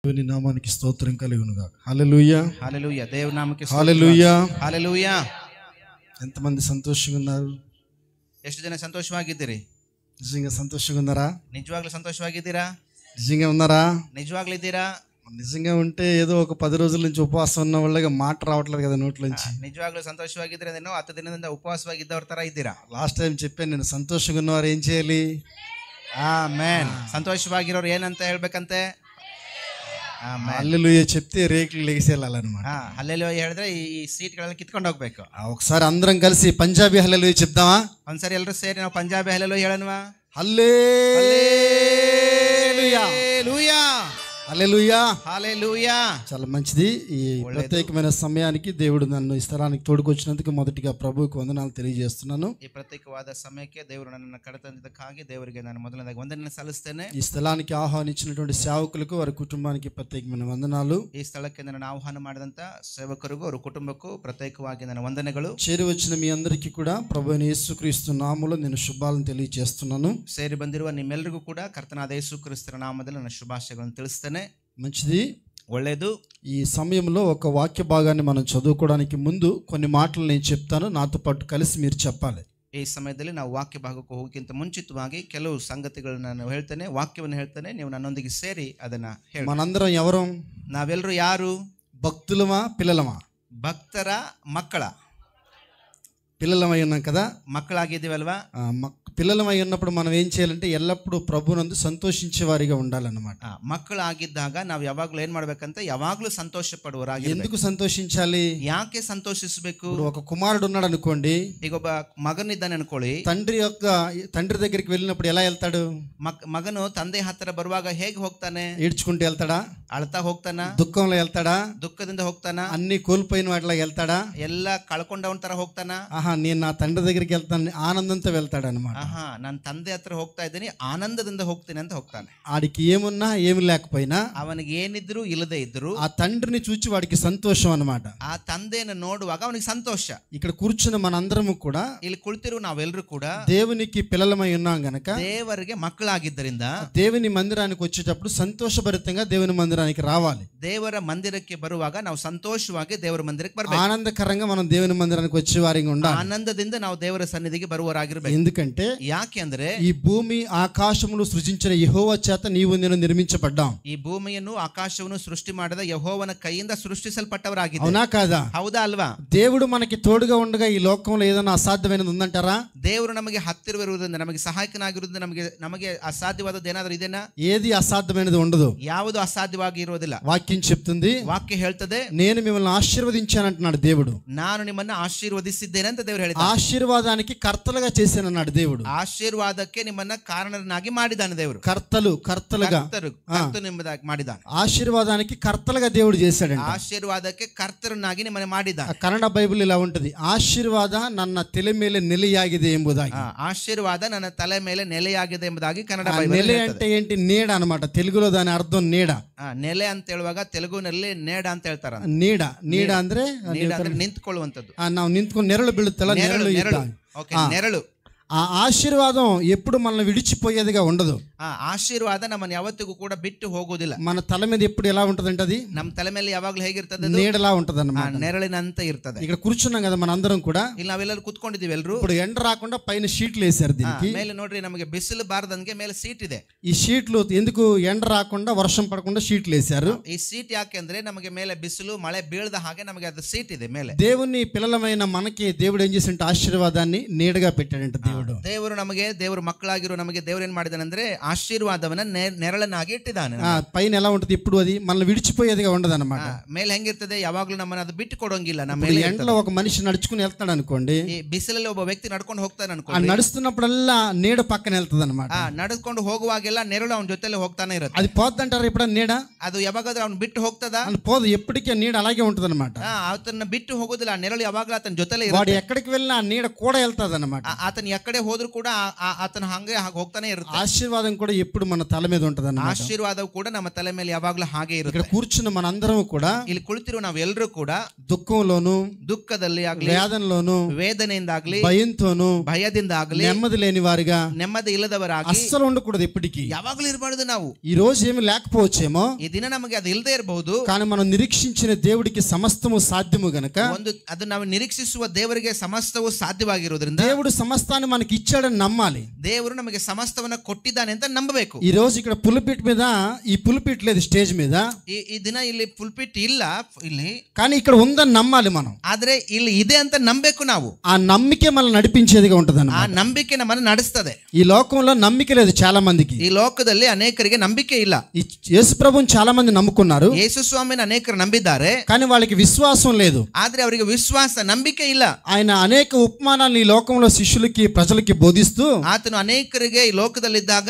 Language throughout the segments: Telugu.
దేవుని నామానికి స్తోత్రం కలుగును గాక. హల్లెలూయా హల్లెలూయా. దేవుని నామముకి హల్లెలూయా హల్లెలూయా. ఎంతమంది సంతోషంగా ఉన్నారు? ಎಷ್ಟು ಜನ ಸಂತೋಷವಾಗಿದ್ದೀರಿ? నిజంగా సంతోషంగా ఉన్నారా? ನಿಜವಾಗ್ಲೂ ಸಂತೋಷವಾಗಿದ್ದೀರಾ? నిజంగా ఉన్నారా? నిజವಾಗ್ಲೂ ఇದ್ದೀರಾ? నిజంగా ఉంటే ఏదో ఒక 10 రోజుల నుంచి ఉపవాసం ఉన్న వాళ్ళగా మాట రావట్లేదు కదా నోట్లోంచి. నిజವಾಗ್ಲೂ ಸಂತೋಷವಾಗಿದ್ದೀರಾ? 10 ದಿನದಿಂದ ಉಪವಾಸವಾಗಿದ್ದವ್ರ ತರ ಇದ್ದೀರಾ? లాస్ట్ టైం చెప్పాను నేను, సంతోషంగా ఉన్నవారు ఏం చేయాలి? ಆಮೆನ್. ಸಂತೋಷವಾಗಿರೋರು ಏನಂತ ಹೇಳ್ಬೇಕಂತೆ? ಆಮೆನ್. హల్లెలూయా చెప్తే రేకులు లెగిసేయాలన్నమాట. ಹಲ್ಲೆಲೂಯಾ ಹೇಳಿದ್ರೆ ಈ ಸೀಟ್ಗಳೆಲ್ಲ ಕಿತ್ಕೊಂಡು ಹೋಗ್ಬೇಕು. ఒకసారి అందరం కలిసి పంజాబీ హల్లెలూయా చెప్దామా? ಒಂದ್ಸರಿ ಎಲ್ಲರೂ ಸೇರಿ ನಾವು ಪಂಜಾಬಿ ಹಲ್ಲೆಲೂಯಾ ಹೇಳೋಣವಾ? హల్లెలూయా హల్లెలూయా హల్లెలూయా హల్లెలూయా. చాలా మంచిది. ఈ ప్రత్యేకమైన సమయానికి దేవుడు నన్ను ఈ స్థలానికి తోడుకొచ్చినందుకు మొదటిగా ప్రభువుకు వందనాలు తెలియజేస్తున్నాను. ಈ ಪ್ರತ್ಯೇಕವಾದ ಸಮಯಕ್ಕೆ ದೇವರು ನನ್ನನ್ನು ಕರೆತಂದಿದ್ದಕ್ಕಾಗಿ ದೇವರಿಗೆ ನಾನು ಮೊದಲನೇದಾಗಿ ವಂದನೆ ಸಲ್ಲಿಸ್ತೇನೆ. ఈ స్థలానికి ఆహ్వానించినటువంటి సేవకులకు వారి కుటుంబానికి ప్రత్యేకమైన వందనాలు. ಈ ಸ್ಥಳಕ್ಕೆ ನನ್ನನ್ನು ಆಹ್ವಾನ ಮಾಡಿದಂತ ಸೇವಕರಿಗೂ ಅವರ ಕುಟುಂಬಕ್ಕೂ ಪ್ರತ್ಯೇಕವಾಗಿ ನನ್ನ ವಂದನೆಗಳು. చేరి వచ్చిన మీ అందరికీ కూడా ప్రభువైన యేసుక్రీస్తు నామములో నేను శుభాలను తెలియజేస్తున్నాను. ಸೇರಿ ಬಂದಿರುವ ನಿಮ್ಮೆಲ್ಲರಿಗೂ ಕೂಡ ಕರ್ತನಾದ ಯೇಸು ಕ್ರಿಸ್ತರ ನಾಮದಲ್ಲಿ ನನ್ನ ಶುಭಾಶಯಗಳನ್ನು ತಿಳಿಸ್ತೇನೆ. మంచిది. ಒಳ್ಳೆಯದು. ఈ సమయంలో ఒక వాక్య భాగాన్ని మనం చదువుకోవడానికి ముందు కొన్ని మాటలు నేను చెప్తాను, నాతో పాటు కలిసి మీరు చెప్పాలి. ಈ ಸಮಯದಲ್ಲಿ ನಾವು ವಾಕ್ಯ ಭಾಗಕ್ಕೆ ಹೋಗೋಕ್ಕಿಂತ ಮುಂಚಿತವಾಗಿ ಕೆಲವು ಸಂಗತಿಗಳನ್ನ ನಾನು ಹೇಳ್ತೇನೆ, ವಾಕ್ಯವನ್ನು ಹೇಳ್ತೇನೆ, ನೀವು ನನ್ನೊಂದಿಗೆ ಸೇರಿ ಅದನ್ನ ಹೇಳಿ. మనందరం ఎవరు? ನಾವೆಲ್ಲರೂ ಯಾರು? భక్తులమా పిల్లలమా? ಭಕ್ತರ ಮಕ್ಕಳ. పిల్లలమై ఉన్నాం కదా, ಮಕ್ಕಳಾಗಿದ್ದೀವಲ್ವಾ? పిల్లలమై ఉన్నప్పుడు మనం ఏం చేయాలంటే ఎల్లప్పుడూ ప్రభునందు సంతోషించే వారిగా ఉండాలన్నమాట. ಮಕ್ಕಳಾಗಿದ್ದಾಗ ನಾವು ಯಾವಾಗ್ಲೂ ಏನ್ ಮಾಡ್ಬೇಕಂತ ಯಾವಾಗ್ಲೂ ಸಂತೋಷ ಪಡುವರಾಗಿ. ఎందుకు సంతోషించాలి? ಯಾಕೆ ಸಂತೋಷಿಸಬೇಕು? ఒక కుమారుడు ఉన్నాడు అనుకోండి, ಈಗ ಒಬ್ಬ ಮಗನಿದ್ದಾನೆ ಅನ್ಕೊಳ್ಳಿ. తండ్రి దగ్గరికి వెళ్ళినప్పుడు ఎలా వెళ్తాడు? ಮಗನು ತಂದೆ ಹತ್ತಿರ ಬರುವಾಗ ಹೇಗೆ ಹೋಗ್ತಾನೆ? ఏడ్చుకుంటూ వెళ్తాడా? ಅಳ್ತಾ ಹೋಗ್ತಾನ? దుఃఖంలో వెళ్తాడా? ದುಃಖದಿಂದ ಹೋಗ್ತಾನ? అన్ని కోల్పోయిన వాటిలా వెళ్తాడా? ಎಲ್ಲ ಕಳ್ಕೊಂಡವನ್ ತರ ಹೋಗ್ತಾನ? నేను నా తండ్రి దగ్గరికి వెళ్తాను ఆనందంతో వెళ్తాడు అనమాట. ನಾನು ತಂದೆ ಹತ್ರ ಹೋಗ್ತಾ ಇದ್ದೀನಿ, ಆನಂದದಿಂದ ಹೋಗ್ತೀನಿ ಅಂತ ಹೋಗ್ತಾನೆ. ఆడికి ఏమున్నా ఏమి లేకపోయినా, ಅವನಿಗೆ ಏನಿದ್ರು ಇಲ್ಲದೆ ಇದ್ರು, ఆ తండ్రిని చూచి వాడికి సంతోషం అనమాట. ಆ ತಂದೆಯನ್ನು ನೋಡುವಾಗ ಅವನಿಗೆ ಸಂತೋಷ. ఇక్కడ కూర్చున్న మనందరము కూడా, ಇಲ್ಲಿ ಕುಳಿತಿರುವ ನಾವೆಲ್ಲರೂ ಕೂಡ దేవునికి పిల్లలమై ఉన్నాం గనక, ದೇವರಿಗೆ ಮಕ್ಕಳಾಗಿದ್ದರಿಂದ దేవుని మందిరానికి వచ్చేటప్పుడు సంతోషభరితంగా దేవుని మందిరానికి రావాలి. ದೇವರ ಮಂದಿರಕ್ಕೆ ಬರುವಾಗ ನಾವು ಸಂತೋಷವಾಗಿ ದೇವರ ಮಂದಿರಕ್ಕೆ ಬರಬೇಕು. ఆనందకరంగా మనం దేవుని మందిరానికి వచ్చే వారిగా ఉండాలి. ಆನಂದದಿಂದ ನಾವು ದೇವರ ಸನ್ನಿಧಿಗೆ ಬರುವವರಾಗಿರಬೇಕು. ఎందుకంటే ಯಾಕೆ ಅಂದ್ರೆ ఈ భూమి ఆకాశములు సృజించిన యెహోవా చేత నీవు నేను నిర్మించబడ్డాం. ಈ ಭೂಮಿಯನ್ನು ಆಕಾಶವನ್ನು ಸೃಷ್ಟಿ ಮಾಡಿದ ಯೆಹೋವನ ಕೈಯಿಂದ ಸೃಷ್ಟಿಸಲ್ಪಟ್ಟವರಾಗಿದೆ. అవునా కాదా? ಹೌದಾ ಅಲ್ವಾ? దేవుడు మనకి తోడుగా ఉండగా ఈ లోకంలో ఏదైనా అసాధ్యమైనది ఉందంటారా? ದೇವರು ನಮಗೆ ಹತ್ತಿರವಿರುವುದರಿಂದ, ನಮಗೆ ಸಹಾಯಕನಾಗಿರುವುದರಿಂದ ನಮಗೆ ಅಸಾಧ್ಯವಾದದ್ದು ಏನಾದರೂ ಇದೆನಾ? ఏది అసాధ్యమైనది ఉండదు. ಯಾವುದು ಅಸಾಧ್ಯವಾಗಿ ಇರುವುದಿಲ್ಲ. వాక్యం చెప్తుంది, ವಾಕ್ಯ ಹೇಳ್ತದೆ, నేను మిమ్మల్ని ఆశీర్వదించానంటున్నాడు దేవుడు. ನಾನು ನಿಮ್ಮನ್ನು ಆಶೀರ್ವದಿಸಿದ್ದೇನೆ ಅಂತ ದೇವರು ಹೇಳಿದ. ఆశీర్వాదానికి కర్తలుగా చేశానన్నాడు దేవుడు. ಆಶೀರ್ವಾದಕ್ಕೆ ನಿಮ್ಮನ್ನ ಕಾರಣನಾಗಿ ಮಾಡಿದ್ದಾನೆ ದೇವರು. కర్తలుగా ನಿಮ್ಮದಾಗಿ ಮಾಡಿದ್ದಾನೆ. ఆశీర్వాదానికి కర్తలుగా దేవుడు చేశాడంట. ಆಶೀರ್ವಾದಕ್ಕೆ ಕರ್ತರನ್ನಾಗಿ ನಿಮ್ಮನ್ನ ಮಾಡಿದ್ದಾನೆ. ಕನ್ನಡ ಬೈಬಲ್ ఇలా ఉంటది, ಆಶೀರ್ವಾದ ನನ್ನ ತಲೆ ಮೇಲೆ ನೆಲೆಯಾಗಿದೆ ಎಂಬುದಾಗಿ. ಆಶೀರ್ವಾದ ನನ್ನ ತಲೆ ಮೇಲೆ ನೆಲೆಯಾಗಿದೆ ಎಂಬುದಾಗಿ ಕನ್ನಡ ಬೈಬಲ್. నెల అంటే ఏంటి? నీడ అన్నమాట. తెలుగులో దాని అర్థం నీడ. ನೆಲೆ ಅಂತ ಹೇಳುವಾಗ ತೆಲುಗುನಲ್ಲಿ ನೇಡ ಅಂತ ಹೇಳ್ತಾರ. నీడ ಅಂದ್ರೆ ನಿಂತ್ಕೊಳ್ಳುವಂತದ್ದು. ನಾವು ನಿಂತ್ಕೊಂಡು ನೆರಳು ಬೀಳುತ್ತಲ್ಲ, ನೆರಳು. ఆ ఆశీర్వాదం ఎప్పుడు మనల్ని విడిచిపోయేదిగా ఉండదు. ಆ ಆಶೀರ್ವಾದ ನಮ್ಮನ್ನು ಯಾವತ್ತಿಗೂ ಕೂಡ ಬಿಟ್ಟು ಹೋಗುವುದಿಲ್ಲ. మన తల మీద ఎప్పుడు ఎలా ఉంటదంటే, అది ನಮ್ಮ తల ಮೇಲೆ ಯಾವಾಗಲೂ ಹೇಗಿರ್ತದೆ? నీడలా ఉంటది అన్నమాట, నెరಳಿనంత ఇರ್ತದೆ. ఇక్కడ కూర్చున్నాం కదా మనందరం కూడా, ಇಲ್ಲಿ ನಾವೆಲ್ಲರೂ ಕೂತ್ಕೊಂಡಿದ್ದೀವಿ ಎಲ್ರು. ఇప్పుడు ఎండ రాకుండా పైన షీట్లు వేసారు దీనికి. ಮೇಲೆ ನೋಡ್ರಿ, ನಮಗೆ ಬಿಸಿಲು ಬಾರದಂಗೆ ಮೇಲೆ ಸೀಟ್ ಇದೆ. ఈ షీట్లు ఎందుకు? ఎండ రాకుండా వర్షం పడకుండా షీట్లు వేసారు. ಈ సీట్ ಯಾಕೆಂದ್ರೆ ನಮಗೆ ಮೇಲೆ ಬಿಸಿಲು ಮಳೆ ಬೀಳದ ಹಾಗೆ ನಮಗೆ ಅದು ಸೀಟ್ ಇದೆ ಮೇಲೆ. దేవుని పిల్లలమైన మనకి దేవుడు ఏం చేసింటే ఆశీర్వాదాన్ని నీడగా పెట్టాడంట. ದೇವರು ನಮಗೆ, ದೇವರು ಮಕ್ಕಳಾಗಿರೋ ನಮಗೆ ದೇವರು ಏನ್ ಮಾಡಿದಾನೆ ಅಂದ್ರೆ ಆಶೀರ್ವಾದವನ್ನ ನೆರಳನ್ನಾಗಿ ಇಟ್ಟಿದ್ದಾನೆ. పైన ఎలా ఉంటది? ఇప్పుడు అది మనల్ని విడిచిపోయేదిగా ఉండదు అన్నమాట. ಮೇಲೆ ಹೆಂಗಿರ್ತದೆ? ಯಾವಾಗ್ಲೂ ನಮ್ಮನ್ನ ಅದು ಬಿಟ್ಟು ಕೊಡೋಂಗಿಲ್ಲ. ನಮ್ಮ ఎండలో ఒక మనిషి నడుచుకుని వెళ్తాడు అనుకోండి, ಈ ಬಿಸಿಲಲ್ಲಿ ಒಬ್ಬ ವ್ಯಕ್ತಿ ನಡ್ಕೊಂಡು ಹೋಗ್ತಾನೆ ఆ ಅನ್ಕೊಂಡು, నడుస్తున్నప్పుడల్లా నీడ పక్కన వెళ్తుంది అనమాట. ನಡ್ಕೊಂಡು ಹೋಗುವಾಗೆಲ್ಲ ನೆರಳು ಅವನ ಜೊತೆಲಿ ಹೋಗ್ತಾನೆ ಇರುತ್ತೆ. అది పోద్దంటారు ఇప్పుడు నీడ? ಅದು ಯಾವಾಗಾದ್ರೂ ಅವ್ನು ಬಿಟ್ಟು ಹೋಗ್ತದ? అది పోదు, ఎప్పటికీ నీడ అలాగే ఉంటది అనమాట. ಆತನ ಬಿಟ್ಟು ಹೋಗೋದಿಲ್ಲ. ನೆರಳು ಯಾವಾಗ್ಲೂ ಆತನ ಜೊತೆಲೆ వాడు ಇರುತ್ತೆ. ఎక్కడికి వెళ్ళినా ఆ నీడ కూడా వెళ్తాది అనమాట. ಆತನ ಕಡೆ ಹೋದ್ರು ಕೂಡ ಆತನ ಹಂಗೆ ಹೋಗ್ತಾನೆ ಇರುತ್ತೆ. ఆశీర్వాదం కూడా ఎప్పుడు మన తల మీద ఉంటది అన్నమాట. ಆಶೀರ್ವಾದವು ಕೂಡ ನಮ್ಮ ತಲೆ ಮೇಲೆ ಯಾವಾಗ್ಲೂ ಹಾಗೆ ಇರುತ್ತೆ. ఇక్కడ కూర్చున్న మనందరం కూడా ಇಲ್ಲಿ ಕುಳಿತಿರುವ ನಾವೆಲ್ಲರೂ ಕೂಡ దుఃఖంలోను, దుఃಖದಲ್ಲಿ ಆಗ್ಲಿ, వేదనలోను, ವೇದನೆಯಿಂದಾಗ್ಲಿ, భయంతోను, ಭಯದಿಂದಾಗ್ಲಿ, నెమ్మది లేని వారిగా, ನೆಮ್ಮದಿ ಇಲ್ಲದವರಾಗಿ అస్సలు ఉండకూడదు ఎప్పటికీ. ಯಾವಾಗ್ಲೂ ಇರಬಾರ್ದು ನಾವು. ఈ రోజు ఏమి లేకపోవచ్చేమో, ಈ ದಿನ ನಮಗೆ ಅದು ಇಲ್ಲದೆ ಇರಬಹುದು, కానీ మనం నిరీక్షించిన దేవుడికి సమస్తము సాధ్యము గనక ಅದು ನಾವು ನಿರೀಕ್ಷಿಸುವ ದೇವರಿಗೆ ಸಮಸ್ತವು ಸಾಧ್ಯವಾಗಿರುವುದರಿಂದ దేవుడు సమస్తాన్ని మనకి ఇచ్చాడని నమ్మాలి. ದೇವರು ನಮಗೆ ಸಮಸ್ತವನ್ನ ಕೊಟ್ಟಿದ್ದಾನೆ ಅಂತ ನಂಬಬೇಕು. ఈ రోజు ఇక్కడ పుల్పిట్ మీద, ఈ పుల్పిట్ లేదు స్టేజ్ మీద, ಈ ದಿನ ಇಲ್ಲಿ ಪುಲ್ಪಿಟ್ ಇಲ್ಲ ಇಲ್ಲಿ, కానీ ఇక్కడ ఉందని నమ్మాలి మనం. ಆದ್ರೆ ಇಲ್ಲಿ ಇದೆ ಅಂತ ನಂಬಬೇಕು ನಾವು. ఆ నమ్మికే మనల్ని నడిపించేదిగా ఉంటది అన్నమాట. ఆ ನಂಬಿಕೆ ನಮ್ಮನ್ನು ನಡೆಸ್ತದೆ. ఈ లోకంలో నమ్మిక లేదు చాలా మందికి. ఈ లోಕದಲ್ಲಿ ಅನೇಕರಿಗೆ ನಂಬಿಕೆ ಇಲ್ಲ. యేసు ప్రభువుని చాలా మంది నమ్ముకున్నారు, ಯೇಸು ಸ್ವಾಮಿನ ಅನೇಕರು ನಂಬಿದ್ದಾರೆ, కానీ వాళ్ళకి విశ్వాసం లేదు. ಆದ್ರೆ ಅವರಿಗೆ ವಿಶ್ವಾಸ ನಂಬಿಕೆ ಇಲ್ಲ. ఆయన అనేక ఉపమానాలను ఈ లోకంలో శిష్యులకి, ప్రజలకి బోధిస్తూ, ಆತನು ಅನೇಕರಿಗೆ ಈ ಲೋಕದಲ್ಲಿದ್ದಾಗ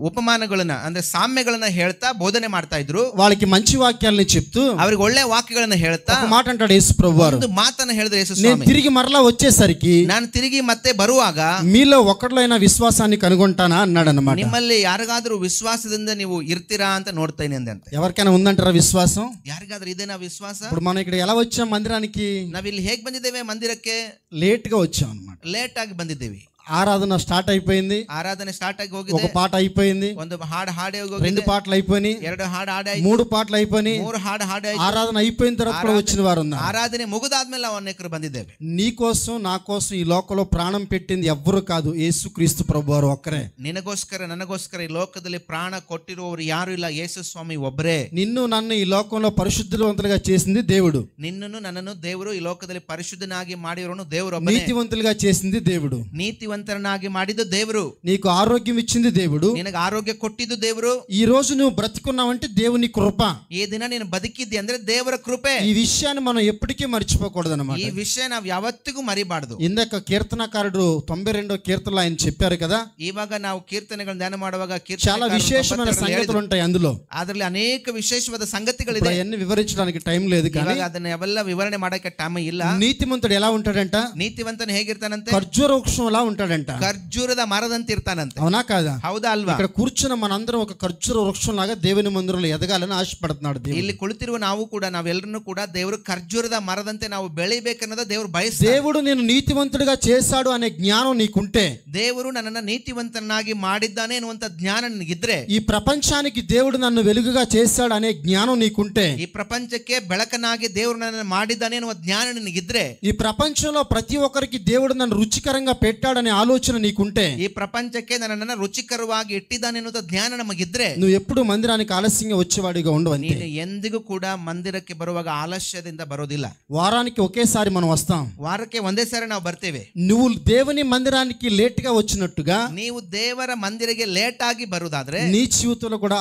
ಉಪಮಾನಗಳನ್ನ ಅಂದ್ರೆ ಸಾಮ್ಯಗಳನ್ನ ಹೇಳ್ತಾ ಬೋಧನೆ ಮಾಡ್ತಾ ಇದ್ರು. వాళ్ళకి మంచి వాక్యాలని చెప్తూ, ಅವ್ರಿಗೆ ಒಳ್ಳೆ ವಾಕ್ಯಗಳನ್ನ ಹೇಳ್ತಾ ఒక మాట అంటాడు యేసు ప్రభువారు, ಒಂದು ಮಾತನ್ನ ಹೇಳಿದ್ರೆ ಯೇಸು నేను ಸ್ವಾಮಿ, తిరిగి మరలా వచ్చేసరికి ನಾನು ತಿರುಗಿ ಮತ್ತೆ ಬರುವಾಗ మీలో ఒకటిలో అయినా విశ్వాసాన్ని కనుగొంటానా అన్నాడు అన్నమాట. ನಿಮ್ಮಲ್ಲಿ ಯಾರಿಗಾದ್ರೂ ವಿಶ್ವಾಸದಿಂದ ನೀವು ಇರ್ತೀರಾ ಅಂತ ನೋಡ್ತೇನೆ ಅಂತೆ. ఎవరికైనా ఉందంటారా విశ్వాసం? ಯಾರಿಗಾದ್ರೂ ಇದೇನಾ ವಿಶ್ವಾಸ? ఇప్పుడు మనం ఇక్కడ ఎలా వచ్చాం మందిరానికి? ನಾವಿಲ್ಲಿ ಹೇಗ್ ಬಂದಿದ್ದೇವೆ ಮಂದಿರಕ್ಕೆ? లేట్ గా వచ్చాం అన్నమాట. ಲೇಟ್ ಆಗಿ ಬಂದಿದ್ದೇವೆ. ఆరాధన స్టార్ట్ అయిపోయింది, ಆರಾಧನೆ ಸ್ಟಾರ್ಟ್ ಆಗಿ ఒక ಹೋಗಿದೆ, పాట అయిపోయింది, ಒಂದು ಹಾಡು ಹಾಡೇ రెండు ಹೋಗಿದೆ, పాటలు అయిపోయినాయి, ಎರಡು ಹಾಡು ಹಾಡಾಯ್ತು, మూడు పాటలు అయిపోయినాయి, ಮೂರು ಹಾಡು ಹಾಡಾಯ್ತು. ఆరాధన అయిపోయిన తర్వాత కూడా వచ్చిన వారు ఉన్నారు. ಆರಾಧನೆ ಮುಗಿದಾದ್ಮೇಲೆ ನಾವು ಅನೇಕರು ಬಂದಿದ್ದೇವೆ. నీ కోసం నా కోసం ఈ లోకంలో ప్రాణం పెట్టింది ఎవ్వరు కాదు, యేసుక్రీస్తు ప్రభువారు ఒక్కరే. ನಿನಗೋಸ್ಕರ ನನಗೋಸ್ಕರ ಈ ಲೋಕದಲ್ಲಿ ಪ್ರಾಣ ಕೊಟ್ಟಿರುವವರು ಯಾರು ಇಲ್ಲ, ಯೇಸು ಸ್ವಾಮಿ ಒಬ್ಬರೇ. నిన్ను నన్ను ఈ లోకంలో పరిశుద్ధవంతులుగా చేసింది దేవుడు. ನಿನ್ನನ್ನು ನನ್ನನ್ನು ದೇವರು ಈ ಲೋಕದಲ್ಲಿ ಪರಿಶುದ್ಧನಾಗಿ ಮಾಡಿರೋನು ದೇವರು ಒಬ್ಬನೇ. నీతివంతులుగా చేసింది దేవుడు. ನೀತಿವಂತರನಾಗಿ ಮಾಡಿದ್ದು ದೇವರು. నీకు ఆరోగ్యం ఇచ్చింది దేవుడు. ನಿನಗೆ ಆರೋಗ್ಯ ಕೊಟ್ಟಿದ್ದು ದೇವರು. ఈ రోజు నువ్వు బ్రతుకున్నావంటే దేవుని కృప. ಈ ದಿನ ನೀನು ಬದುಕಿದ್ದಿ ಅಂದ್ರೆ ದೇವರ ಕೃಪೆ. ఈ విషయాన్ని మనం ఎప్పటికీ మర్చిపోకూడదు అన్నమాట. ಈ ವಿಷಯ ನಾವು ಯಾವತ್ತಿಗೂ ಮರಿಬಾರದು. ఇందాక కీర్తనకారుడు 92వ కీర్తనలో ఆయన చెప్పారు కదా, ಇವಾಗ ನಾವು ಕೀರ್ತನೆಗಳನ್ನು ಧ್ಯಾನ ಮಾಡುವಾಗ చాలా విశేషమైన సంగతులు ఉంటాయి అందులో. ಅದರಲ್ಲಿ ಅನೇಕ ವಿಶೇಷವಾದ ಸಂಗತಿಗಳಿದೆ. అవన్నీ వివరించడానికి టైం లేదు, కానీ ಅದನ್ನ ಎಲ್ಲ ವಿವರಣೆ ಮಾಡಕ್ಕೆ ಟೈಮ್ ಇಲ್ಲ. నీతిమంతుడు ఎలా ఉంటాడంట? ನೀತಿವಂತನು ಹೇಗಿರ್ತಾನಂತೆ? ఖర్జూర వృక్షం లా ఉంటాడంట. ಖರ್ಜೂರದ ಮರದಂತೆ ಇರ್ತಾನಂತೆ. అవునా కాదా? ಹೌದಾ ಅಲ್ವಾ? ఇక్కడ కూర్చున్న మనందరం ఒక ఖర్జూర వృక్షం లాగా దేవుని మందిరంలో ఎదగాలని ఆశపడుతున్నాడు దేవుడు. ಇಲ್ಲಿ ಕುಳಿತಿರುವ ನಾವು ಕೂಡ ನಾವೆಲ್ಲರೂ ಕೂಡ ದೇವರು ಖರ್ಜೂರದ ಮರದಂತೆ ನಾವು ಬೆಳಿಬೇಕನ್ನೋದು ದೇವರು ಬಯಸ್ತಾನೆ. దేవుడు నేను నీతివంతుడిగా చేశాడు అనే జ్ఞానం నీకుంటే, ದೇವರು ನನ್ನನ್ನು ನೀತಿವಂತನಾಗಿ ಮಾಡಿದ್ದಾನೆ ಎನ್ನುವಂತ ಜ್ಞಾನ ನಿನಗಿದ್ರೆ, ఈ ప్రపంచానికి దేవుడు నన్ను వెలుగుగా చేశాడు అనే జ్ఞానం నీకుంటే, ಈ ಪ್ರಪಂಚಕ್ಕೆ ಬೆಳಕನಾಗಿ ದೇವರು ನನ್ನನ್ನು ಮಾಡಿದ್ದಾನೆ ಎನ್ನುವ ಜ್ಞಾನ ನಿನಗಿದ್ರೆ, ఈ ప్రపంచంలో ప్రతి ఒక్కరికి దేవుడు నన్ను రుచికరంగా పెట్టాడనే ఆలోచన నీకుంటే, ಈ ಪ್ರಪಂಚಕ್ಕೆ ನನ್ನನ್ನು ರುಚಿಕರವಾಗಿ ಇಟ್ಟಿದ್ದಾನೆ ಎನ್ನುವ ಜ್ಞಾನ ನಮಗಿದ್ರೆ, నువ్వు ఎప్పుడు మందిరానికి ఆలస్యంగా వచ్చేవాడిగా ఉండవంతే. ನೀನು ಎಂದಿಗೂ ಕೂಡ ಮಂದಿರಕ್ಕೆ ಬರುವಾಗ ಆಲಸ್ಯದಿಂದ ಬರೋದಿಲ್ಲ. వారానికి ఒకేసారి మనం వస్తాం, ವಾರಕ್ಕೆ ಒಂದೇ ಸಾರಿ ನಾವು ಬರ್ತೇವೆ. నువ్వు దేవుని మందిరానికి లేట్ గా వచ్చినట్టుగా ನೀವು ದೇವರ ಮಂದಿರಕ್ಕೆ ಲೇಟ್ ಆಗಿ ಬರುವುದಾದ್ರೆ, నీ జీవితంలో కూడా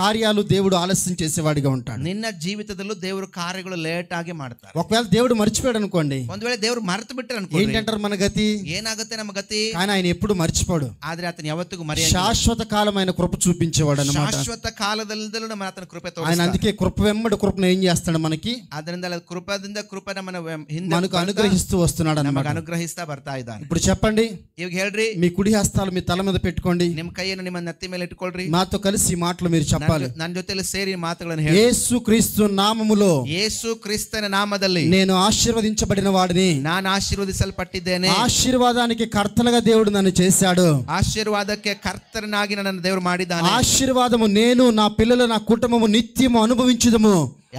కార్యాలు దేవుడు ఆలస్యం చేసేవాడిగా ఉంటాడు. ನಿನ್ನ ಜೀವಿತದಲ್ಲೂ ದೇವರು ಕಾರ್ಯಗಳು ಲೇಟ್ ಆಗಿ ಮಾಡ್ತಾರೆ. ఒకవేళ దేవుడు మర్చిపోయాడు అనుకోండి, ಒಂದ್ ವೇಳೆ ದೇವರು ಮರೆತು ಬಿಟ್ಟರೆ ಅನ್ಕೊಳ್ಳಿ, ఏంటంటారు మన గతి? ಏನಾಗುತ್ತೆ ನಮ್ಮ ಗತಿ? కానీ ఆయన ఎప్పుడు మర్చిపోడు. ಆದ್ರೆ ಆತನ ಯಾವತ್ತಿಗೂ ಮರೆಯಲ್ಲ. శాశ్వత కాలమైన కృప చూపించేవాడు అన్నమాట. ಶಾಶ್ವತ ಕಾಲದಲ್ಲೂ ನಮ್ಮ ಆತನ ಕೃಪೆ ఆయన ತೋರಿಸ್ತಾನೆ. అందుకే కృప వెంబడి కృపను ఏం చేస్తాడు మనకి? ಅದರಿಂದ ಕೃಪದಿಂದ ಕೃಪೆ ನಮ್ಮನ್ನ ಹಿಂದೆ మనకు అనుగ్రహిస్తూ వస్తున్నాడు ನಮಗೆ అన్నమాట. ಅನುಗ್ರಹಿಸ್ತಾ ಬರ್ತಾ ಇದ್ದಾನೆ. ఇప్పుడు చెప్పండి, ಇವಾಗ ಹೇಳ್ರಿ, మీ కుడి హస్తాలు మీ తల మీద పెట్టుకోండి, ನಿಮ್ ಕೈಯನ್ನು ನಿಮ್ಮ ನೆತ್ತಿ ಮೇಲೆ ಇಟ್ಕೊಳ್ರಿ. నాతో కలిసి ఈ మాటలు మీరు చెప్పాలి. ನನ್ನ ಜೊತೆಲಿ ಸೇರಿ ಮಾತುಗಳನ್ನು ಹೇಳಿ. యేసుక్రీస్తు నామములో ಯೇಸು ಕ್ರಿಸ್ತನ ನಾಮದಲ್ಲಿ నేను ఆశీర్వదించబడిన వాడిని, ನಾನು ಆಶೀರ್ವದಿಸಲ್ಪಟ್ಟಿದ್ದೇನೆ. ఆశీర్వాదానికి కర్తలుగా దేవుడు నన్ను చేశాడు, ಆಶೀರ್ವಾದಕ್ಕೆ ಕರ್ತನಾಗಿ ನನ್ನನ್ನು ದೇವರು ಮಾಡಿದ್ದಾನೆ. ఆశీర్వాదము నేను, నా పిల్లలు, నా కుటుంబము నిత్యము అనుభవించుదము.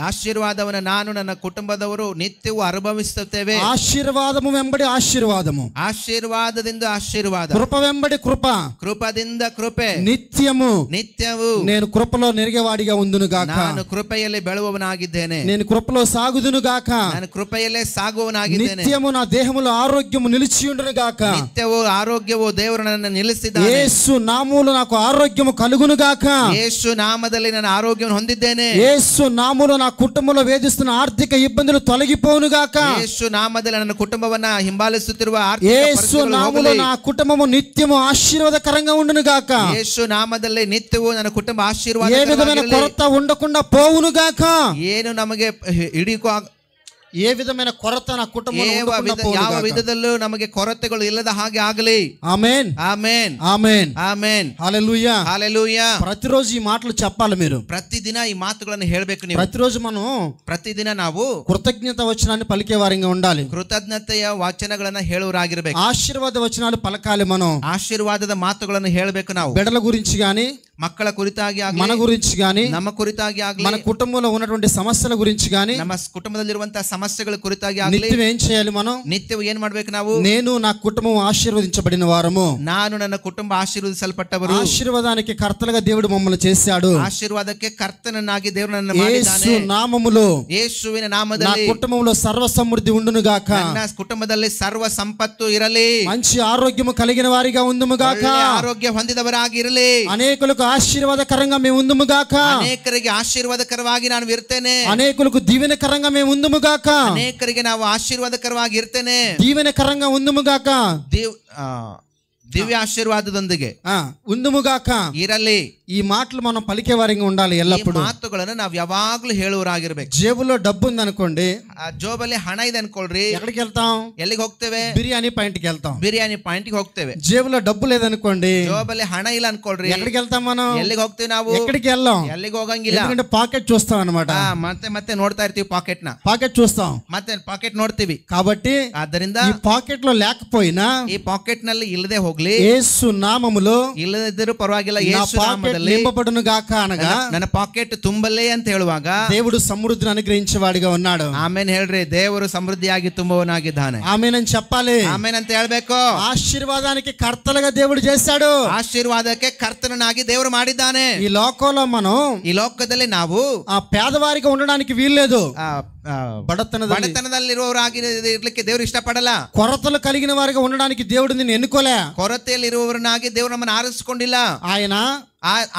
ಆಶೀರ್ವಾದವನ್ನು ನಾನು ನನ್ನ ಕುಟುಂಬದವರು ನಿತ್ಯವೂ ಅನುಭವಿಸುತ್ತೇವೆ. ఆశీర్వాదము వెంబడి ఆశీర్వాదము, ಆಶೀರ್ವಾದದಿಂದ ಆಶೀರ್ವಾದ, కృప వెంబడి కృప, ಕೃಪದಿಂದ ಕೃಪೆ, నిత్యము ನಿತ್ಯವೂ నేను కృపలో నెరిగేవాడిగా ఉందును గాక. ನಾನು ಕೃಪೆಯಲ್ಲಿ ಬೆಳುವವನಾಗಿದ್ದೇನೆ. నేను కృపలో సాగుదును గాక. ನಾನು ಕೃಪೆಯಲ್ಲೇ ಸಾಗುವವನಾಗಿದ್ದೇನೆ. నిత్యము నా దేహములో ఆరోగ్యము నిలిచియుండును గాక. ನಿತ್ಯವೂ ಆರೋಗ್ಯವೂ ದೇವರು ನನ್ನನ್ನು ನಿಲ್ಲಿಸಿದ್ದಾನೆ. యేసు నామములో నాకు ఆరోగ్యము కలుగును గాక. ಯೇಸು ನಾಮದಲ್ಲಿ ನಾನು ಆರೋಗ್ಯವನ್ನು ಹೊಂದಿದ್ದೇನೆ. యేసు నామములో నా కుటుంబంలో వేధిస్తున్న ఆర్థిక ఇబ్బందులు తొలగిపోవును గాక. ಯೇಸು ನಾಮದಲ್ಲಿ ನನ್ನ ಕುಟುಂಬವನ್ನ ಹಿಂಬಾಲಿಸುತ್ತಿರುವ ಆರ್ಥಿಕ యేసు ಪರಿಸ್ಥಿತಿಗಳು నామములో ಹೋಗಲಿ. నా కుటుంబము నిత్యము ఆశీర్వాదకరంగా ఉండును గాక. ಯೇಸು ನಾಮದಲ್ಲಿ ನಿತ್ಯವೂ ನನ್ನ ಕುಟುಂಬ ఏ విధమైన ಆಶೀರ್ವಾದ కొరత ఉండకుండా పోవును గాక. ಏನು ನಮಗೆ ಹಿಡಿಕೋ ఏ విధమైన కొరత నా కుటుంబంలో ಯಾವ ವಿಧದಲ್ಲೂ ನಮಗೆ ಕೊರತೆಗಳು ಇಲ್ಲದ ಹಾಗೆ ಆಗಲಿ. ఆమేన్ ಆಮೆನ್ ఆమేన్ ಆಮೆನ್ హల్లెలూయా హల్లెలూయా. ప్రతిరోజు ఈ మాటలు చెప్పాలి మీరు. ప్రతిదిన ఈ మాటಗಳನ್ನು ಹೇಳಬೇಕು ನೀವು. ప్రతిరోజు మనం ಪ್ರತಿದಿನ ನಾವು కృతజ్ఞత వచనాన్ని పలికే వారిగా ఉండాలి. ಕೃತಜ್ಞತೆಯ ವಚನಗಳನ್ನು ಹೇಳುವರಾಗಿರಬೇಕು. ఆశీర్వాద వచనాలు పలకాలి మనం. ಆಶೀರ್ವಾದದ ಮಾತುಗಳನ್ನು ಹೇಳಬೇಕು ನಾವು. బిడ్డల గురించి గాని, ಮಕ್ಕಳ ಕುರಿತಾಗಿ ಆಗಲಿ, మన గురించి గాని, ನಮ್ಮ ಕುರಿತಾಗಿ ಆಗಲಿ, మన కుటుంబంలో ఉన్నటువంటి సమస్యల గురించి గాని, ನಮ್ಮ ಕುಟುಂಬದಲ್ಲಿರುವಂತಹ ಸಮಸ್ಯೆಗಳ ಕುರಿತಾಗಿ ಆಗಲಿ నిత్యం ఏం చేయాలి మనం? ನಿತ್ಯವೂ ಏನ್ ಮಾಡ್ಬೇಕು ನಾವು? నేను నా కుటుంబం ఆశీర్వదించబడిన వారము, ನಾನು ನನ್ನ ಕುಟುಂಬ ಆಶೀರ್ವದಿಸಲ್ಪಟ್ಟವರು. ఆశీర్వాదానికి కర్తలుగా దేవుడు మమ్మల్ని చేశాడు. ಆಶೀರ್ವಾದಕ್ಕೆ ಕರ್ತನನ್ನಾಗಿ ದೇವರು ನನ್ನನ್ನು ಮಾಡಿದ್ದಾನೆ. యేసు నామములో ಯೇಸುವಿನ నా ನಾಮದಲ್ಲಿ కుటుంబంలో సర్వ సమృద్ధి ఉండును గాక. ನನ್ನ ಕುಟುಂಬದಲ್ಲಿ ಸರ್ವ ಸಂಪತ್ತು ఇరಲಿ. మంచి ఆరోగ్యము కలిగిన వారిగా ఉందుము గాక. ಆರೋಗ್ಯ ಹೊಂದಿದವರಾಗಿರಲಿ. అనేకులకు ఆశీర్వాదకరంగా మేము ఉందుము గాక. ಅನೇಕರಿಗೆ ಆಶೀರ್ವಾದಕರವಾಗಿ ನಾನು ಇರ್ತೇನೆ. అనేకులకు దీవెనకరంగా మేము ఉందుము గాక. ಅನೇಕರಿಗೆ ನಾವು ಆಶೀರ್ವಾದಕರವಾಗಿ ಇರ್ತೇನೆ. దీవెనకరంగా ఉందుము గాక. ದಿವ್ಯ ಆಶೀರ್ವಾದದೊಂದಿಗೆ ఉందుము గాక ಇರಲಿ. ఈ మాటలు మనం పలికే వారిగా ఉండాలి ఎల్లప్పుడూ. ಮಾತುಗಳನ್ನು ನಾವು ಯಾವಾಗ್ಲೂ ಹೇಳುವರಾಗಿರ್ಬೇಕು. జేబులో డబ్బు ఉంది అనుకోండి, ಜೋಬಲ್ಲಿ ಹಣ ಇದೆ ಅನ್ಕೊಳ್ರಿ, ఎక్కడికి వెళ్తాం? ಎಲ್ಲಿಗೆ ಹೋಗ್ತೇವೆ? బిర్యానీ పాయింట్కి వెళ్తాం. ಬಿರಿಯಾನಿ ಪಾಯಿಂಟ್ಗೆ ಹೋಗ್ತೇವೆ. జేబులో డబ్బు లేదనుకోండి, ಜೋಬಲ್ಲಿ ಹಣ ಇಲ್ಲ ಅನ್ಕೊಳ್ರಿ, ఎక్కడికి వెళ్తాం మనం? ಎಲ್ಲಿಗೆ ಹೋಗ್ತೇವೆ ನಾವು? ఎక్కడికి వెళ్ళాం, ಎಲ್ಲಿಗೆ ಹೋಗಂಗಿಲ್ಲ. ఎందుకంటే పాకెట్ చూస్తాం అనమాట. ಮತ್ತೆ ನೋಡ್ತಾ ಇರ್ತೀವಿ ಪಾಕೆಟ್ ನ. పాకెట్ చూస్తాం, ಮತ್ತೆ ಪಾಕೆಟ್ ನೋಡ್ತೀವಿ. కాబట్టి ಆದ್ದರಿಂದ ఈ పాకెట్ లో లేకపోయినా, ಈ ಪಾಕೆಟ್ ನಲ್ಲಿ ಇಲ್ಲದೆ ಹೋಗ್ಲಿ, యేసు నామములో ಇಲ್ಲದಿದ್ದರೂ ಪರವಾಗಿಲ್ಲ, నా ಯೇಸು పాకెట్ ನಾಮದಲ್ಲಿ నింపబడును గాక అనగా ನನ್ನ ಪಾಕೆಟ್ ತುಂಬಲೇ ಅಂತ ಹೇಳುವಾಗ దేవుడు సమృద్ధిని అనుగ్రహించేవాడిగా ఉన్నాడు. ಆಮೇನ್ ಹೇಳ್ರಿ, ದೇವರು ಸಮೃದ್ಧಿಯಾಗಿ ತುಂಬುವವನಾಗಿದ್ದಾನೆ. ఆమేన్ అని చెప్పాలి. ಆಮೇನ್ ಅಂತ ಹೇಳ್ಬೇಕು. ఆశీర్వాదానికి కర్తలుగా దేవుడు చేశాడు. ಆಶೀರ್ವಾದಕ್ಕೆ ಕರ್ತನಾಗಿ ದೇವರು ಮಾಡಿದ್ದಾನೆ. ఈ లోకంలో మనం ಈ ಲೋಕದಲ್ಲಿ ನಾವು ఆ పేదవారిగా ఉండడానికి వీల్లేదు. ಬಡತನದಲ್ಲಿರುವವರಾಗಿ ಇರ್ಲಿಕ್ಕೆ ದೇವರು ಇಷ್ಟಪಡಲ್ಲ. కొరతలు కలిగిన వారిగా ఉండడానికి దేవుడు నిన్ను ఎన్నుకోలే. ಕೊರತೆಯಲ್ಲಿರುವವರನ್ನಾಗಿ ದೇವರು ನಮ್ಮನ್ನು ಆರಿಸಿಕೊಂಡಿಲ್ಲ. ఆయన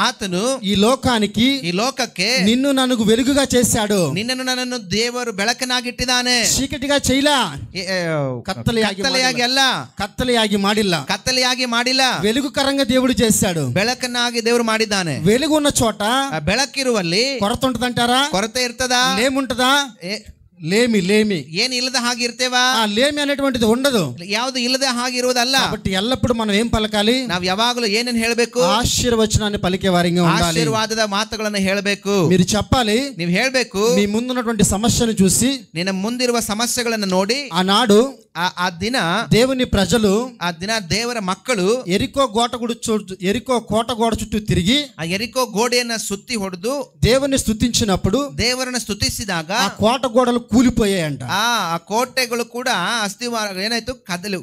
ಆತನು ఈ లోకానికి, ಈ ಲೋಕಕ್ಕೆ నిన్ను నన్ను వెలుగుగా చేశాడు. ನಿನ್ನನ್ನು ನನ್ನನ್ನು ದೇವರು ಬೆಳಕನಾಗಿಟ್ಟಿದ್ದಾನೆ. చీకటిగా చేయలా, ಕತ್ತಲೆಯಾಗಿ ಅಲ್ಲ, కత్తలియాగి మాడిల్ల, ಕತ್ತಲೆಯಾಗಿ ಮಾಡಿಲ್ಲ, వెలుగుకరంగా దేవుడు చేశాడు. ಬೆಳಕನ್ನಾಗಿ ದೇವರು ಮಾಡಿದ್ದಾನೆ. వెలుగు ఉన్న చోట ಬೆಳಕಿರುವಲ್ಲಿ కొరత ఉంటదంటారా? ಕೊರತೆ ಇರ್ತದಾ? లేముంటదా? లేమి లేమి ಏನ್ ಇಲ್ಲದ ಹಾಗಿರ್ತೇವಾ? లేమి అనేటువంటిది ఉండదు. ಯಾವುದು ಇಲ್ಲದೆ ಹಾಗಿರುವುದಲ್ಲ. కాబట్టి ఎల్లప్పుడు మనం ఏం పలకాలి? ನಾವ್ ಯಾವಾಗಲೂ ಏನೇನ್ ಹೇಳ್ಬೇಕು? ఆశీర్వచనాన్ని పలికే వారిగా ఉండాలి. ಆಶೀರ್ವಾದದ ಮಾತುಗಳನ್ನು ಹೇಳಬೇಕು. మీరు చెప్పాలి. ನೀವು ಹೇಳ್ಬೇಕು. మీ ముందున్నటువంటి సమస్యను చూసి, ನಿನ್ನ ಮುಂದಿರುವ ಸಮಸ್ಯೆಗಳನ್ನು ನೋಡಿ, ఆనాడు ಆ ದಿನ దేవుని ప్రజలు, ಆ ದಿನ ದೇವರ ಮಕ್ಕಳು ఎరికో కోట గోడ చుట్టూ తిరిగి ಆ ಎರಿಕೋ ಗೋಡೆಯನ್ನ ಸುತ್ತಿ ಹೊಡೆದು దేవుని స్తుతించినప్పుడు ದೇವರನ್ನ ಸ್ತುತಿಸಿದಾಗ ఆ కోట గోడలు కూలిపోయాయంట. ಆ ಕೋಟೆಗಳು ಕೂಡ ಅಸ್ಥಿವಾರ ಏನಾಯ್ತು? ಕದಲು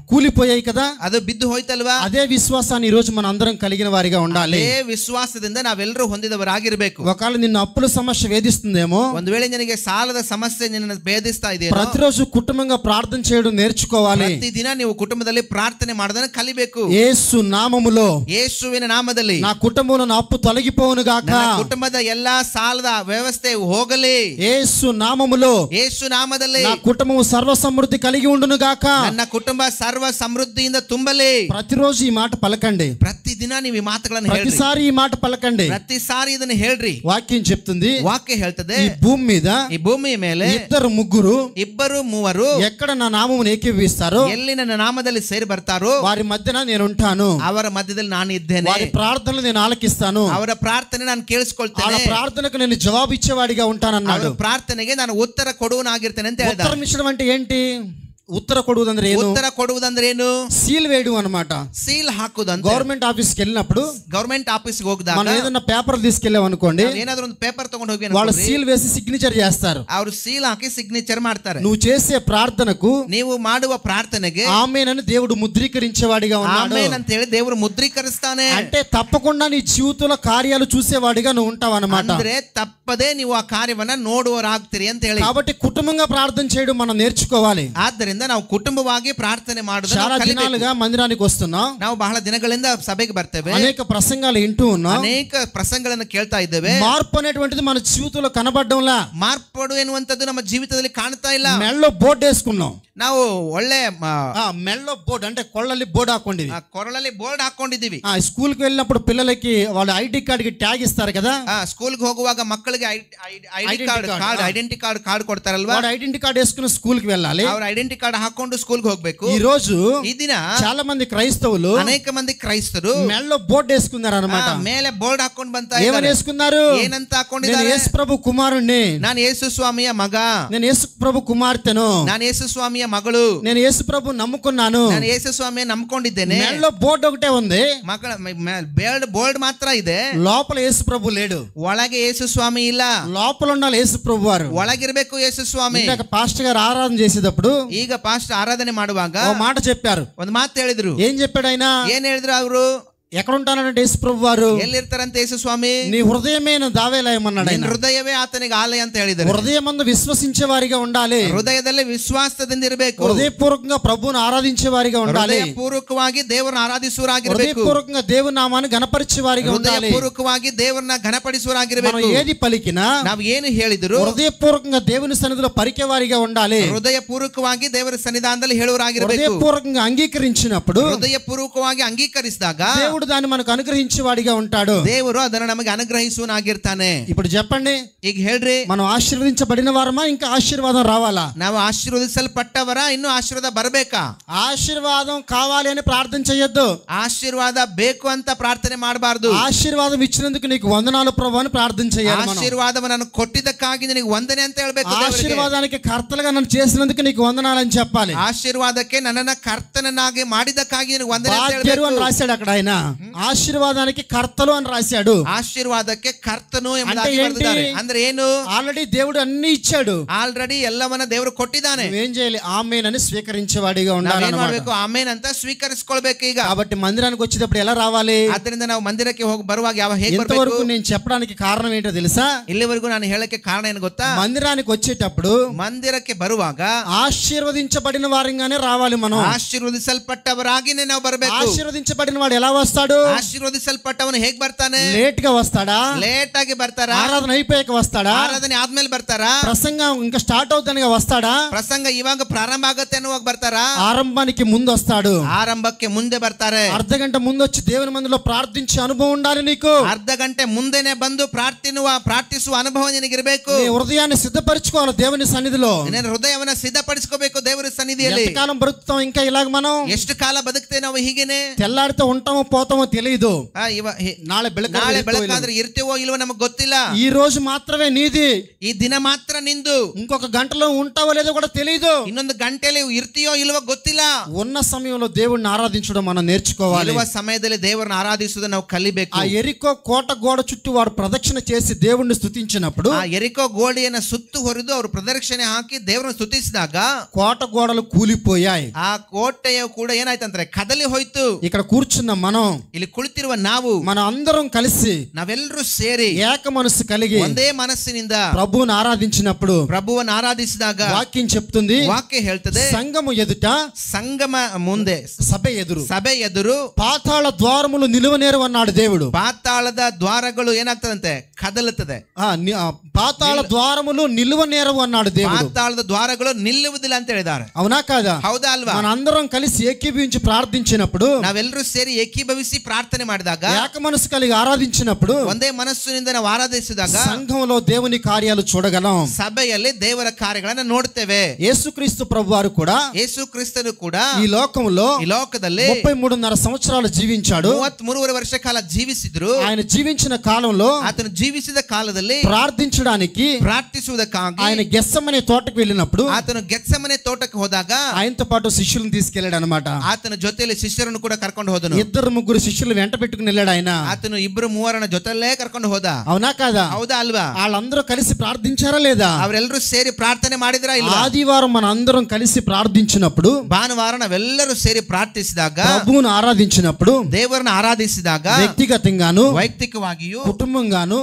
కూలిపోయాయి కదా. ಅದು ಬಿದ್ದು ಹೋಯ್ತಲ್ವಾ? అదే విశ్వాసాన్ని ఈ రోజు మన అందరం కలిగిన వారిగా ఉండాలి. ಅದೇ ವಿಶ್ವಾಸದಿಂದ ನಾವೆಲ್ಲರೂ ಹೊಂದಿದವರಾಗಿರಬೇಕು. ఒకవేళ నిన్ను అప్పుల సమస్య వేధిస్తుందేమో, ಒಂದು ವೇಳೆ ನಿನಗೆ ಸಾಲದ ಸಮಸ್ಯೆ ನಿನ್ನನ್ನು ಬೇಧಿಸ್ತಾ ಇದೆ, ప్రతిరోజు కుటుంబంగా ప్రార్థన చేయడం నేర్చుకోవాలి. ಪ್ರತಿದಿನ ನೀವು ಕುಟುಂಬದಲ್ಲಿ ಪ್ರಾರ್ಥನೆ ಮಾಡೋದನ್ನ ಕಲಿಬೇಕು. యేసు నామములో, ಯೇಸುವಿನ ನಾಮದಲ್ಲಿ నా కుటుంబంలో నా అప్పు తొలగిపోవును గాక. ಕುಟುಂಬದ ಎಲ್ಲಾ ಸಾಲದ ವ್ಯವಸ್ಥೆ ಹೋಗಲಿ. యేసు నామములో, ಯೇಸು ನಾಮದಲ್ಲಿ నా కుటుంబం సర్వ సమృద్ధి కలిగి ఉండును గాక. ನನ್ನ ಕುಟುಂಬ ಸರ್ವ ಸಮೃದ್ಧಿಯಿಂದ ತುಂಬಲಿ. ప్రతిరోజు ఈ మాట పలకండి. ಪ್ರತಿದಿನ ನೀವು ಈ ಮಾತುಗಳನ್ನು ಹೇಳ್ರಿ. ప్రతిసారి ఈ మాట పలకండి. ಪ್ರತಿ ಸಾರಿ ಇದನ್ನು ಹೇಳ್ರಿ. వాక్యం చెప్తుంది, ವಾಕ್ಯ ಹೇಳ್ತದೆ, ఈ భూమి మీద, ಈ ಭೂಮಿಯ ಮೇಲೆ ఇద్దరు ముగ్గురు, ಇಬ್ಬರು ಮೂವರು ఎక్కడ నా నామమును ఏకీభవిస్తారో, ಎಲ್ಲಿ ನನ್ನ ನಾಮದಲ್ಲಿ ಸೇರಿ ಬರ್ತಾರೋ వారి మధ్యన నేను ఉంటాను. ಅವರ ಮಧ್ಯದಲ್ಲಿ ನಾನು ಇದ್ದೇನೆ. వారి ప్రార్థనలు నేను ఆలకిస్తాను. ಅವರ ಪ್ರಾರ್ಥನೆ ನಾನು ಕೇಳಿಸ್ಕೊಳ್ತೇನೆ. వాళ్ళ ప్రార్థనకు నేను జవాబు ఇచ్చేవాడిగా ఉంటానన్నాడు. ಅವರ ಪ್ರಾರ್ಥನೆಗೆ ನಾನು ಉತ್ತರ ಕೊಡುವನಾಗಿರ್ತೇನೆ ಅಂತ ಹೇಳಿದ. ఉత్తరం ఇచ్చడం అంటే ఏంటి? ఉత్తర కొడువుదంದ್ರೆ ಏನು? ಉತ್ತರ ಕೊಡುವುದಂದ್ರೆ ಏನು? సీల్ వేయడం అన్నమాట. సీల్ ಹಾಕುದಂತ. గవర్నమెంట్ ఆఫీస్కి వెళ్ళినప్పుడు, గవర్నమెంట్ ఆఫీస్కి ಹೋಗಿದಾಗ మనం ఏదైనా పేపర్ తీసుకెళ్ళాం అనుకోండి, ఏనాದ್ರೂ ಒಂದು పేపర్ ತಗೊಂಡು ಹೋಗಿ వాళ్ళు సీల్ వేసి సిగ్నేచర్ చేస్తారు. ಅವರು సీల్ ಹಾಕಿ సిగ్నేచర్ ಮಾಡ್ತಾರೆ. నువ్వు చేసే ప్రార్థనకు, ನೀವು ಮಾಡುವ ಪ್ರಾರ್ಥನೆಗೆ ఆమేన్ అని దేవుడు ముద్రీకరించేవాడిగా ఉన్నాడు. ఆమేన్ ಅಂತ ಹೇಳಿ ದೇವರು ಮುದ್ರೀಕರಿಸ್ತಾನೆ. అంటే తప్పకుండా నీ జీవితంలో కార్యాలు చూసేవాడిగా నువ్వు ఉంటావు అన్నమాట. ಅಂದ್ರೆ ತಪ್ಪದೇ ನೀವು ಆ ಕಾರ್ಯವನ್ನ ನೋಡುವರಾಗ್ತೀರಿ ಅಂತ ಹೇಳಿ. కాబట్టి కుటుంబంగా ప్రార్థన చేయడం మనం నేర్చుకోవాలి. ಆದ್ದರಿಂದ ಆದ್ದರಿಂದ ನಾವು ಕುಟುಂಬವಾಗಿ ಪ್ರಾರ್ಥನೆ ಮಾಡೋದು చాలా దినాలుగా మందిరానికి వస్తున్నాం. ನಾವು ಬಹಳ ದಿನಗಳಿಂದ ಸಭೆಗೆ ಬರ್ತೇವೆ, అనేక ప్రసంగాలు వింటూ ఉన్నాం, ಅನೇಕ ಪ್ರಸಂಗಗಳನ್ನು ಕೇಳ್ತಾ ಇದ್ದೇವೆ. మార్పు అనేటువంటిది మన జీవితంలో కనబడడంలా, ಮಾರ್ಪಾಡು ಎನ್ನುವಂಥದ್ದು ನಮ್ಮ ಜೀವಿತದಲ್ಲಿ ಕಾಣ್ತಾ ಇಲ್ಲ. మెళ్ళలో బోర్డు వేసుకున్నాం. ನಾವು ಒಳ್ಳೆ మెళ్ళలో బోర్డు అంటే కొళ్ళಲ್ಲಿ బోర్డు ಹಾಕೊಂಡಿವಿ, ಕೊರಳಲ್ಲಿ ಬೋರ್ಡ್ ಹಾಕೊಂಡಿದ್ದೀವಿ. స్కూల్కి వెళ్ళినప్పుడు పిల్లలకి వాళ్ళ ఐడి కార్డ్కి ట్యాగ్ ఇస్తారు కదా, ಸ್ಕೂಲ್ಗೆ ಹೋಗುವಾಗ ಮಕ್ಕಳಿಗೆ ಐಡೆಂಟಿ ಕಾರ್ಡ್ ಕೊಡ್ತಾರಲ್ವಾ, ఐడెంటి కార్డ్ వేసుకుని స్కూల్ కి వెళ్ళాలి. ಅವ್ರ ಐಡೆಂಟಿ ಕಾರ್ಡ್ ಹಾಕೊಂಡು ಸ್ಕೂಲ್ಗೆ ಹೋಗ್ಬೇಕು. ఈ రోజు ಈ ದಿನ చాలా మంది క్రైస్తవులు ಅನೇಕ ಮಂದಿ ಕ್ರೈಸ್ತರು మెళ్ళలో బోర్డు వేసుకున్నారు అన్నమాట. ಮೇಲೆ ಬೋರ್ಡ್ ಹಾಕೊಂಡು ಬಂತ ఏమని వేసుకున్నారు? ಏನಂತ ಹಾಕೊಂಡಿದ್ದಾರೆ? యేసు ప్రభు కుమారుణ్ణి, ನಾನು ಯೇಸು ಸ್ವಾಮಿಯ ಮಗ, నేను యేసు ప్రభు కుమార్తెను, ನಾನು ಯೇಸು ಸ್ವಾಮಿಯ ಮಗಳು, నేను యేసు ప్రభు నమ్ముకున్నాను. ನಾನು ಯೇಸು ಸ್ವಾಮಿಯ ನಂಬ್ಕೊಂಡಿದ್ದೇನೆ. మెళ్ళలో బోర్డు ఒకటే ఉంది, ಮಕ್ಕಳ ಬೋರ್ಡ್ ಮಾತ್ರ ಇದೆ, లోపల యేసు ప్రభు లేడు. ಒಳಗೆ ಯೇಸು ಸ್ವಾಮಿ ಇಲ್ಲ, లోపల ఉండాలి యేసు ప్రభు వారు. ಒಳಗಿರ್ಬೇಕು ಯೇಸು ಸ್ವಾಮಿ. పాస్టర్ గారు ఆరాధన చేసేటప్పుడు ಈಗ ಪಾಸ್టర్ ಆರಾಧನೆ ಮಾಡುವಾಗ ఒక మాట చెప్పారు. ಒಂದು ಮಾತು ಹೇಳಿದ್ರು. ఏం చెప్పాడు ఆయన? ಏನ್ ಹೇಳಿದ್ರು ಅವರು? ఎక్కడ ఉంటానంటే యేసు ప్రభు వారు ಎಲ್ಲಿರ್ತಾರಂತೆ ಯೇಸು ಸ್ವಾಮಿ? నీ హృదయమే నా దావేలయమన్నాడు ఆయన. ಹೃದಯವೇ ಆತನಿಗೆ ಆಲಯ ಅಂತ ಹೇಳಿದರು. హృదయమందు విశ్వసించే వారిగా ఉండాలి, ಹೃದಯದಲ್ಲಿ ವಿಶ್ವಾಸದಿಂದ ಇರಬೇಕು, హృదయపూర్వకంగా ప్రభువును ఆరాధించే వారిగా ఉండాలి, ಹೃದಯಪೂರ್ವಕವಾಗಿ ದೇವರನ್ನು ಆರಾಧಿಸುವರಾಗಿರಬೇಕು, హృదయపూర్వకంగా దేవుని నామాన్ని గణపరిచే వారిగా ఉండాలి, ಹೃದಯಪೂರ್ವಕವಾಗಿ ದೇವರನ್ನ ಘನಪಡಿಸುವರಾಗಿರಬೇಕು. మనం ఏది పలికినా ನಾವು ಏನು ಹೇಳಿದ್ರು హృదయపూర్వకంగా దేవుని సన్నిధిలో పరికే వారిగా ఉండాలి, ಹೃದಯಪೂರ್ವಕವಾಗಿ ದೇವರ ಸನ್ನಿಧಾನದಲ್ಲಿ ಹೇಳುವರಾಗಿರಬೇಕು. హృదయపూర్వకంగా అంగీకరించినప్పుడు ಹೃದಯಪೂರ್ವಕವಾಗಿ ಅಂಗೀಕರಿಸಿದಾಗ దేవుడు దాన్ని మనకు అనుగ్రహించే వాడిగా ఉంటాడు, ದೇವರು ಅದನ್ನು ನಮಗೆ ಅನುಗ್ರಹಿಸುವನಾಗಿರ್ತಾನೆ. ఇప్పుడు చెప్పండి, ಈಗ ಹೇಳ್ರಿ, మనం ఆశీర్వదించబడిన వారమా ఇంకా ఆశీర్వాదం రావాలా? ನಾವು ಆಶೀರ್ವದಿಸಲ್ಪಟ್ಟವರ, ಇನ್ನು ಆಶೀರ್ವಾದ ಬರಬೇಕಾ? ఆశీర్వాదం కావాలి అని ప్రార్థన చేయొద్దు, ఆశీర్వాద ಬೇಕು ಅಂತ ಪ್ರಾರ್ಥನೆ ಮಾಡಬಾರದು. ఆశీర్వాదం ఇచ్చినందుకు నీకు వందనాలు ప్రభు అని ప్రార్థన చేయాలి. ఆశీర్వాదವನ್ನು కొట్టిದ್ದಕ್ಕಾಗಿ ನಿನಗೆ ವಂದನೆ ಅಂತ ಹೇಳಬೇಕು. ఆశీర్వాదానికి కర్తలుగా నన్ను చేసినందుకు నీకు వందనాలు అని చెప్పాలి. ఆశీర్వాదಕ್ಕೆ ನನ್ನನ್ನ ಕರ್ತನನ್ನಾಗಿ ಮಾಡಿದ್ದಕ್ಕಾಗಿ ನಿನಗೆ ವಂದನೆ ಅಂತ బాధ్యులు అని ಹೇಳಬೇಕು. రాశాడు అక్కడ ఆయన, ఆశీర్వాదానికి కర్తలు అని రాశాడు. ಆಶೀರ್ವಾದಕ್ಕೆ ಕರ್ತನು అంటే ಎಂಬುದಾಗಿ ಬರೆದಿದ್ದಾರೆ. ಅಂದ್ರೆ ಏನು? ఆల్రెడీ దేవుడు అన్ని ఇచ్చాడు, ಆಲ್ರೆಡಿ ಎಲ್ಲವನ್ನ ದೇವರು ಕೊಟ್ಟಿದ್ದಾನೆ. నువ్వేం చేయాలి? ఆమేన్ అని స్వీకరించేవాడిగా ನಾವೇನ್ ఉండాలి. ಮಾಡ್ಬೇಕು? ಆಮೇನ್ ಅಂತ ಸ್ವೀಕರಿಸಿಕೊಳ್ಬೇಕು. ಈಗ కాబట్టి మందిరానికి వచ్చేటప్పుడు ఎలా రావాలి? ಆದ್ದರಿಂದ ನಾವು ಮಂದಿರಕ್ಕೆ ಹೋಗಿ ಬರುವಾಗ ಹೇಗೆ ఇంతవరకు ಬರಬೇಕು? నేను చెప్పడానికి కారణం ఏంటో తెలుసా? ಇಲ್ಲಿವರೆಗೂ ನಾನು ಹೇಳಕ್ಕೆ ಕಾರಣ ಏನು ಗೊತ್ತಾ? మందిరానికి వచ్చేటప్పుడు ಮಂದಿರಕ್ಕೆ ಬರುವಾಗ ఆశీర్వదించబడిన వారిగానే రావాలి. మనం ಆಶೀರ್ವದಿಸಲ್ಪಟ್ಟವರಾಗಿನೇ ನಾವು ಬರಬೇಕು. ఆశీర్వదించబడిన వాడు ఎలా వస్తాడు? ಆಶೀರ್ವದಿಸಲ್ಪಟ್ಟವನು ಹೇಗ್ ಬರ್ತಾನೆ? లేట్ గా వస్తాడా? ಲೇಟ್ ಆಗಿ ಬರ್ತಾರಾ? ఆరాధన అయిపోయాక వస్తాడా? ಆರಾಧನೆ ಆದ್ಮೇಲೆ ಬರ್ತಾರಾ? ప్రసంగం ఇంకా స్టార్ట్ అవుతానుగా వస్తాడా? ಪ್ರಸಂಗ ಇವಾಗ ಪ್ರಾರಂಭ ಆಗುತ್ತೆ ಅನ್ನುವಾಗ ಬರ್ತಾರಾ? ఆరంభానికి ముందు వస్తాడు, ಆರಂಭಕ್ಕೆ ಮುಂದೆ ಬರ್ತಾರೆ. అర్ధ గంట ముందు వచ్చి దేవుని మందిలో ప్రార్థించే అనుభవం ఉండాలి నీకు. ಅರ್ಧ ಗಂಟೆ ಮುಂದೆನೆ ಬಂದು ಪ್ರಾರ್ಥಿಸುವ ಅನುಭವ ನಿನಗಿರಬೇಕು. నీ హృదయాన్ని సిద్ధపరచుకోవాలి దేవుని సన్నిధిలో. ನಿನ್ನ ಹೃದಯವನ್ನ ಸಿದ್ಧಪಡಿಸ್ಕೋಬೇಕು ದೇವರ ಸನ್ನಿಧಿಯಲ್ಲಿ. ఎంతకాలం బ్రతుకుతాం ఇంకా ఇలాగ మనం? ಎಷ್ಟು ಕಾಲ ಬದುಕ್ತೇವೆ ನಾವು ಹೀಗೇನೆ? తెల్లాడితే ఉంటామో పోతామో తెలియదు, నాಳೆ ನಾಳೆ ಬೆಳಕಾದ್ರೆ ಇರ್ತೀವೋ ಇಲ್ವೋ ನಮಗೆ ಗೊತ್ತಿಲ್ಲ. ఈ రోజు మాత్రమే నీది, ಈ ದಿನ ಮಾತ್ರ ನಿಂದು. ఇంకొక గంటలో ఉంటావో లేదో కూడా తెలియదు, ಇನ್ನೊಂದು ಗಂಟೆಯಲ್ಲಿ ಇರ್ತೀಯೋ ಇಲ್ವೋ ಗೊತ್ತಿಲ್ಲ. ఉన్న సమయంలో దేవుడిని ఆరాధించడం మనం నేర్చుకోవాలి. ಇರುವ ಸಮಯದಲ್ಲಿ ದೇವರನ್ನ ಆರಾಧಿಸುವುದನ್ನು ನಾವು ಕಲಿಬೇಕು. ఆ ఎరికో కోట గోడ చుట్టూ వారు ప్రదక్షిణ చేసి దేవుణ్ణి స్తుతించినప్పుడు, ಆ ಎರಿಕೋ ಗೋಡೆಯನ್ನ ಸುತ್ತು ಹೊರಿದು ಅವರು ಪ್ರದಕ್ಷಿಣೆ ಹಾಕಿ ದೇವರನ್ನು ಸ್ತುತಿಸಿದಾಗ కోట గోడలు కూలిపోయాయి. ಆ ಕೋಟೆಯು ಕೂಡ ಏನಾಯ್ತಂದ್ರೆ ಕದಲಿ ಹೋಯ್ತು. ఇక్కడ కూర్చున్న మనం, ಇಲ್ಲಿ ಕುಳಿತಿರುವ ನಾವು, మన అందరం కలిసి ನಾವೆಲ್ಲರೂ ಸೇರಿ ఏక మనసు కలిగి ಒಂದೇ ಮನಸ್ಸಿನಿಂದ ప్రభువుని ఆరాధించినప్పుడు ಪ್ರಭುವನ್ನು ಆರಾಧಿಸಿದಾಗ వాక్యం చెప్తుంది, ವಾಕ್ಯ ಹೇಳ್ತದೆ, సంఘము ఎదుట, ಸಂಗಮ ಮುಂದೆ, సభ ఎదురు ಪಾತಾಳ ద్వారములు నిలువనేరు అన్నాడు దేవుడు. ಪಾತಾಳದ ದ್ವಾರಗಳು ಏನಾಗ್ತದಂತೆ? ಕದಲುತ್ತದೆ. పాతాళ ద్వారములు నిలువనేరవు అన్నాడు దేవుడు. ಪಾತಾಳದ ದ್ವಾರಗಳು ನಿಲ್ಲುವುದಿಲ್ಲ ಅಂತ ಹೇಳಿದ್ದಾರೆ. అవునా కాదా? ಹೌದಾ ಅಲ್ವಾ? మన అందరం కలిసి ఏకీభవించి ప్రార్థించినప్పుడు, ನಾವೆಲ್ಲರೂ ಸೇರಿ ಏಕೀಭವಿಸಿ ಪ್ರಾರ್ಥನೆ ಮಾಡಿದಾಗ, ఏక మనసు కలిగి ఆరాధించినప్పుడు, ಒಂದೇ ಮನಸ್ಸಿನಿಂದ ನಾವು ಆರಾಧಿಸಿದಾಗ సంఘంలో దేవుని కార్యాలు చూడగలం. ಸಭೆಯಲ್ಲಿ ದೇವರ ಕಾರ್ಯಗಳನ್ನು ನೋಡ್ತೇವೆ. యేసుక్రీస్తు ప్రభువారు కూడా, ಯೇಸು ಕ್ರಿಸ್ತನು ಕೂಡ ఈ లోకంలో ಈ ಲೋಕದಲ್ಲಿ 33.5 సంవత్సరాలు జీవించాడు. 33 ವರ್ಷ ಕಾಲ ಜೀವಿಸಿದ್ರು. ఆయన జీవించిన కాలంలో, ಆತನು ಜೀವಿಸಿದ ಕಾಲದಲ್ಲಿ ప్రార్థించడానికి ఆయన గెత్సెమనే తోటకు వెళ్ళినప్పుడు, ಆತನು ಗೆತ್ಸೆಮನೆ ತೋಟಕ್ಕೆ ಹೋದಾಗ ఆయనతో పాటు శిష్యులను తీసుకెళ్లాడు అన్నమాట. ಆತನ ಜೊತೆಯಲ್ಲಿ ಶಿಷ್ಯರನ್ನು ಕೂಡ ಕರ್ಕೊಂಡು ಹೋದನು. 2-3 ముగ్గురు శిష్యులు వెంట పెట్టుకుని వెళ్ళాడు ఆయన. ಆತನು ಇಬ್ಬರು ಮೂವರನ್ನ ಜೊತೆಲೇ ಕರ್ಕೊಂಡು ಹೋದ. అవునా కాదా? ಹೌದಾ ಅಲ್ವಾ? వాళ్ళందరూ కలిసి ప్రార్థించారా లేదా? ಅವರೆಲ್ಲರೂ ಸೇರಿ ಪ್ರಾರ್ಥನೆ ಮಾಡಿದ್ರಾ ಇಲ್ವಾ? ఆదివారం మన అందరం కలిసి ప్రార్థించినప్పుడు, ಭಾನುವಾರ ನಾವೆಲ್ಲರೂ ಸೇರಿ ಪ್ರಾರ್ಥಿಸಿದಾಗ, ప్రభువును ఆరాధించినప్పుడు, ದೇವರನ್ನ ಆರಾಧಿಸಿದಾಗ, వ్యక్తిగతంగాను, ವೈಯಕ್ತಿಕವಾಗಿಯೂ, కుటుంబంగాను,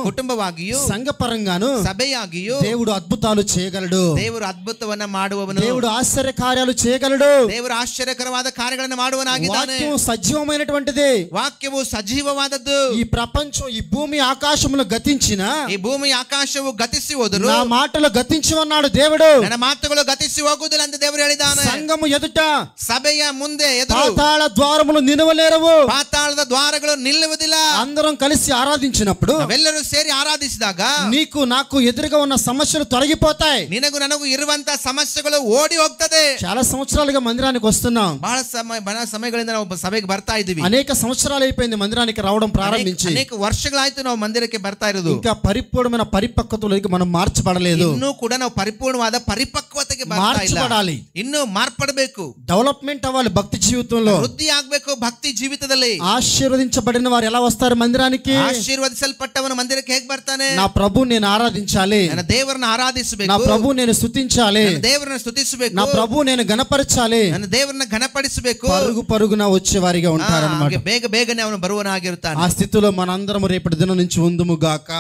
సంఘపరంగాను, ಸಭೆಯಾಗಿಯೂ దేవుడు అద్భుతాలు చేయగలడు. ದೇವರು ಅದ್ಭುತವನ್ನ ಮಾಡುವವನು. దేవుడు ఆశ్చర్య కార్యాలు చేయగలడు. ದೇವರು ಆಶ್ಚರ್ಯಕರವಾದ ಕಾರ್ಯಗಳನ್ನು ಮಾಡುವನಾಗಿದ್ದಾನೆ. వాక్యం సజీవమైనటువంటిది. ವಾಕ್ಯವು ಸಜೀವವಾದದ್ದು. ఈ ప్రపంచం, ఈ భూమి ఆకాశములు గతించిన, ಈ ಭೂಮಿ ಆಕಾಶವು ಗತಿಸಿ ಹೋದರು, నా మాటలు గతించవన్నాడు దేవుడు. ನನ್ನ ಮಾತುಗಳು ಗತಿಸಿ ಹೋಗುವುದಿಲ್ಲ ಅಂತ ದೇವರು ಹೇಳಿದ್ದಾನೆ. సంఘము ఎదుట, ಸಭೆಯ ಮುಂದೆ ಎದುರು పాతాళ ద్వారములు నిలవలేరవు. ಪಾತಾಳದ ದ್ವಾರಗಳು ನಿಲ್ಲುವುದಿಲ್ಲ. అందరం కలిసి ఆరాధించినప్పుడు, ನಾವೆಲ್ಲರೂ ಸೇರಿ ಆರಾಧಿಸಿದಾಗ, నీకు నాకు ఎదురుగా ఉన్న సమస్యలు తొలగిపోతాయి. ನಿನಗೂ ನನಗೂ ಇರುವಂತ ಸಮಸ್ಯೆಗಳು ಓಡಿ ಹೋಗ್ತದೆ. చాలా సంవత్సరాలుగా మందిరానికి వస్తున్నాం. ಬಹಳ ಸಮಯಗಳಿಂದ ನಾವು ಸಭೆಗೆ ಬರ್ತಾ ಇದ್ದೀವಿ. అనేక సంవత్సరాలు అయిపోయింది మందిరానికి రావడం ప్రారంభించి. ಅನೇಕ ವರ್ಷಗಳಾಯ್ತು ನಾವು ಮಂದಿರಕ್ಕೆ ಬರ್ತಾ ಇರೋದು. ఇంకా పరిపూర్ణమైన పరిపక్వతలోకి మనం మార్చబడలేదు. ಇನ್ನೂ ಕೂಡ ನಾವು ಪರಿಪೂರ್ಣವಾದ ಪರಿಪಕ್ವತೆಗೆ ಬರ್ತಾ ಇಲ್ಲ. మార్చబడాలి, ಇನ್ನೂ ಮಾರ್ಪಡಬೇಕು, డెవలప్మెంట్ అవ్వాలి. భక్తి జీవితంలో ವೃದ್ಧಿ ಆಗ್ಬೇಕು. ಭಕ್ತಿ ಜೀವಿತದಲ್ಲಿ ఆశీర్వదించబడిన వారు ఎలా వస్తారు మందిరానికి? ಆಶೀರ್ವದಿಸಲ್ಪಟ್ಟವನು ಮಂದಿರಕ್ಕೆ ಹೇಗೆ ಬರ್ತಾನೆ? నా ప్రభు నేను ఆరాధించాలి, ನನ್ನ ದೇವರನ್ನ ಆರಾಧಿಸಬೇಕು, నా ప్రభు నేను స్తుతించాలి, ನನ್ನ ದೇವರನ್ನ ಸ್ತುತಿಸಬೇಕು, నా ప్రభు నేను గణపరచాలి. ನನ್ನ ದೇವರನ್ನ ಘನಪಡಿಸಬೇಕು. పరుగున వచ్చేవారిగా ఉంటారన్నమాట. ಬೇಗನೆ ಅವನು ಬರುವನಾಗಿರುತ್ತಾನೆ. ఆ స్థితిలో మనందరం రేపటి దినం నుంచి ఉందుము గాక.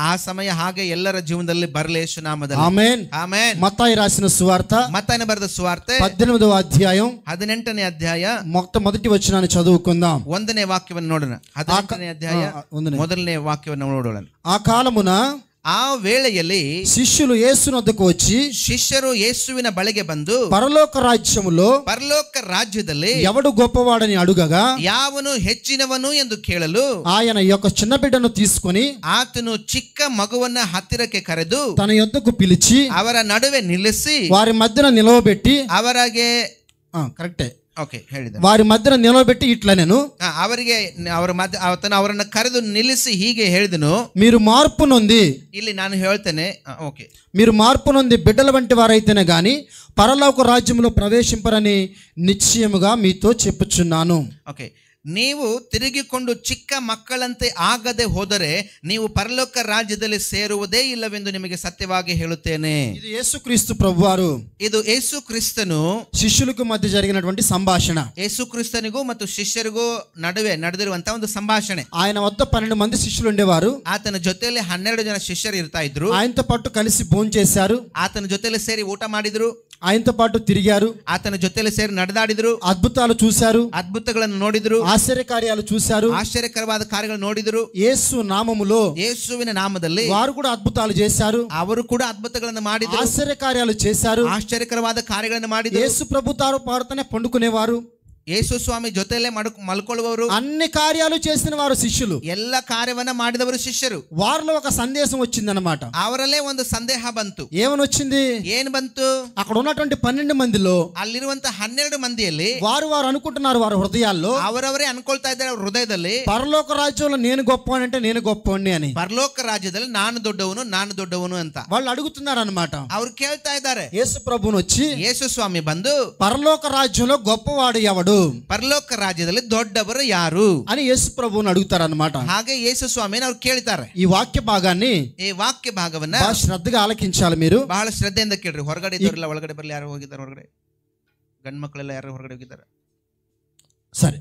ಆ ಸಮಯ ಹಾಗೆ ಎಲ್ಲರ ಜೀವನದಲ್ಲಿ ಬರಲಿ ಯೇಸು ನಾಮದಲ್ಲಿ. ఆమేన్. ಆಮೆನ್. మತ್ತಾయి రాసిన సువార్త మత్తయి బರೆದ సువార్ತೆ 18వ అధ్యాయం 18ನೇ ಅಧ್ಯಾಯ మొదటి వచనాన్ని చదువుకుందాం. 1ನೇ ವಾಕ್ಯವನ್ನು ನೋಡೋಣ. 18ನೇ ಅಧ್ಯಾಯ 1ನೇ ವಾಕ್ಯವನ್ನು ನೋಡೋಣ. ఆ కాలమున, ಆ ವೇಳೆಯಲ್ಲಿ శిష్యులు యేసునొద్దకు వచ్చి, ಶಿಷ್ಯರು ಯೇಸುವಿನ ಬಳಿಗೆ ಬಂದು, పరలోక రాజ్యములో ಪರಲೋಕ ರಾಜ್ಯದಲ್ಲಿ ఎవడు గొప్పవాడని అడుగగా, ಯಾವನು ಹೆಚ್ಚಿನವನು ಎಂದು ಕೇಳಲು, ఆయన యొక్క చిన్న బిడ్డను తీసుకొని ಆತನು ಚಿಕ್ಕ ಮಗುವನ್ನ ಹತ್ತಿರಕ್ಕೆ ಕರೆದು తన యొద్దకు పిలిచి ಅವರ ನಡುವೆ ನಿಲ್ಲಿಸಿ వారి మధ్యన నిలవబెట్టి, ಅವರಿಗೆ ಕರೆಕ್టే, ಓಕೆ ಹೇಳಿದ, వారి మధ్యన నిలవబెట్టి ఇట్లా నేను ಅವರಿಗೆ ಅವರ ಮಧ್ಯ ಅವರನ್ನು ಕರೆದು ನಿಲ್ಲಿಸಿ ಹೀಗೆ ಹೇಳಿದನು, మీరు మార్పు నొంది, ಇಲ್ಲಿ ನಾನು ಹೇಳ್ತೇನೆ, ಓಕೆ, మీరు మార్పు నొంది బిడ్డల వంటి వారైతేనే గాని పరలోక రాజ్యంలో ప్రవేశింపరని నిశ్చయముగా మీతో చెప్పుచున్నాను. ಓಕೆ, ನೀವು ತಿರುಗಿಕೊಂಡು ಚಿಕ್ಕ ಮಕ್ಕಳಂತೆ ಆಗದೆ ಹೋದರೆ ನೀವು ಪರಲೋಕ ರಾಜ್ಯದಲ್ಲಿ ಸೇರುವುದೇ ಇಲ್ಲವೆಂದು ನಿಮಗೆ ಸತ್ಯವಾಗಿ ಹೇಳುತ್ತೇನೆ. ఇది యేసుక్రీస్తు ప్రభువారు, ಇದು ಯೇಸು ಕ್ರಿಸ್ತನು శిష్యులకు మధ్య జరిగినటువంటి సంభాషణ. ಯೇಸು ಕ್ರಿಸ್ತನಿಗೂ ಮತ್ತು ಶಿಷ್ಯರಿಗೂ ನಡುವೆ ನಡೆದಿರುವಂತಹ ಒಂದು ಸಂಭಾಷಣೆ. ఆయన వద్ద 12 మంది శిష్యులు ఉండేవారు. ಆತನ ಜೊತೆಯಲ್ಲಿ 12 ಜನ ಶಿಷ್ಯರು ಇರ್ತಾ ಇದ್ರು. ఆయనతో పాటు కలిసి భోంచేశారు, ಆತನ ಜೊತೆಯಲ್ಲಿ ಸೇರಿ ಊಟ ಮಾಡಿದ್ರು, ఆయనతో పాటు తిరిగారు, ಆತನ ಜೊತೆಯಲ್ಲಿ ಸೇರಿ ನಡೆದಾಡಿದ್ರು, అద్భుతాలు చూశారు, ಅದ್ಭುತಗಳನ್ನು ನೋಡಿದ್ರು, ఆశ్చర్య కార్యాలు చూశారు, ಆಶ್ಚರ್ಯಕರವಾದ ಕಾರ್ಯಗಳು ನೋಡಿದ್ರು. యేసు నామములో ಯೇಸುವಿನ ನಾಮದಲ್ಲಿ వారు కూడా అద్భుతాలు చేశారు, ಅವರು ಕೂಡ ಅದ್ಭುತಗಳನ್ನು ಮಾಡಿದ್ರು, ఆశ్చర్య కార్యాలు చేశారు. ಆಶ್ಚರ್ಯಕರವಾದ ಕಾರ್ಯಗಳನ್ನು ಮಾಡಿದ್ರು. యేసు ప్రభు తాను పాడుతూనే పండుకునేవారు, ಯೇಸು ಸ್ವಾಮಿ ಜೊತೆಯಲ್ಲೇ ಮಲ್ಕೊಳ್ಳುವವರು. అన్ని కార్యాలు చేసిన వారు శిష్యులు. ಎಲ್ಲ ಕಾರ್ಯವನ್ನ ಮಾಡಿದವರು ಶಿಷ್ಯರು. వారిలో ఒక సందేశం వచ్చిందన్నమాట. ಅವರಲ್ಲೇ ಒಂದು ಸಂದೇಹ ಬಂತು. ఏమని వచ్చింది? ಏನ್ ಬಂತು? అక్కడ ఉన్నటువంటి 12 మందిలో ಅಲ್ಲಿರುವಂತ 12 ಮಂದಿಯಲ್ಲಿ వారు అనుకుంటున్నారు వారి హృదయాల్లో, ಅವರವರೇ ಅನ್ಕೊಳ್ತಾ ಇದ್ದಾರೆ ಅವ್ರ ಹೃದಯದಲ್ಲಿ, పరలోక రాజ్యంలో నేను గొప్పవాడిని అంటే నేను గొప్పవాడిని అని. ಪರಲೋಕ ರಾಜ್ಯದಲ್ಲಿ ನಾನು ದೊಡ್ಡವನು ಅಂತ వాళ్ళు అడుగుతున్నారు అన్నమాట. ಅವ್ರು ಕೇಳ್ತಾ ಇದ್ದಾರೆ. యేసు ప్రభువును వచ్చి, ಯೇಸು ಸ್ವಾಮಿ ಬಂದು పరలోక రాజ్యంలో గొప్పవాడు ఎవడు, ಪರಲೋಕ ರಾಜ್ಯದಲ್ಲಿ ದೊಡ್ಡವರು ಯಾರು అని యేసు ప్రభువును అడుగుతారన్నమాట. ಹಾಗೆ ಯೇಸು ಸ್ವಾಮಿನ ಅವ್ರು ಕೇಳ್ತಾರೆ. ఈ వాక్య భాగాన్ని, ಈ ವಾಕ್ಯ ಭಾಗವನ್ನ బాగా శ్రద్ధగా ఆలకించాలి మీరు. ಬಹಳ ಶ್ರದ್ಧೆಯಿಂದ ಕೇಳ್ರಿ. ಹೊರಗಡೆ ಇದ್ದವರೆಲ್ಲ ಒಳಗಡೆ ಬರಲಿ. ಯಾರು ಹೋಗಿದ್ದಾರೆ ಹೊರಗಡೆ? ಗಂಡು ಮಕ್ಕಳೆಲ್ಲ ಯಾರು ಹೊರಗಡೆ ಹೋಗಿದ್ದಾರೆ? సరే,